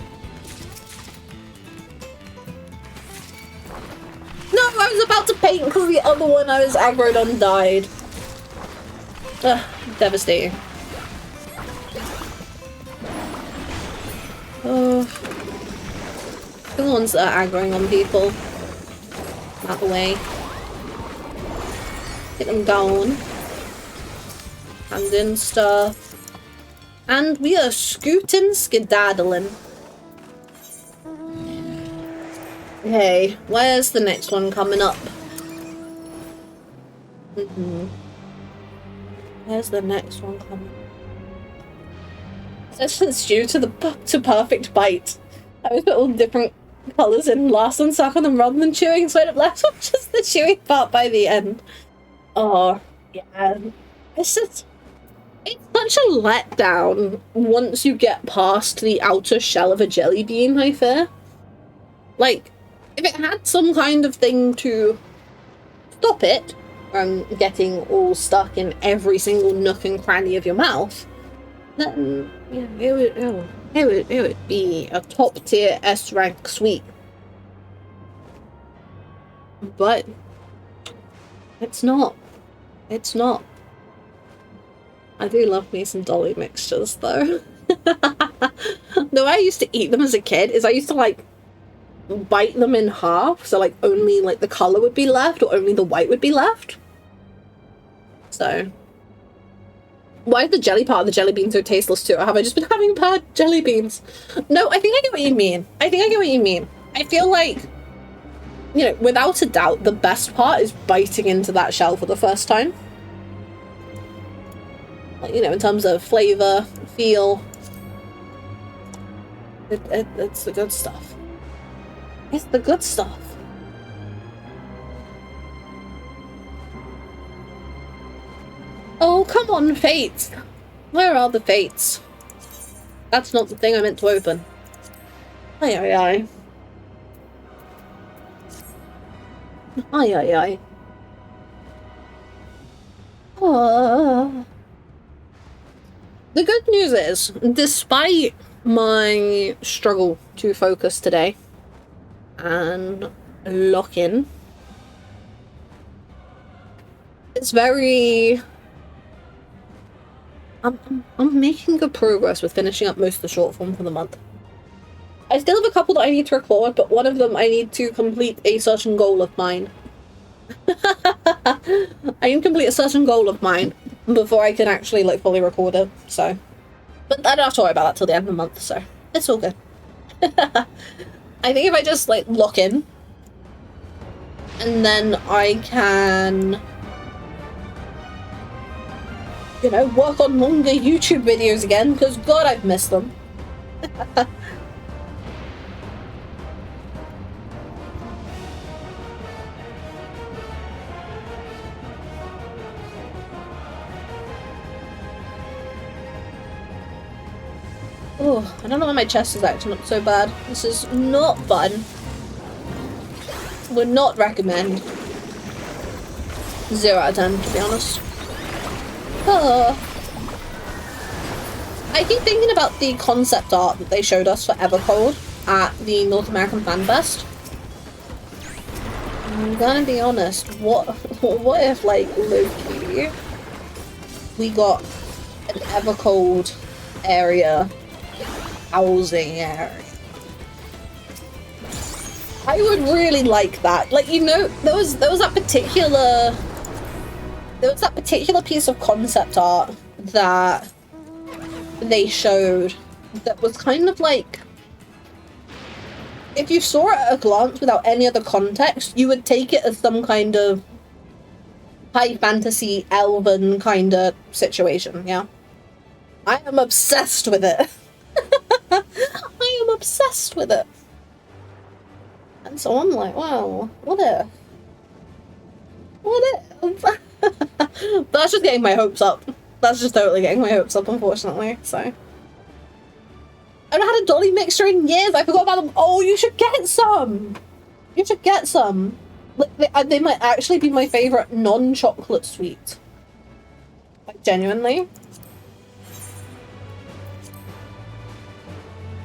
No, I was about to paint because the other one I was aggroed on died. Ugh, devastating. Oh, the ones that are aggroing on people. Out the way. Get them down. Handing stuff. And we are scooting, skedaddling. Okay, where's the next one coming up? Where's the next one coming up? It's due to perfect bite. I was put all different colours in last and stuck on them rather than chewing, so I ended up left with just the chewing part by the end. Oh, yeah. It's such a letdown once you get past the outer shell of a jelly bean, I fear. Like, if it had some kind of thing to stop it from getting all stuck in every single nook and cranny of your mouth, then yeah, it would be a top tier S rank sweet. But it's not. It's not. I do love me some Dolly mixtures though. The way I used to eat them as a kid is I used to like bite them in half, so like only like the colour would be left or only the white would be left. So why is the jelly part of the jelly bean so tasteless too? Or have I just been having bad jelly beans? No, I think I get what you mean. I feel like, you know, without a doubt, the best part is biting into that shell for the first time. Like, you know, in terms of flavor, feel. It's the good stuff. It's the good stuff. Oh, come on, Fates! Where are the Fates? That's not the thing I meant to open. Aye, aye, aye. Aye, aye, aye. The good news is, despite my struggle to focus today and lock in, it's very... I'm making good progress with finishing up most of the short form for the month. I still have a couple that I need to record, but one of them I need to complete a certain goal of mine. I need to complete a certain goal of mine before I can actually, like, fully record it, so... But I don't have to worry about that till the end of the month, so it's all good. I think if I just, like, lock in, and then I can... you know, work on longer YouTube videos again, because God, I've missed them. Oh, I don't know why my chest is acting up so bad. This is not fun. Would not recommend. 0 out of 10, to be honest. Oh. I keep thinking about the concept art that they showed us for Evercold at the North American Fan Fest. I'm gonna be honest, what if, like, low-key, we got an Evercold area, housing area? I would really like that. Like, you know, there was that particular piece of concept art that they showed that was kind of like, if you saw it at a glance without any other context, you would take it as some kind of high fantasy elven kind of situation, yeah? I am obsessed with it. I am obsessed with it. And so I'm like, wow, what if? But that's just getting my hopes up. That's just totally getting my hopes up, unfortunately, so. I've not had a dolly mixture in years. I forgot about them. Oh, you should get some. You should get some. Like, they might actually be my favorite non-chocolate sweet. Like, genuinely.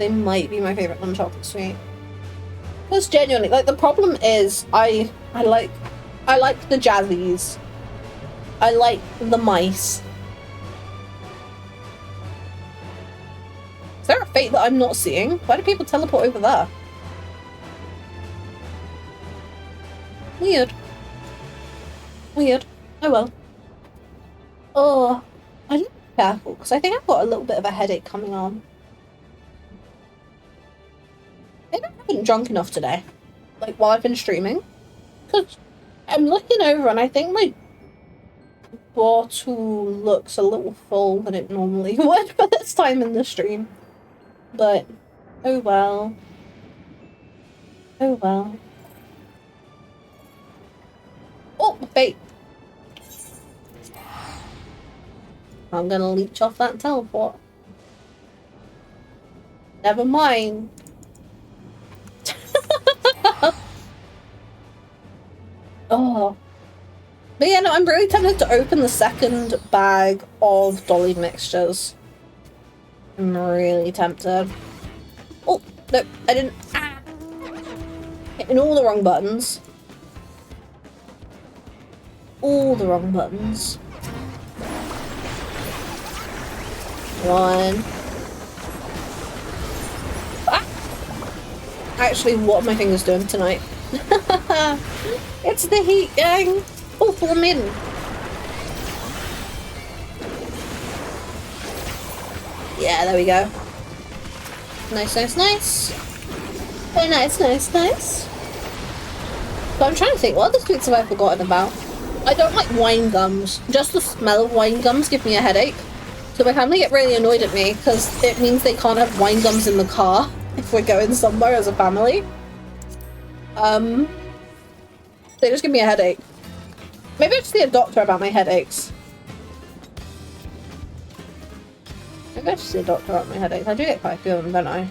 They might be my favorite non-chocolate sweet. Because genuinely, like, the problem is I like the jazzies. I like the mice. Is there a fate that I'm not seeing? Why do people teleport over there? Weird. Weird. Oh well. Oh, I need to be careful, because I think I've got a little bit of a headache coming on. Maybe I haven't drunk enough today. Like, while I've been streaming. Because I'm looking over and I think my bottle looks a little full than it normally would for this time in the stream. But, oh well. Oh well. Oh, fate. I'm gonna leech off that teleport. Never mind. Oh. But yeah, no, I'm really tempted to open the second bag of dolly mixtures. I'm really tempted. Oh, no, I didn't. Ah. Hitting all the wrong buttons. All the wrong buttons. One. Ah. Actually, what are my fingers doing tonight? It's the heat, gang! Oh, form in! Yeah, there we go. Nice, nice, nice. Very nice, nice, nice. But I'm trying to think, what other sweets have I forgotten about? I don't like wine gums. Just the smell of wine gums give me a headache. So my family get really annoyed at me because it means they can't have wine gums in the car if we're going somewhere as a family. They just give me a headache. Maybe I should see a doctor about my headaches. Maybe I should see a doctor about my headaches. I do get quite a few of them, don't I?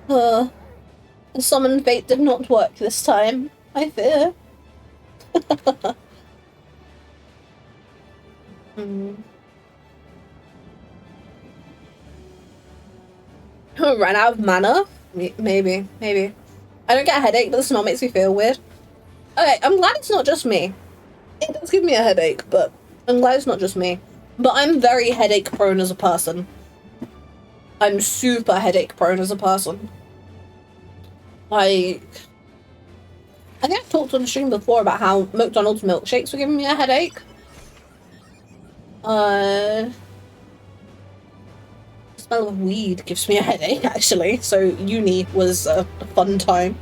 The summon fate did not work this time, I fear. Ran out of mana? Maybe. I don't get a headache, but the smell makes me feel weird. Okay, I'm glad it's not just me. It does give me a headache, but I'm glad it's not just me. But I'm very headache prone as a person. I'm super headache prone as a person. Like, I think I've talked on the stream before about how McDonald's milkshakes were giving me a headache. The smell of weed gives me a headache, actually. So uni was a fun time.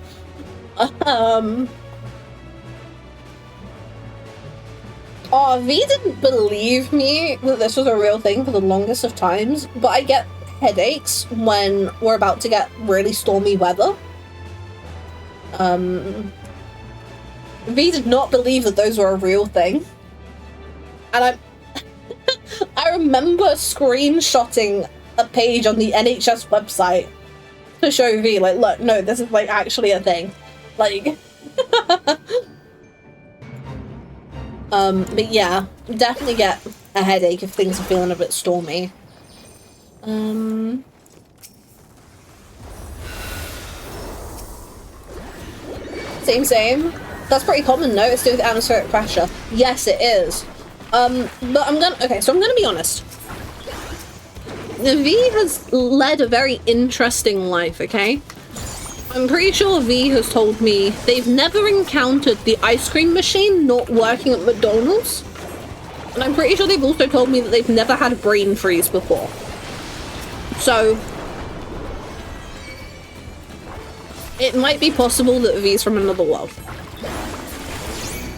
Oh, V didn't believe me that this was a real thing for the longest of times, but I get headaches when we're about to get really stormy weather. V did not believe that those were a real thing. And I remember screenshotting a page on the NHS website to show V, like, look, no, this is, like, actually a thing. Like... but yeah, definitely get a headache if things are feeling a bit stormy. Same. That's pretty common, no? It's to do with atmospheric pressure. Yes, it is. But I'm gonna be honest. V has led a very interesting life, okay? I'm pretty sure V has told me they've never encountered the ice cream machine not working at McDonald's. And I'm pretty sure they've also told me that they've never had a brain freeze before. So, it might be possible that V's from another world.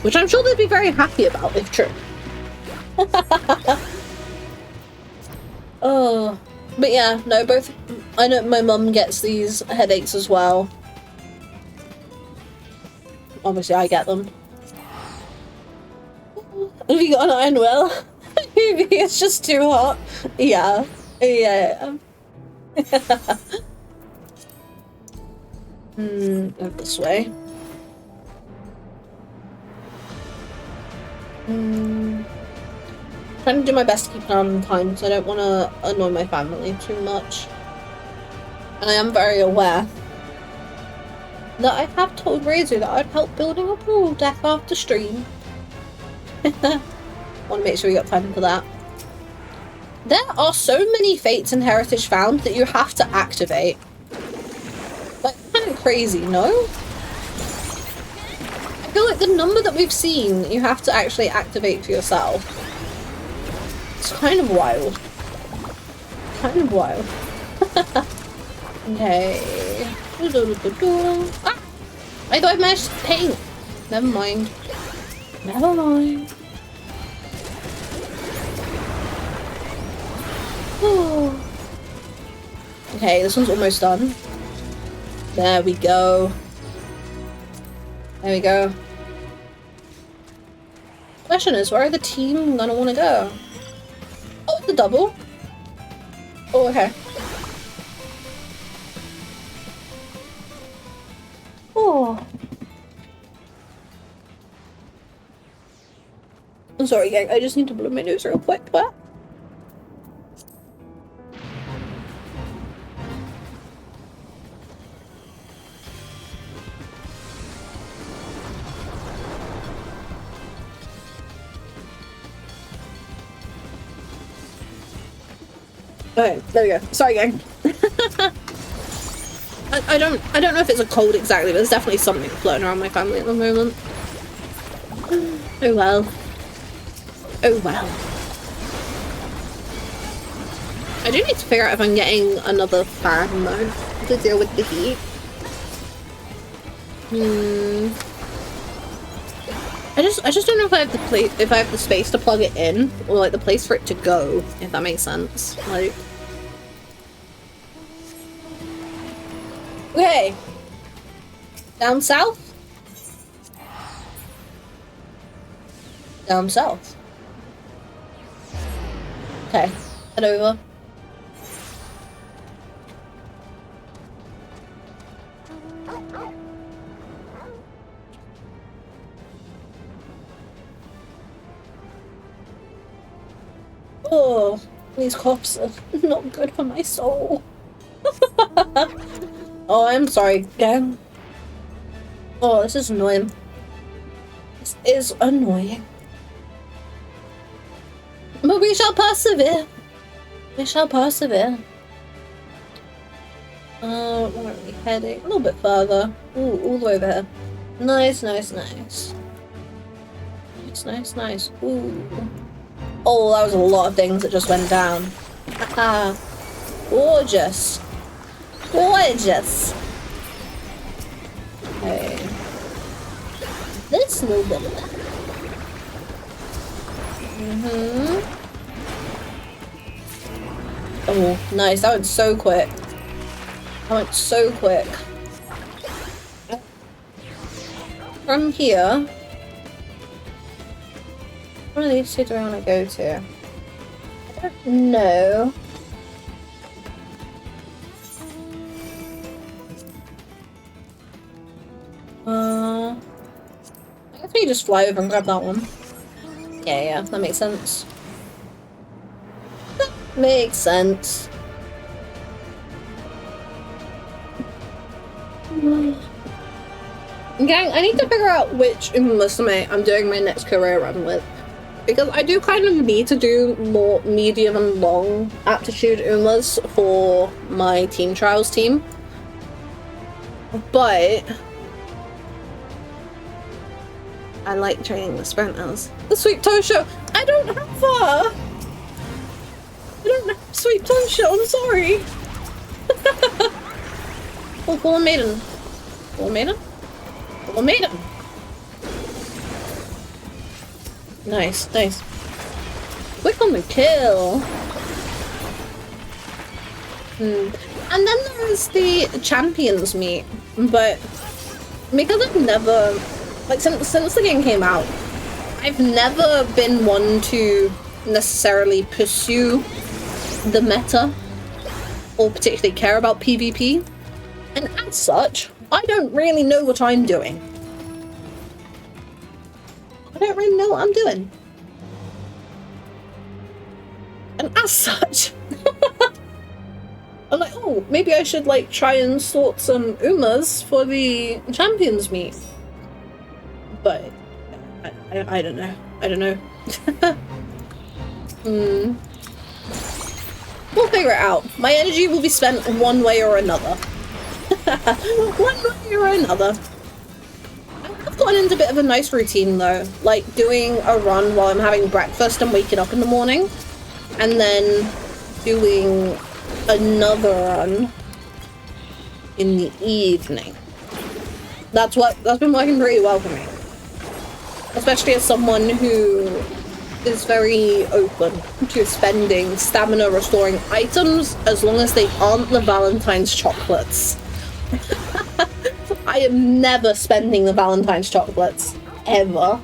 Which I'm sure they'd be very happy about, if true. Oh, but yeah, no, both. I know my mum gets these headaches as well. Obviously, I get them. Have you got an iron will? Maybe it's just too hot. Yeah. Go this way. Trying to do my best to keep an eye on time, because I don't want to annoy my family too much. And I am very aware that I have told Razor that I'd help building a pool deck after stream. Want to make sure we got time for that. There are so many fates in Heritage found that you have to activate. Like, kind of crazy, no? I feel like the number that we've seen, you have to actually activate for yourself. It's kind of wild. Okay. Ah! I thought I managed to paint. Never mind. Oh. Okay, this one's almost done. There we go. Question is, where are the team gonna want to go? Oh, it's a double. Oh, okay. Oh. I'm sorry, gang. I just need to blow my nose real quick. What? Okay, there we go. Sorry, gang. I don't know if it's a cold exactly, but there's definitely something floating around my family at the moment. Oh well. I do need to figure out if I'm getting another fan though. to deal with the heat. I just don't know if I have the space to plug it in, or like the place for it to go, if that makes sense. Like, okay, down south. Down south. Okay, head over. Oh, these cops are not good for my soul. Oh, I'm sorry, gang. Oh, this is annoying. This is annoying. But we shall persevere. We shall persevere. Where are we heading? A little bit further. Ooh, all the way there. Nice, nice, nice. Nice, nice, nice. Ooh. Oh, that was a lot of things that just went down. Haha. Gorgeous. Gorgeous. Okay. This little bit of that. Oh, nice. That went so quick. That went so quick. From here, one of these two do I want to go to? I don't know. I guess we just fly over and grab that one. Yeah, that makes sense. That makes sense. Gang, I need to figure out which Musume I'm doing my next career run with. Because I do kind of need to do more medium and long aptitude Umas for my team trials team. But I like training the sprinters. The sweep toe show! I don't have I don't have sweep toe show, I'm sorry! Oh, Fallen Maiden. Fallen Maiden? Fallen Maiden! Nice, nice. Quick on the kill! And then there's the champions meet, but because I've never, like since the game came out, I've never been one to necessarily pursue the meta or particularly care about PvP, and as such, I don't really know what I'm doing. I don't really know what I'm doing. And as such, I'm like, oh, maybe I should like try and sort some Umas for the champions meet. But I don't know. I don't know. We'll figure it out. My energy will be spent one way or another. One way or another. I've gotten into a bit of a nice routine though, like doing a run while I'm having breakfast and waking up in the morning, and then doing another run in the evening. That's been working pretty well for me. Especially as someone who is very open to spending stamina restoring items as long as they aren't the Valentine's chocolates. I am never spending the Valentine's chocolates. Ever.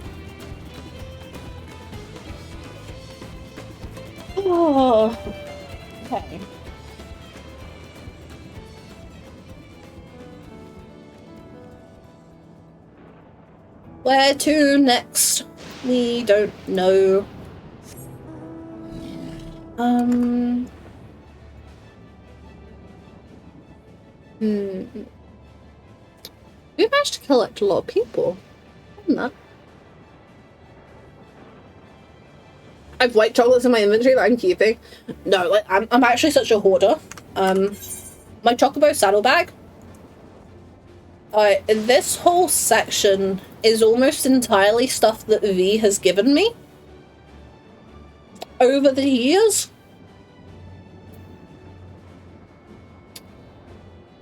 Oh. Okay. Where to next? We don't know. We've managed to collect a lot of people. Haven't that? I have white chocolates in my inventory that I'm keeping. No, like I'm actually such a hoarder. My Chocobo saddlebag. This whole section is almost entirely stuff that V has given me over the years.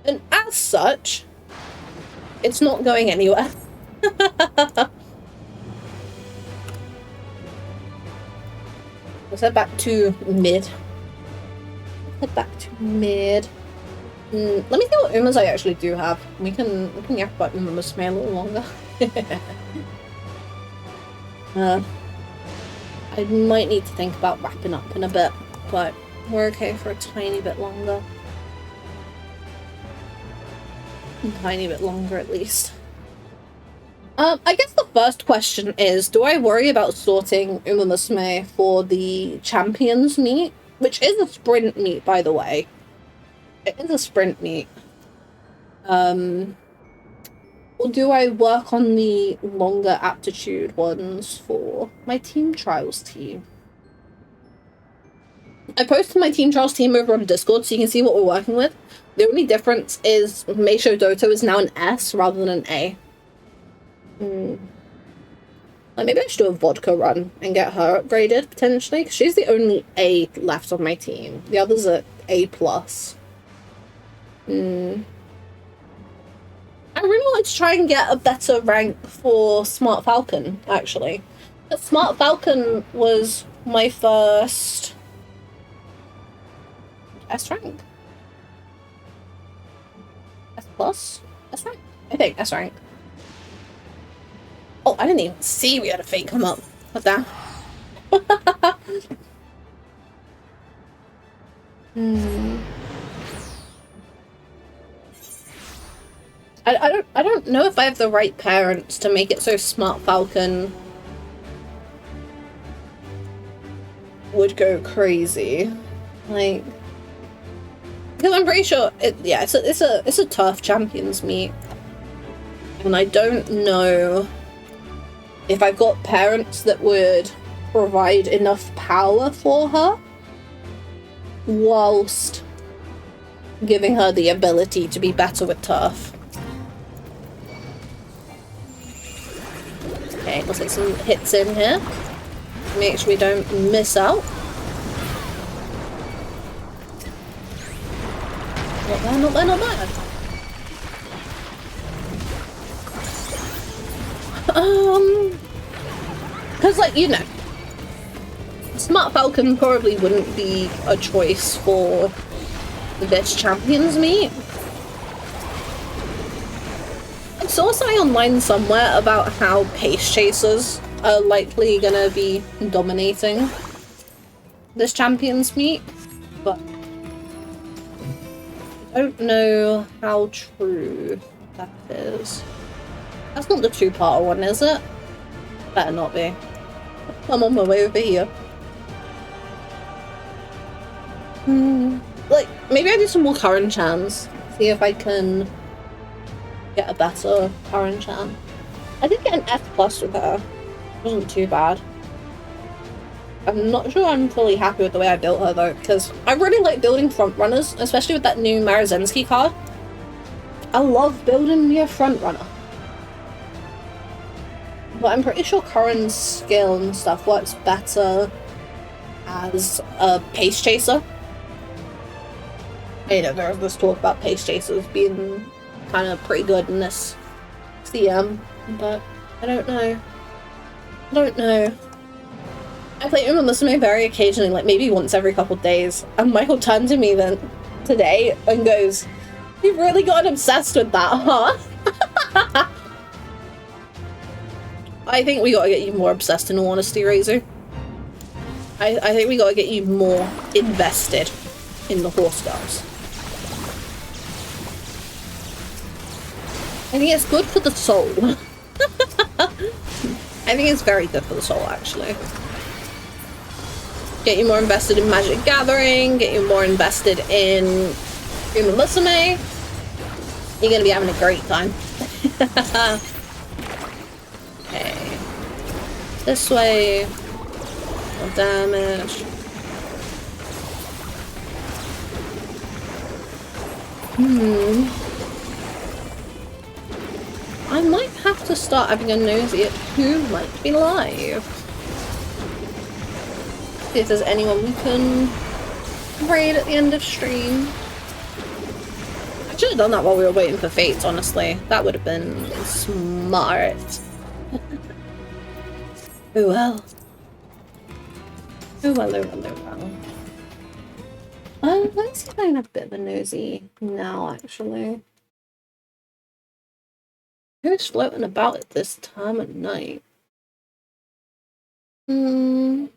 And as such, it's not going anywhere. Let's head back to mid. Head back to mid. Let me see what Umas I actually do have. We can yak about Umas a little longer. I might need to think about wrapping up in a bit, but we're okay for a tiny bit longer. A tiny bit longer at least. I guess the first question is, do I worry about sorting Uma Musume for the Champions meet? Which is a sprint meet, by the way. It is a sprint meet. Or do I work on the longer aptitude ones for my Team Trials team? I posted my Team Trials team over on Discord so you can see what we're working with. The only difference is Meisho Doto is now an S rather than an A. Like maybe I should do a vodka run and get her upgraded, potentially, because she's the only A left on my team. The others are A+. I really want to try and get a better rank for Smart Falcon, actually. But Smart Falcon was my first S rank. S+? S rank? I think S rank. Oh, I didn't even see we had a fate come up. What's that? I don't know if I have the right parents to make it so Smart Falcon would go crazy. Like, because I'm pretty sure it's a tough Champions meet. And I don't know if I've got parents that would provide enough power for her whilst giving her the ability to be better with turf. Okay, let's get some hits in here. Make sure we don't miss out. Not bad, not bad, not bad. Because, like, you know, Smart Falcon probably wouldn't be a choice for this Champions meet. I saw something online somewhere about how pace chasers are likely gonna be dominating this Champions meet, but I don't know how true that is. That's not the two-parter one, is it? Better not be. I'm on my way over here. Like, maybe I do some more current chans. See if I can get a better current chan. I did get an F+ with her. It wasn't too bad. I'm not sure I'm fully happy with the way I built her though, because I really like building front runners, especially with that new Marazensky card. I love building me a front runner. But I'm pretty sure Curran's skill and stuff works better as a pace chaser. You know, there's this talk about pace chasers being kind of pretty good in this CM, but I don't know. I don't know. I play Uma Musume very occasionally, like maybe once every couple of days, and Michael turned to me then today and goes, "You've really gotten obsessed with that, huh?" I think we gotta get you more obsessed, in all honesty, Razor. I think we gotta get you more invested in the horse girls. I think it's good for the soul. I think it's very good for the soul, actually. Get you more invested in Magic Gathering, get you more invested in Uma Musume. You're gonna be having a great time. Okay. This way. More damage. I might have to start having a nosy at who might be live. See if there's anyone we can raid at the end of stream. I should have done that while we were waiting for Fates, honestly. That would have been smart. Oh well. Oh well, oh well, oh well. Let's see if I can have a bit of a nosy now, actually. Who's floating about at this time of night? Maybe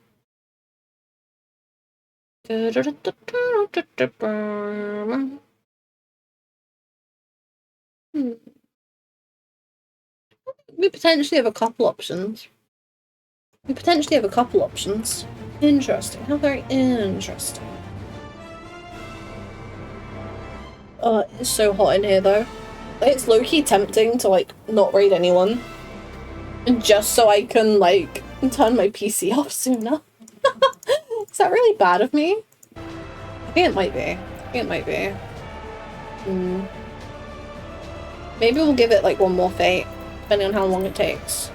we potentially have a couple options. Interesting. How very interesting. Oh, it's so hot in here though. It's low-key tempting to like not raid anyone. Just so I can like turn my PC off sooner. Is that really bad of me? I think it might be. Maybe we'll give it like one more fate, depending on how long it takes.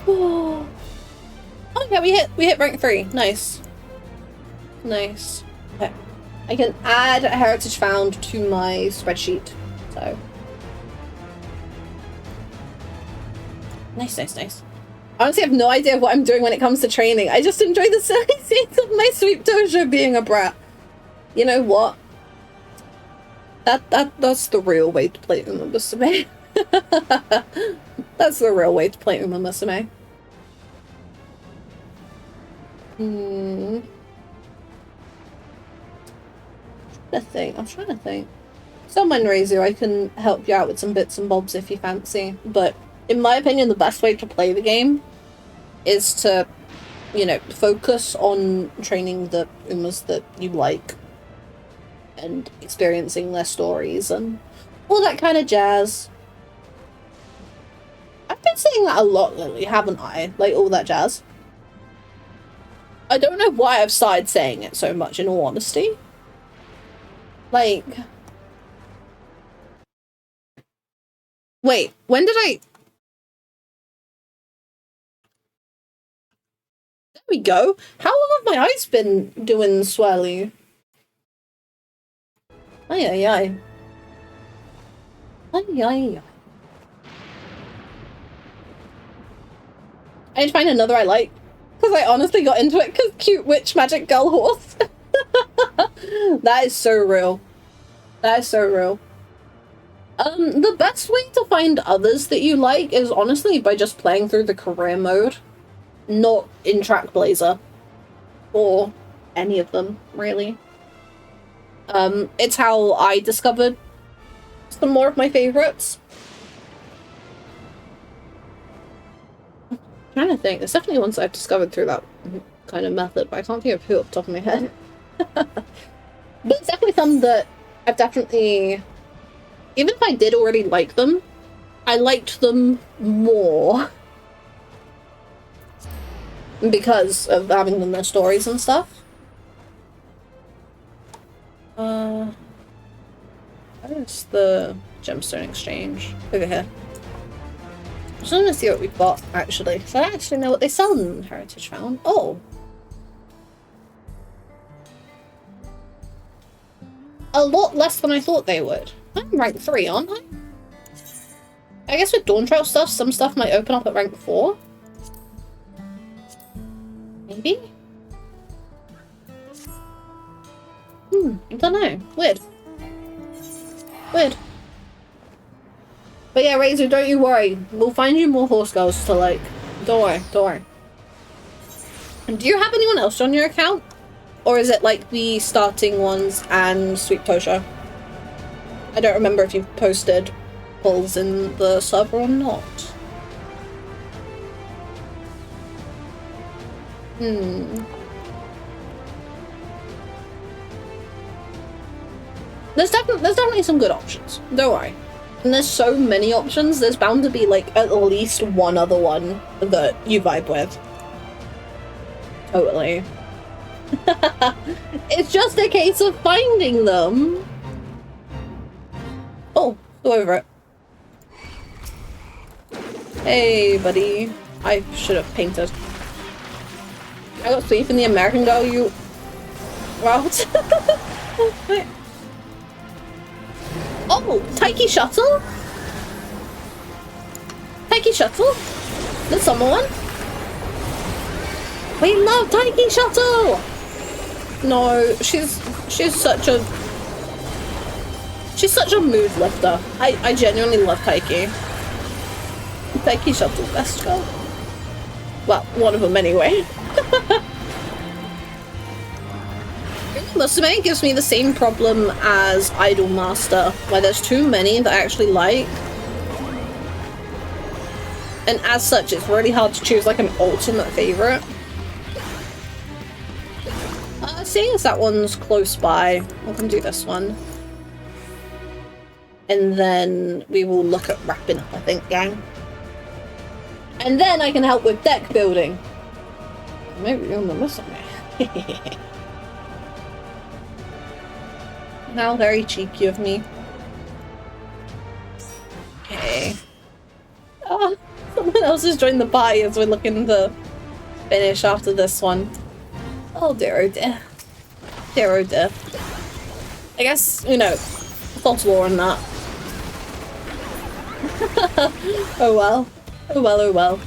Oh yeah, we hit rank 3. Nice. Okay. I can add a heritage found to my spreadsheet. So nice. Honestly, I have no idea what I'm doing when it comes to training. I just enjoy the silly scenes of my sweep dojo being a brat. You know what? That's the real way to play Uma Musume. That's the real way to play Uma Musume. I'm trying to think. Someone Razor, I can help you out with some bits and bobs if you fancy. But in my opinion, the best way to play the game is to, you know, focus on training the Umas that you like and experiencing their stories and all that kind of jazz. I've been saying that a lot lately, haven't I? Like, all that jazz. I don't know why I've started saying it so much, in all honesty. Like... Wait, when did I... There we go. How long have my eyes been doing swirly? Ay. I need to find another I like. Because I honestly got into it because cute witch magic girl horse. That is so real. The best way to find others that you like is honestly by just playing through the career mode. Not in Track Blazer. Or any of them, really. It's how I discovered some more of my favorites. I'm trying to think. There's definitely ones I've discovered through that kind of method, but I can't think of who off the top of my head. But it's definitely some that I've definitely... Even if I did already like them, I liked them more because of having them their stories and stuff. Where's the gemstone exchange? Over here. I just want to see what we've got, actually. Because I don't actually know what they sell in Heritage Found. Oh! A lot less than I thought they would. I'm rank 3, aren't I? I guess with Dawntrail stuff, some stuff might open up at rank 4. Maybe? I don't know. Weird. But yeah, Razor, don't you worry. We'll find you more horse girls to like. Don't worry. And do you have anyone else on your account? Or is it like the starting ones and Sweet Tosha? I don't remember if you've posted polls in the server or not. There's definitely some good options. Don't worry. And there's so many options, there's bound to be like at least one other one that you vibe with. Totally. It's just a case of finding them. Oh, go over it. Hey, buddy. I should have painted. I got sleep in the American Girl you... Wow. Oh, Taiki Shuttle? Taiki Shuttle? There's someone? We love Taiki Shuttle! No, she's such a... She's such a mood lifter. I genuinely love Taiki. Taiki Shuttle, best girl. Well, one of them anyway. Musume gives me the same problem as Idolmaster, where there's too many that I actually like. And as such, it's really hard to choose like an ultimate favorite. Seeing as that one's close by, we'll come do this one. And then we will look at wrapping up, I think, gang. And then I can help with deck building. Maybe you're gonna miss me. How very cheeky of me. Okay. Oh, someone else has joined the party as we're looking to finish after this one. Oh dear, oh dear. Dear, oh dear. I guess, you know, thoughts war on that. Oh well. Oh well, oh well.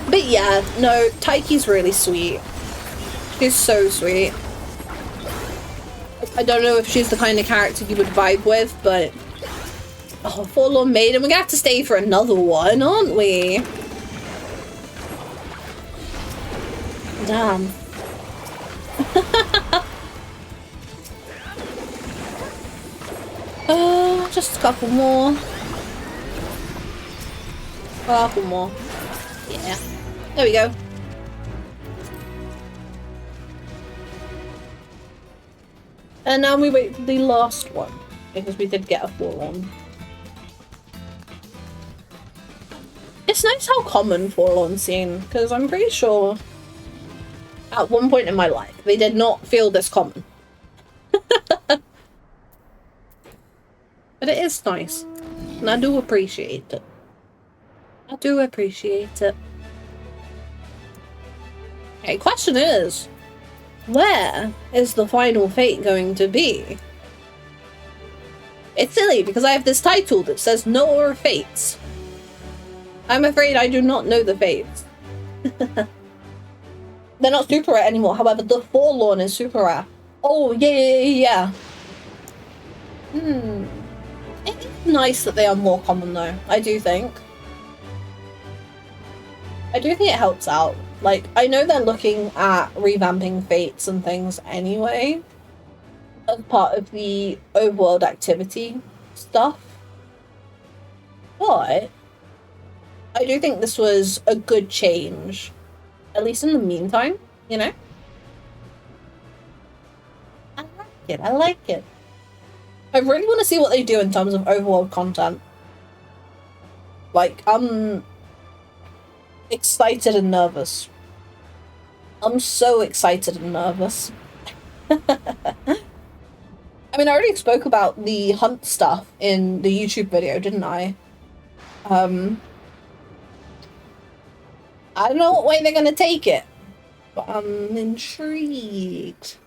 But yeah, no, Taiki's really sweet. She's so sweet. I don't know if she's the kind of character you would vibe with, but... Oh, Forlorn Maiden, we're gonna have to stay for another one, aren't we? Damn. Just a couple more. A couple more. Yeah. There we go. And now we wait for the last one, because we did get a Forlorn. It's nice how common Forlorns seem, because I'm pretty sure at one point in my life they did not feel this common. But it is nice, and I do appreciate it. I do appreciate it. Okay, question is, where is the final fate going to be? It's silly because I have this title that says Knower of Fates. I'm afraid I do not know the fates. They're not super rare anymore, however the Forlorn is super rare. Oh yeah. It's nice that they are more common though, I do think. I do think it helps out. Like, I know they're looking at revamping fates and things anyway, as part of the overworld activity stuff. But I do think this was a good change, at least in the meantime, you know? I like it, I like it. I really want to see what they do in terms of overworld content. Like, I'm excited and nervous. I'm so excited and nervous. I mean, I already spoke about the hunt stuff in the YouTube video, didn't I? I don't know what way they're gonna take it, but I'm intrigued.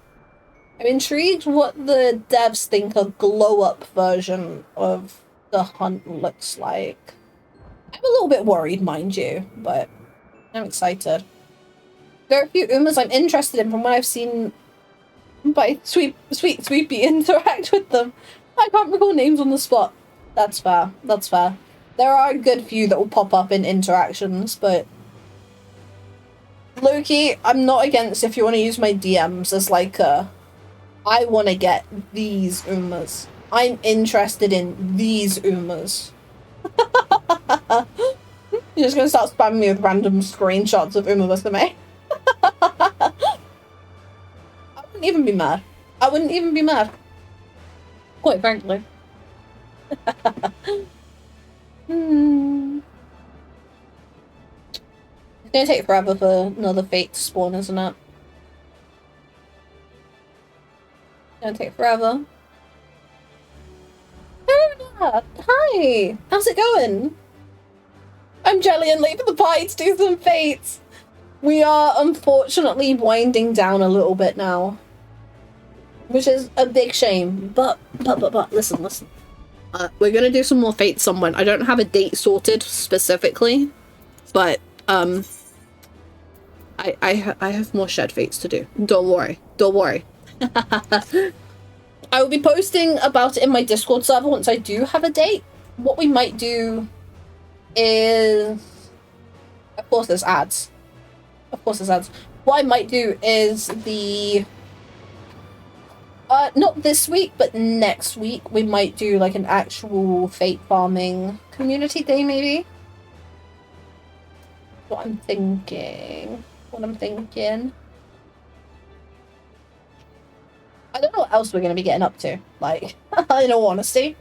I'm intrigued what the devs think a glow-up version of the hunt looks like. I'm a little bit worried, mind you, but I'm excited. There are a few Umas I'm interested in from what I've seen by Sweepy interact with them. I can't recall names on the spot. That's fair, that's fair. There are a good few that will pop up in interactions, but... Loki, I'm not against if you want to use my DMs as like a... I want to get these Umas. I'm interested in these Umas. You're just going to start spamming me with random screenshots of Uma Musume. I wouldn't even be mad. I wouldn't even be mad. Quite frankly. It's going to take forever for another fate to spawn, isn't it? Gonna take forever. Oh, hi! How's it going? I'm jelly and late for the party to do some fates. We are unfortunately winding down a little bit now, which is a big shame. But listen. We're gonna do some more Fates somewhere. I don't have a date sorted specifically, but I have more shared Fates to do. Don't worry. Don't worry. I will be posting about it in my Discord server once I do have a date. What we might do is... Of course there's ads. Of course there's ads. What I might do is the... not this week, but next week, we might do, like, an actual Fate farming community day, maybe? What I'm thinking. I don't know what else we're going to be getting up to, like, in all honesty.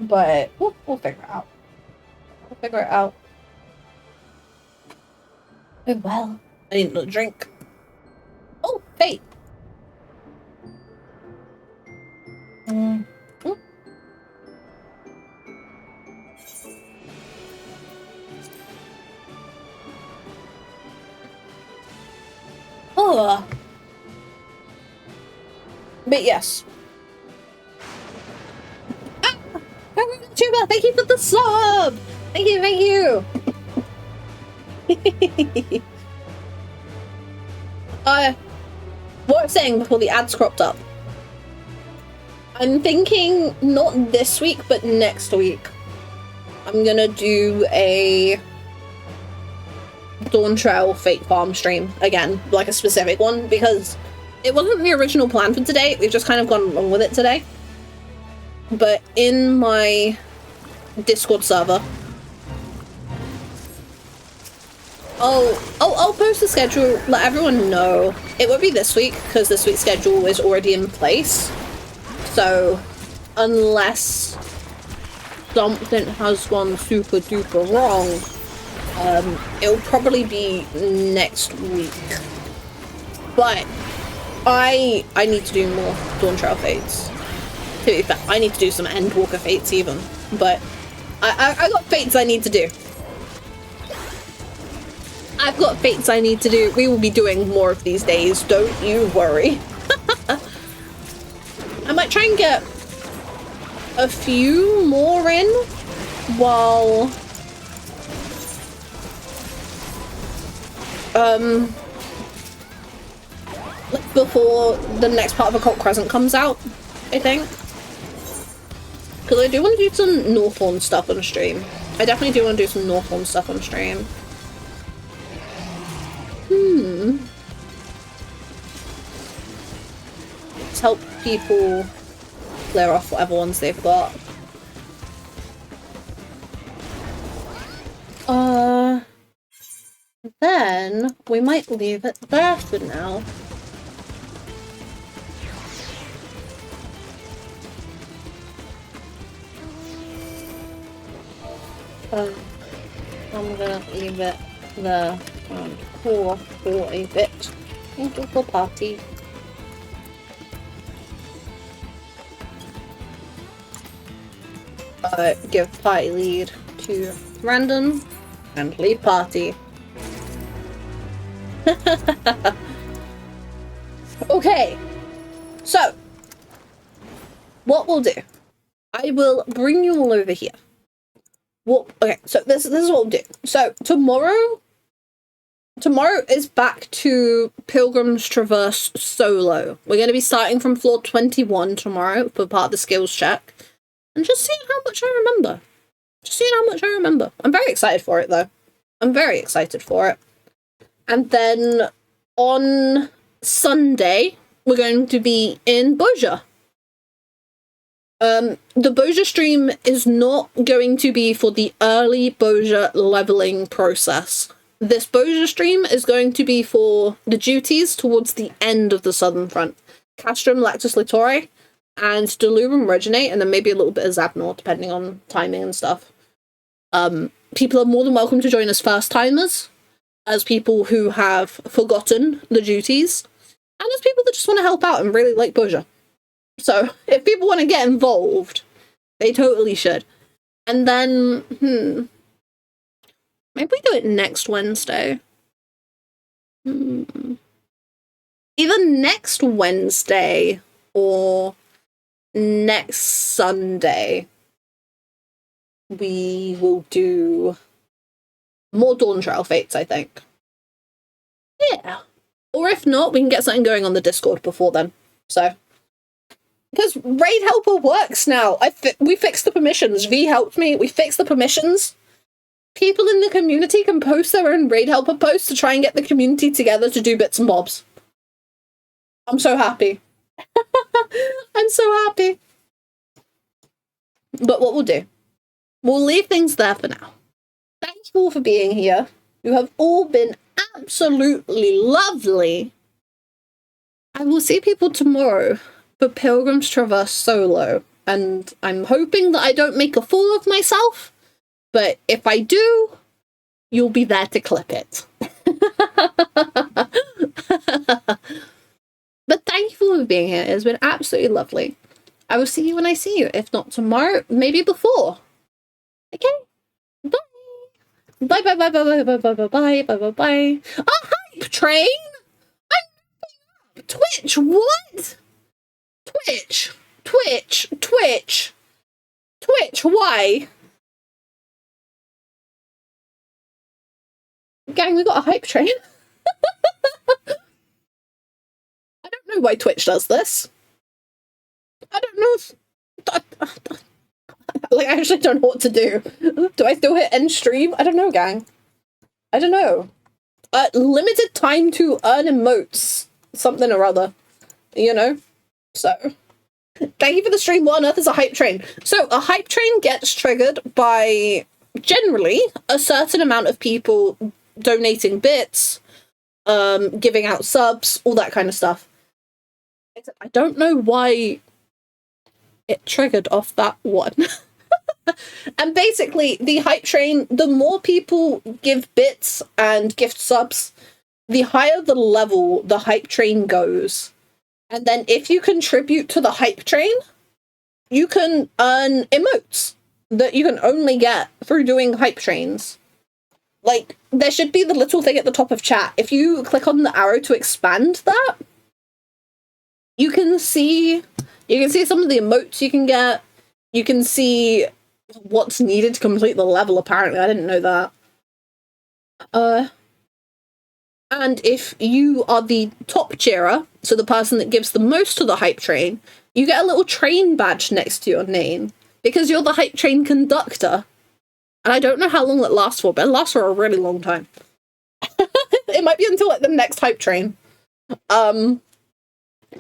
But we'll figure it out. We'll figure it out. Oh, well. I need another drink. Oh, Fate! Oh. But yes. Tuba, thank you for the sub! Thank you! What I was saying before the ads cropped up. I'm thinking not this week, but next week. I'm gonna do a Dawntrail Fate Farm stream again, like a specific one, because it wasn't the original plan for today. We've just kind of gone along with it today. But in my Discord server, I'll post the schedule, let everyone know. It won't be this week, because this week's schedule is already in place. So, unless something has gone super duper wrong, it'll probably be next week. But I need to do more Dawntrail Fates. To be fair, I need to do some Endwalker Fates even. But I got Fates I need to do. I've got Fates I need to do. We will be doing more of these days, don't you worry. I might try and get a few more in while like before the next part of Occult Crescent comes out, I think. Because I do want to do some Northorn stuff on stream. I definitely do want to do some Northorn stuff on stream. Let's help people clear off whatever ones they've got. Then we might leave it there for now. I'm gonna leave it there for a bit. Thank you for party. Give party lead to Random and leave party. Okay, so what we'll do, I will bring you all over here. Okay, so this is what we'll do. So tomorrow is back to Pilgrim's Traverse solo. We're going to be starting from floor 21 tomorrow for part of the skills check. And just seeing how much I remember. I'm very excited for it, though. I'm very excited for it. And then on Sunday, we're going to be in Boja. The Boja stream is not going to be for the early Boja leveling process. This Boja stream is going to be for the duties towards the end of the Southern Front. Castrum, Lactus Litore, and Delurum Reginate, and then maybe a little bit of Zabnor, depending on timing and stuff. People are more than welcome to join as first-timers, as people who have forgotten the duties, and as people that just want to help out and really like Boja. So, if people want to get involved, they totally should. And then, maybe we do it next Wednesday. Either next Wednesday or next Sunday. we will do more Dawntrail Fates, I think. Yeah. Or if not, we can get something going on the Discord before then. So, because Raid Helper works now. We fixed the permissions. V helped me. We fixed the permissions. People in the community can post their own Raid Helper posts to try and get the community together to do bits and bobs. I'm so happy. I'm so happy. But what we'll do, we'll leave things there for now. Thank you all for being here. You have all been absolutely lovely. I will see people tomorrow for Pilgrim's Traverse solo, and I'm hoping that I don't make a fool of myself, but if I do, you'll be there to clip it. But thank you for being here. It's been absolutely lovely. I will see you when I see you. If not tomorrow, maybe before. Okay? Bye. Bye, bye, bye, bye, bye, bye, bye, bye, bye, bye, bye, bye. A hype train? I'm Twitch, what? Twitch, why? Gang, we got a hype train. I don't know why Twitch does this. I don't know if... Like, I actually don't know what to do. Do I still hit end stream? I don't know, gang. I don't know. Limited time to earn emotes. Something or other. You know? So... Thank you for the stream. What on earth is a hype train? So, a hype train gets triggered by, generally, a certain amount of people donating bits, giving out subs, all that kind of stuff. Except I don't know why it triggered off that one. And basically, the hype train, the more people give bits and gift subs, the higher the level the hype train goes. And then if you contribute to the hype train, you can earn emotes that you can only get through doing hype trains. Like, there should be the little thing at the top of chat. If you click on the arrow to expand that, you can see some of the emotes you can get. You can see what's needed to complete the level, apparently. I didn't know that. And if you are the top cheerer, so the person that gives the most to the hype train, you get a little train badge next to your name, because you're the hype train conductor. And I don't know how long that lasts for, but it lasts for a really long time. It might be until, like, the next hype train. But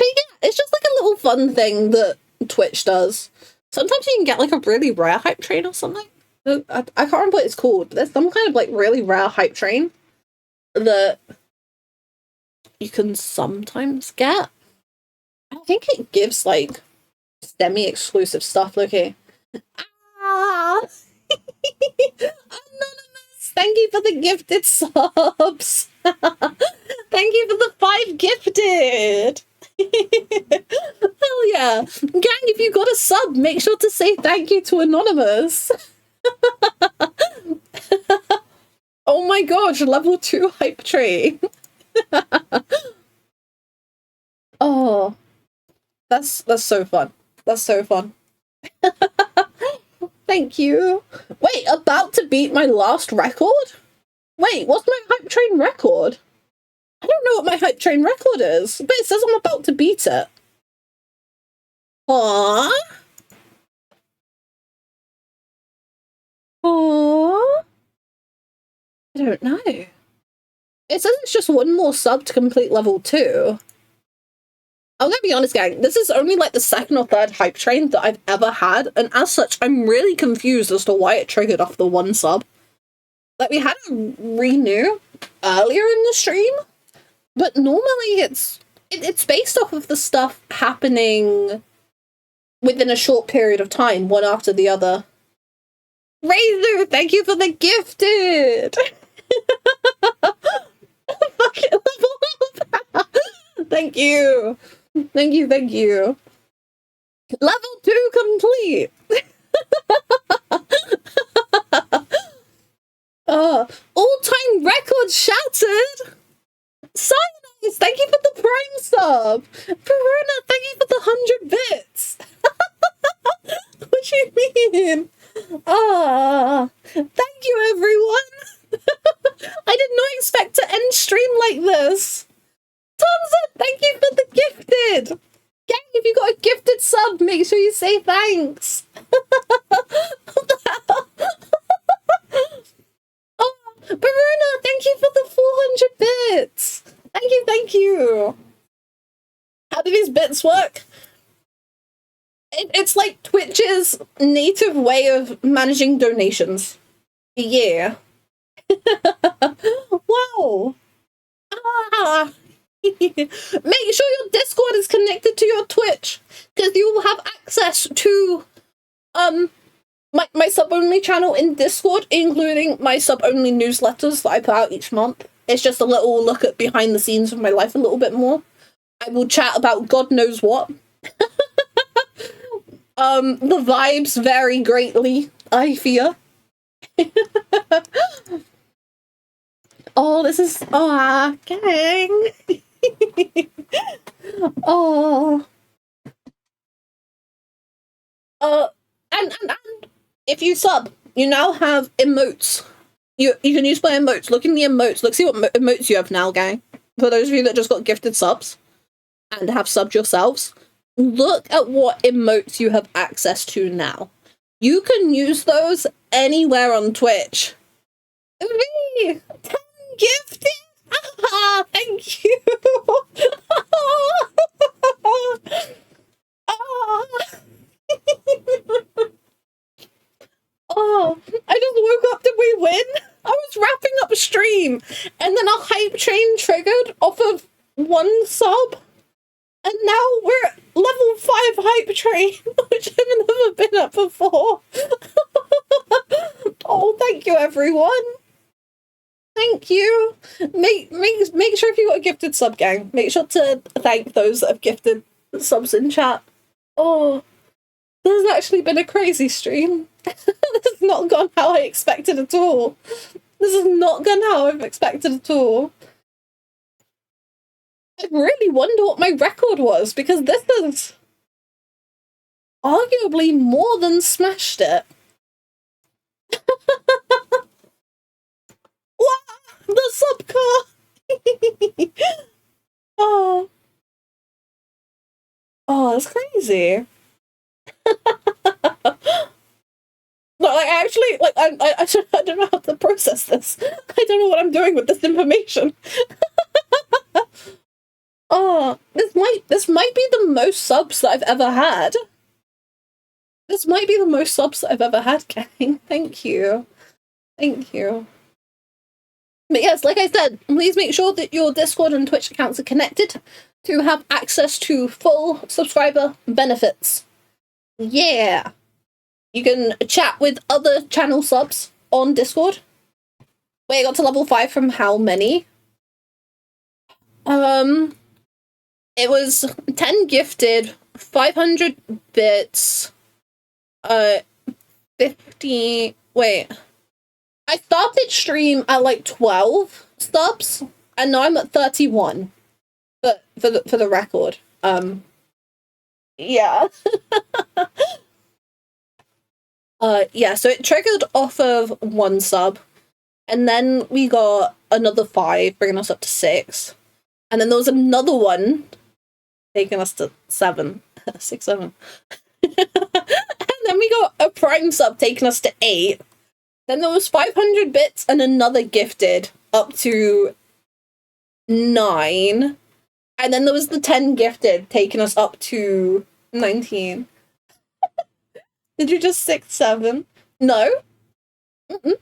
yeah, it's just like a little fun thing that Twitch does. Sometimes you can get, like, a really rare hype train or something. I can't remember what it's called, but there's some kind of, like, really rare hype train that you can sometimes get. I think it gives, like, semi-exclusive stuff. Look here. Ah! Anonymous! Thank you for the gifted subs! Thank you for the 5 gifted! Hell yeah! Gang, if you got a sub, make sure to say thank you to Anonymous! Oh my gosh, level 2 hype train! Oh, that's so fun. That's so fun. Thank you. Wait, about to beat my last record? Wait, what's my hype train record? I don't know what my hype train record is, but it says I'm about to beat it. Aww. Aww. I don't know. It says it's just one more sub to complete level 2. I'm gonna be honest, gang, this is only like the 2nd or 3rd hype train that I've ever had, and as such, I'm really confused as to why it triggered off the 1 sub. Like, we had a renew earlier in the stream, but normally it's based off of the stuff happening within a short period of time, one after the other. Razor, thank you for the gifted! Fucking level up! Thank you! Thank you, thank you. Level 2 complete! All-time record shattered! Cyanide, thank you for the prime sub! Verona, thank you for the 100 bits! What do you mean? Ah. if you got a gifted sub, make sure you say thanks. What the hell? Oh, Baruna, thank you for the 400 bits. Thank you. How do these bits work? It's like Twitch's native way of managing donations. Yeah. Wow. Ah. Make sure your Discord is connected to your Twitch, because you will have access to my sub-only channel in Discord, including my sub-only newsletters that I put out each month. It's just a little look at behind the scenes of my life a little bit more. I will chat about God knows what. The vibes vary greatly, I fear. Oh, this is... Oh, gang. Oh. And if you sub, you now have emotes. You can use my emotes. Look in the emotes. Look, see what emotes you have now, gang. For those of you that just got gifted subs and have subbed yourselves, look at what emotes you have access to now. You can use those anywhere on Twitch. Me! 10 gifted! Ah, thank you! Oh, I just woke up. Did we win? I was wrapping up a stream, and then a hype train triggered off of 1 sub, and now we're at level 5 hype train, which I've never been at before. Oh, thank you, everyone. Thank you. Make sure if you got a gifted sub, gang, make sure to thank those that have gifted subs in chat. Oh, this has actually been a crazy stream. This has not gone how I expected at all. This has not gone how I've expected at all. I really wonder what my record was, because this is arguably more than smashed it. Wow, the sub car! Oh, that's crazy. No, like, actually, like, I don't know how to process this. I don't know what I'm doing with this information. Oh, this might be the most subs that I've ever had. This might be the most subs that I've ever had, gang. Thank you. Thank you. But yes, like I said, please make sure that your Discord and Twitch accounts are connected to have access to full subscriber benefits. Yeah. You can chat with other channel subs on Discord. Wait, I got to level 5 from how many? It was 10 gifted, 500 bits, 50... Wait. I started stream at like 12 subs, and now I'm at 31. But for the record. Yeah. Yeah, so it triggered off of 1 sub, and then we got another 5, bringing us up to 6. And then there was another one, taking us to 7. 6, 7. And then we got a prime sub, taking us to 8. Then there was 500 bits and another gifted, up to 9. And then there was the 10 gifted, taking us up to 19. Did you just 6, 7? No. Mm-mm.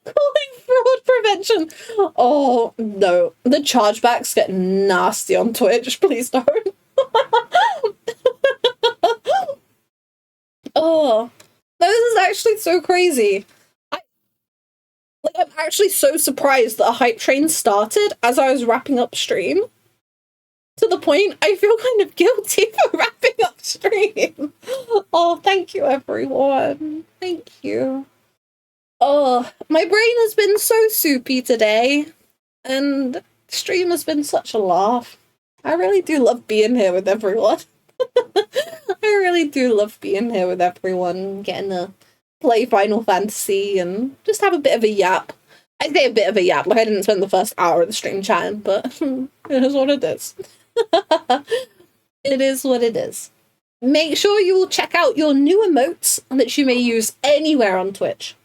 Calling fraud prevention. Oh, no. The chargebacks get nasty on Twitch. Please don't. Oh. No, this is actually so crazy. I'm actually so surprised that a hype train started as I was wrapping up stream. To the point I feel kind of guilty for wrapping up stream. Oh, thank you, everyone. Thank you. Oh, my brain has been so soupy today, and stream has been such a laugh. I really do love being here with everyone. I really do love being here with everyone, getting to play Final Fantasy and just have a bit of a yap. I say a bit of a yap, like I didn't spend the first hour of the stream chatting, but it is what it is. It is what it is. Make sure you will check out your new emotes that you may use anywhere on Twitch.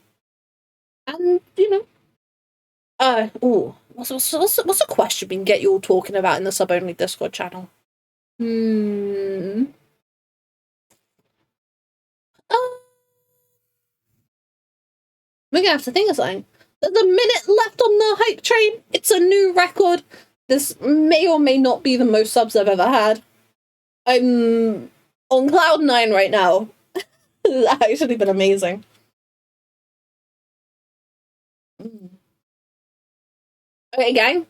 And, you know, what's a question we can get you all talking about in the sub-only Discord channel? We're gonna have to think of something. There's a minute left on the hype train. It's a new record. This may or may not be the most subs I've ever had. I'm on cloud 9 right now. It's actually been amazing. Okay, gang.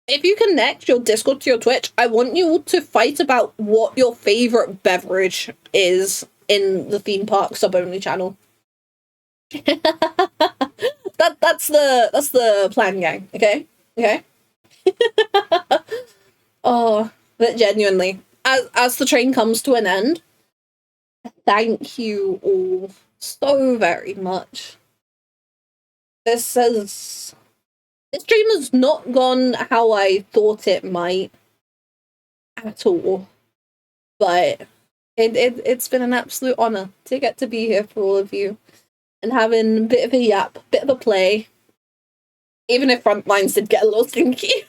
If you connect your Discord to your Twitch, I want you all to fight about what your favorite beverage is in the theme park sub-only channel. That's the plan, gang. Okay? Okay? Oh, but genuinely, as the train comes to an end, thank you all so very much. This stream has not gone how I thought it might at all, but it's been an absolute honor to get to be here for all of you and having a bit of a yap, bit of a play, even if Frontlines did get a little stinky.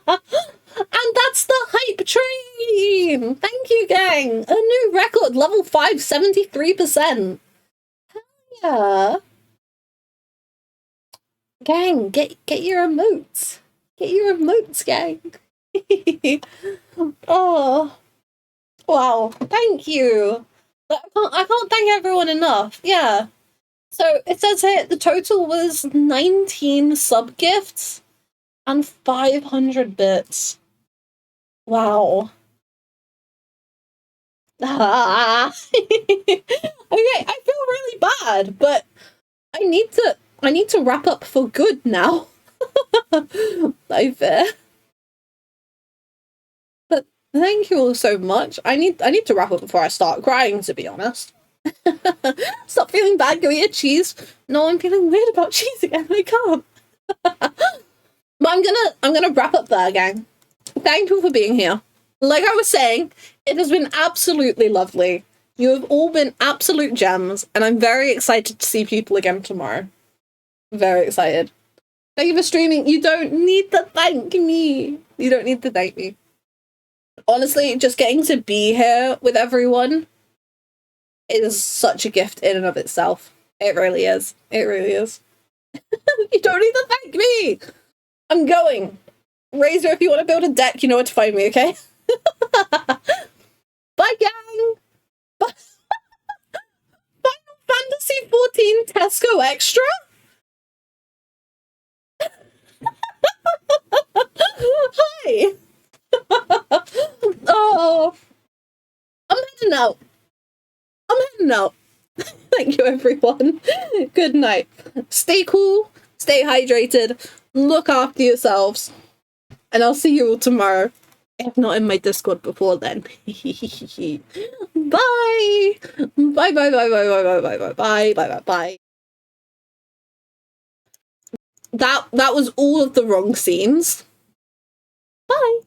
And that's the hype train! Thank you, gang! A new record, level 5, 73%. Hell yeah. Gang, get your emotes. Get your emotes, gang. Oh. Wow, thank you. I can't thank everyone enough. Yeah. So it says here the total was 19 sub gifts and 500 bits. Wow. Okay, I feel really bad, but I need to wrap up for good now. I fear. But thank you all so much. I need to wrap up before I start crying, to be honest. Stop feeling bad, go eat a cheese. No, I'm feeling weird about cheese again. I can't. But I'm gonna wrap up there, gang. Thank you for being here. Like I was saying, it has been absolutely lovely. You have all been absolute gems, and I'm very excited to see people again tomorrow. Very excited. Thank you for streaming. You don't need to thank me. You don't need to thank me. Honestly, just getting to be here with everyone is such a gift in and of itself. It really is. It really is. You don't need to thank me. I'm going. Razor, if you want to build a deck, you know where to find me, okay? Bye, gang! Final Fantasy 14 Tesco Extra? Hi! Oh, I'm heading out. Thank you, everyone. Good night. Stay cool, stay hydrated, look after yourselves, and I'll see you all tomorrow. If not in my Discord before then. Bye! Bye, bye, bye, bye, bye, bye, bye, bye, bye, bye, bye. That was all of the wrong scenes. Bye!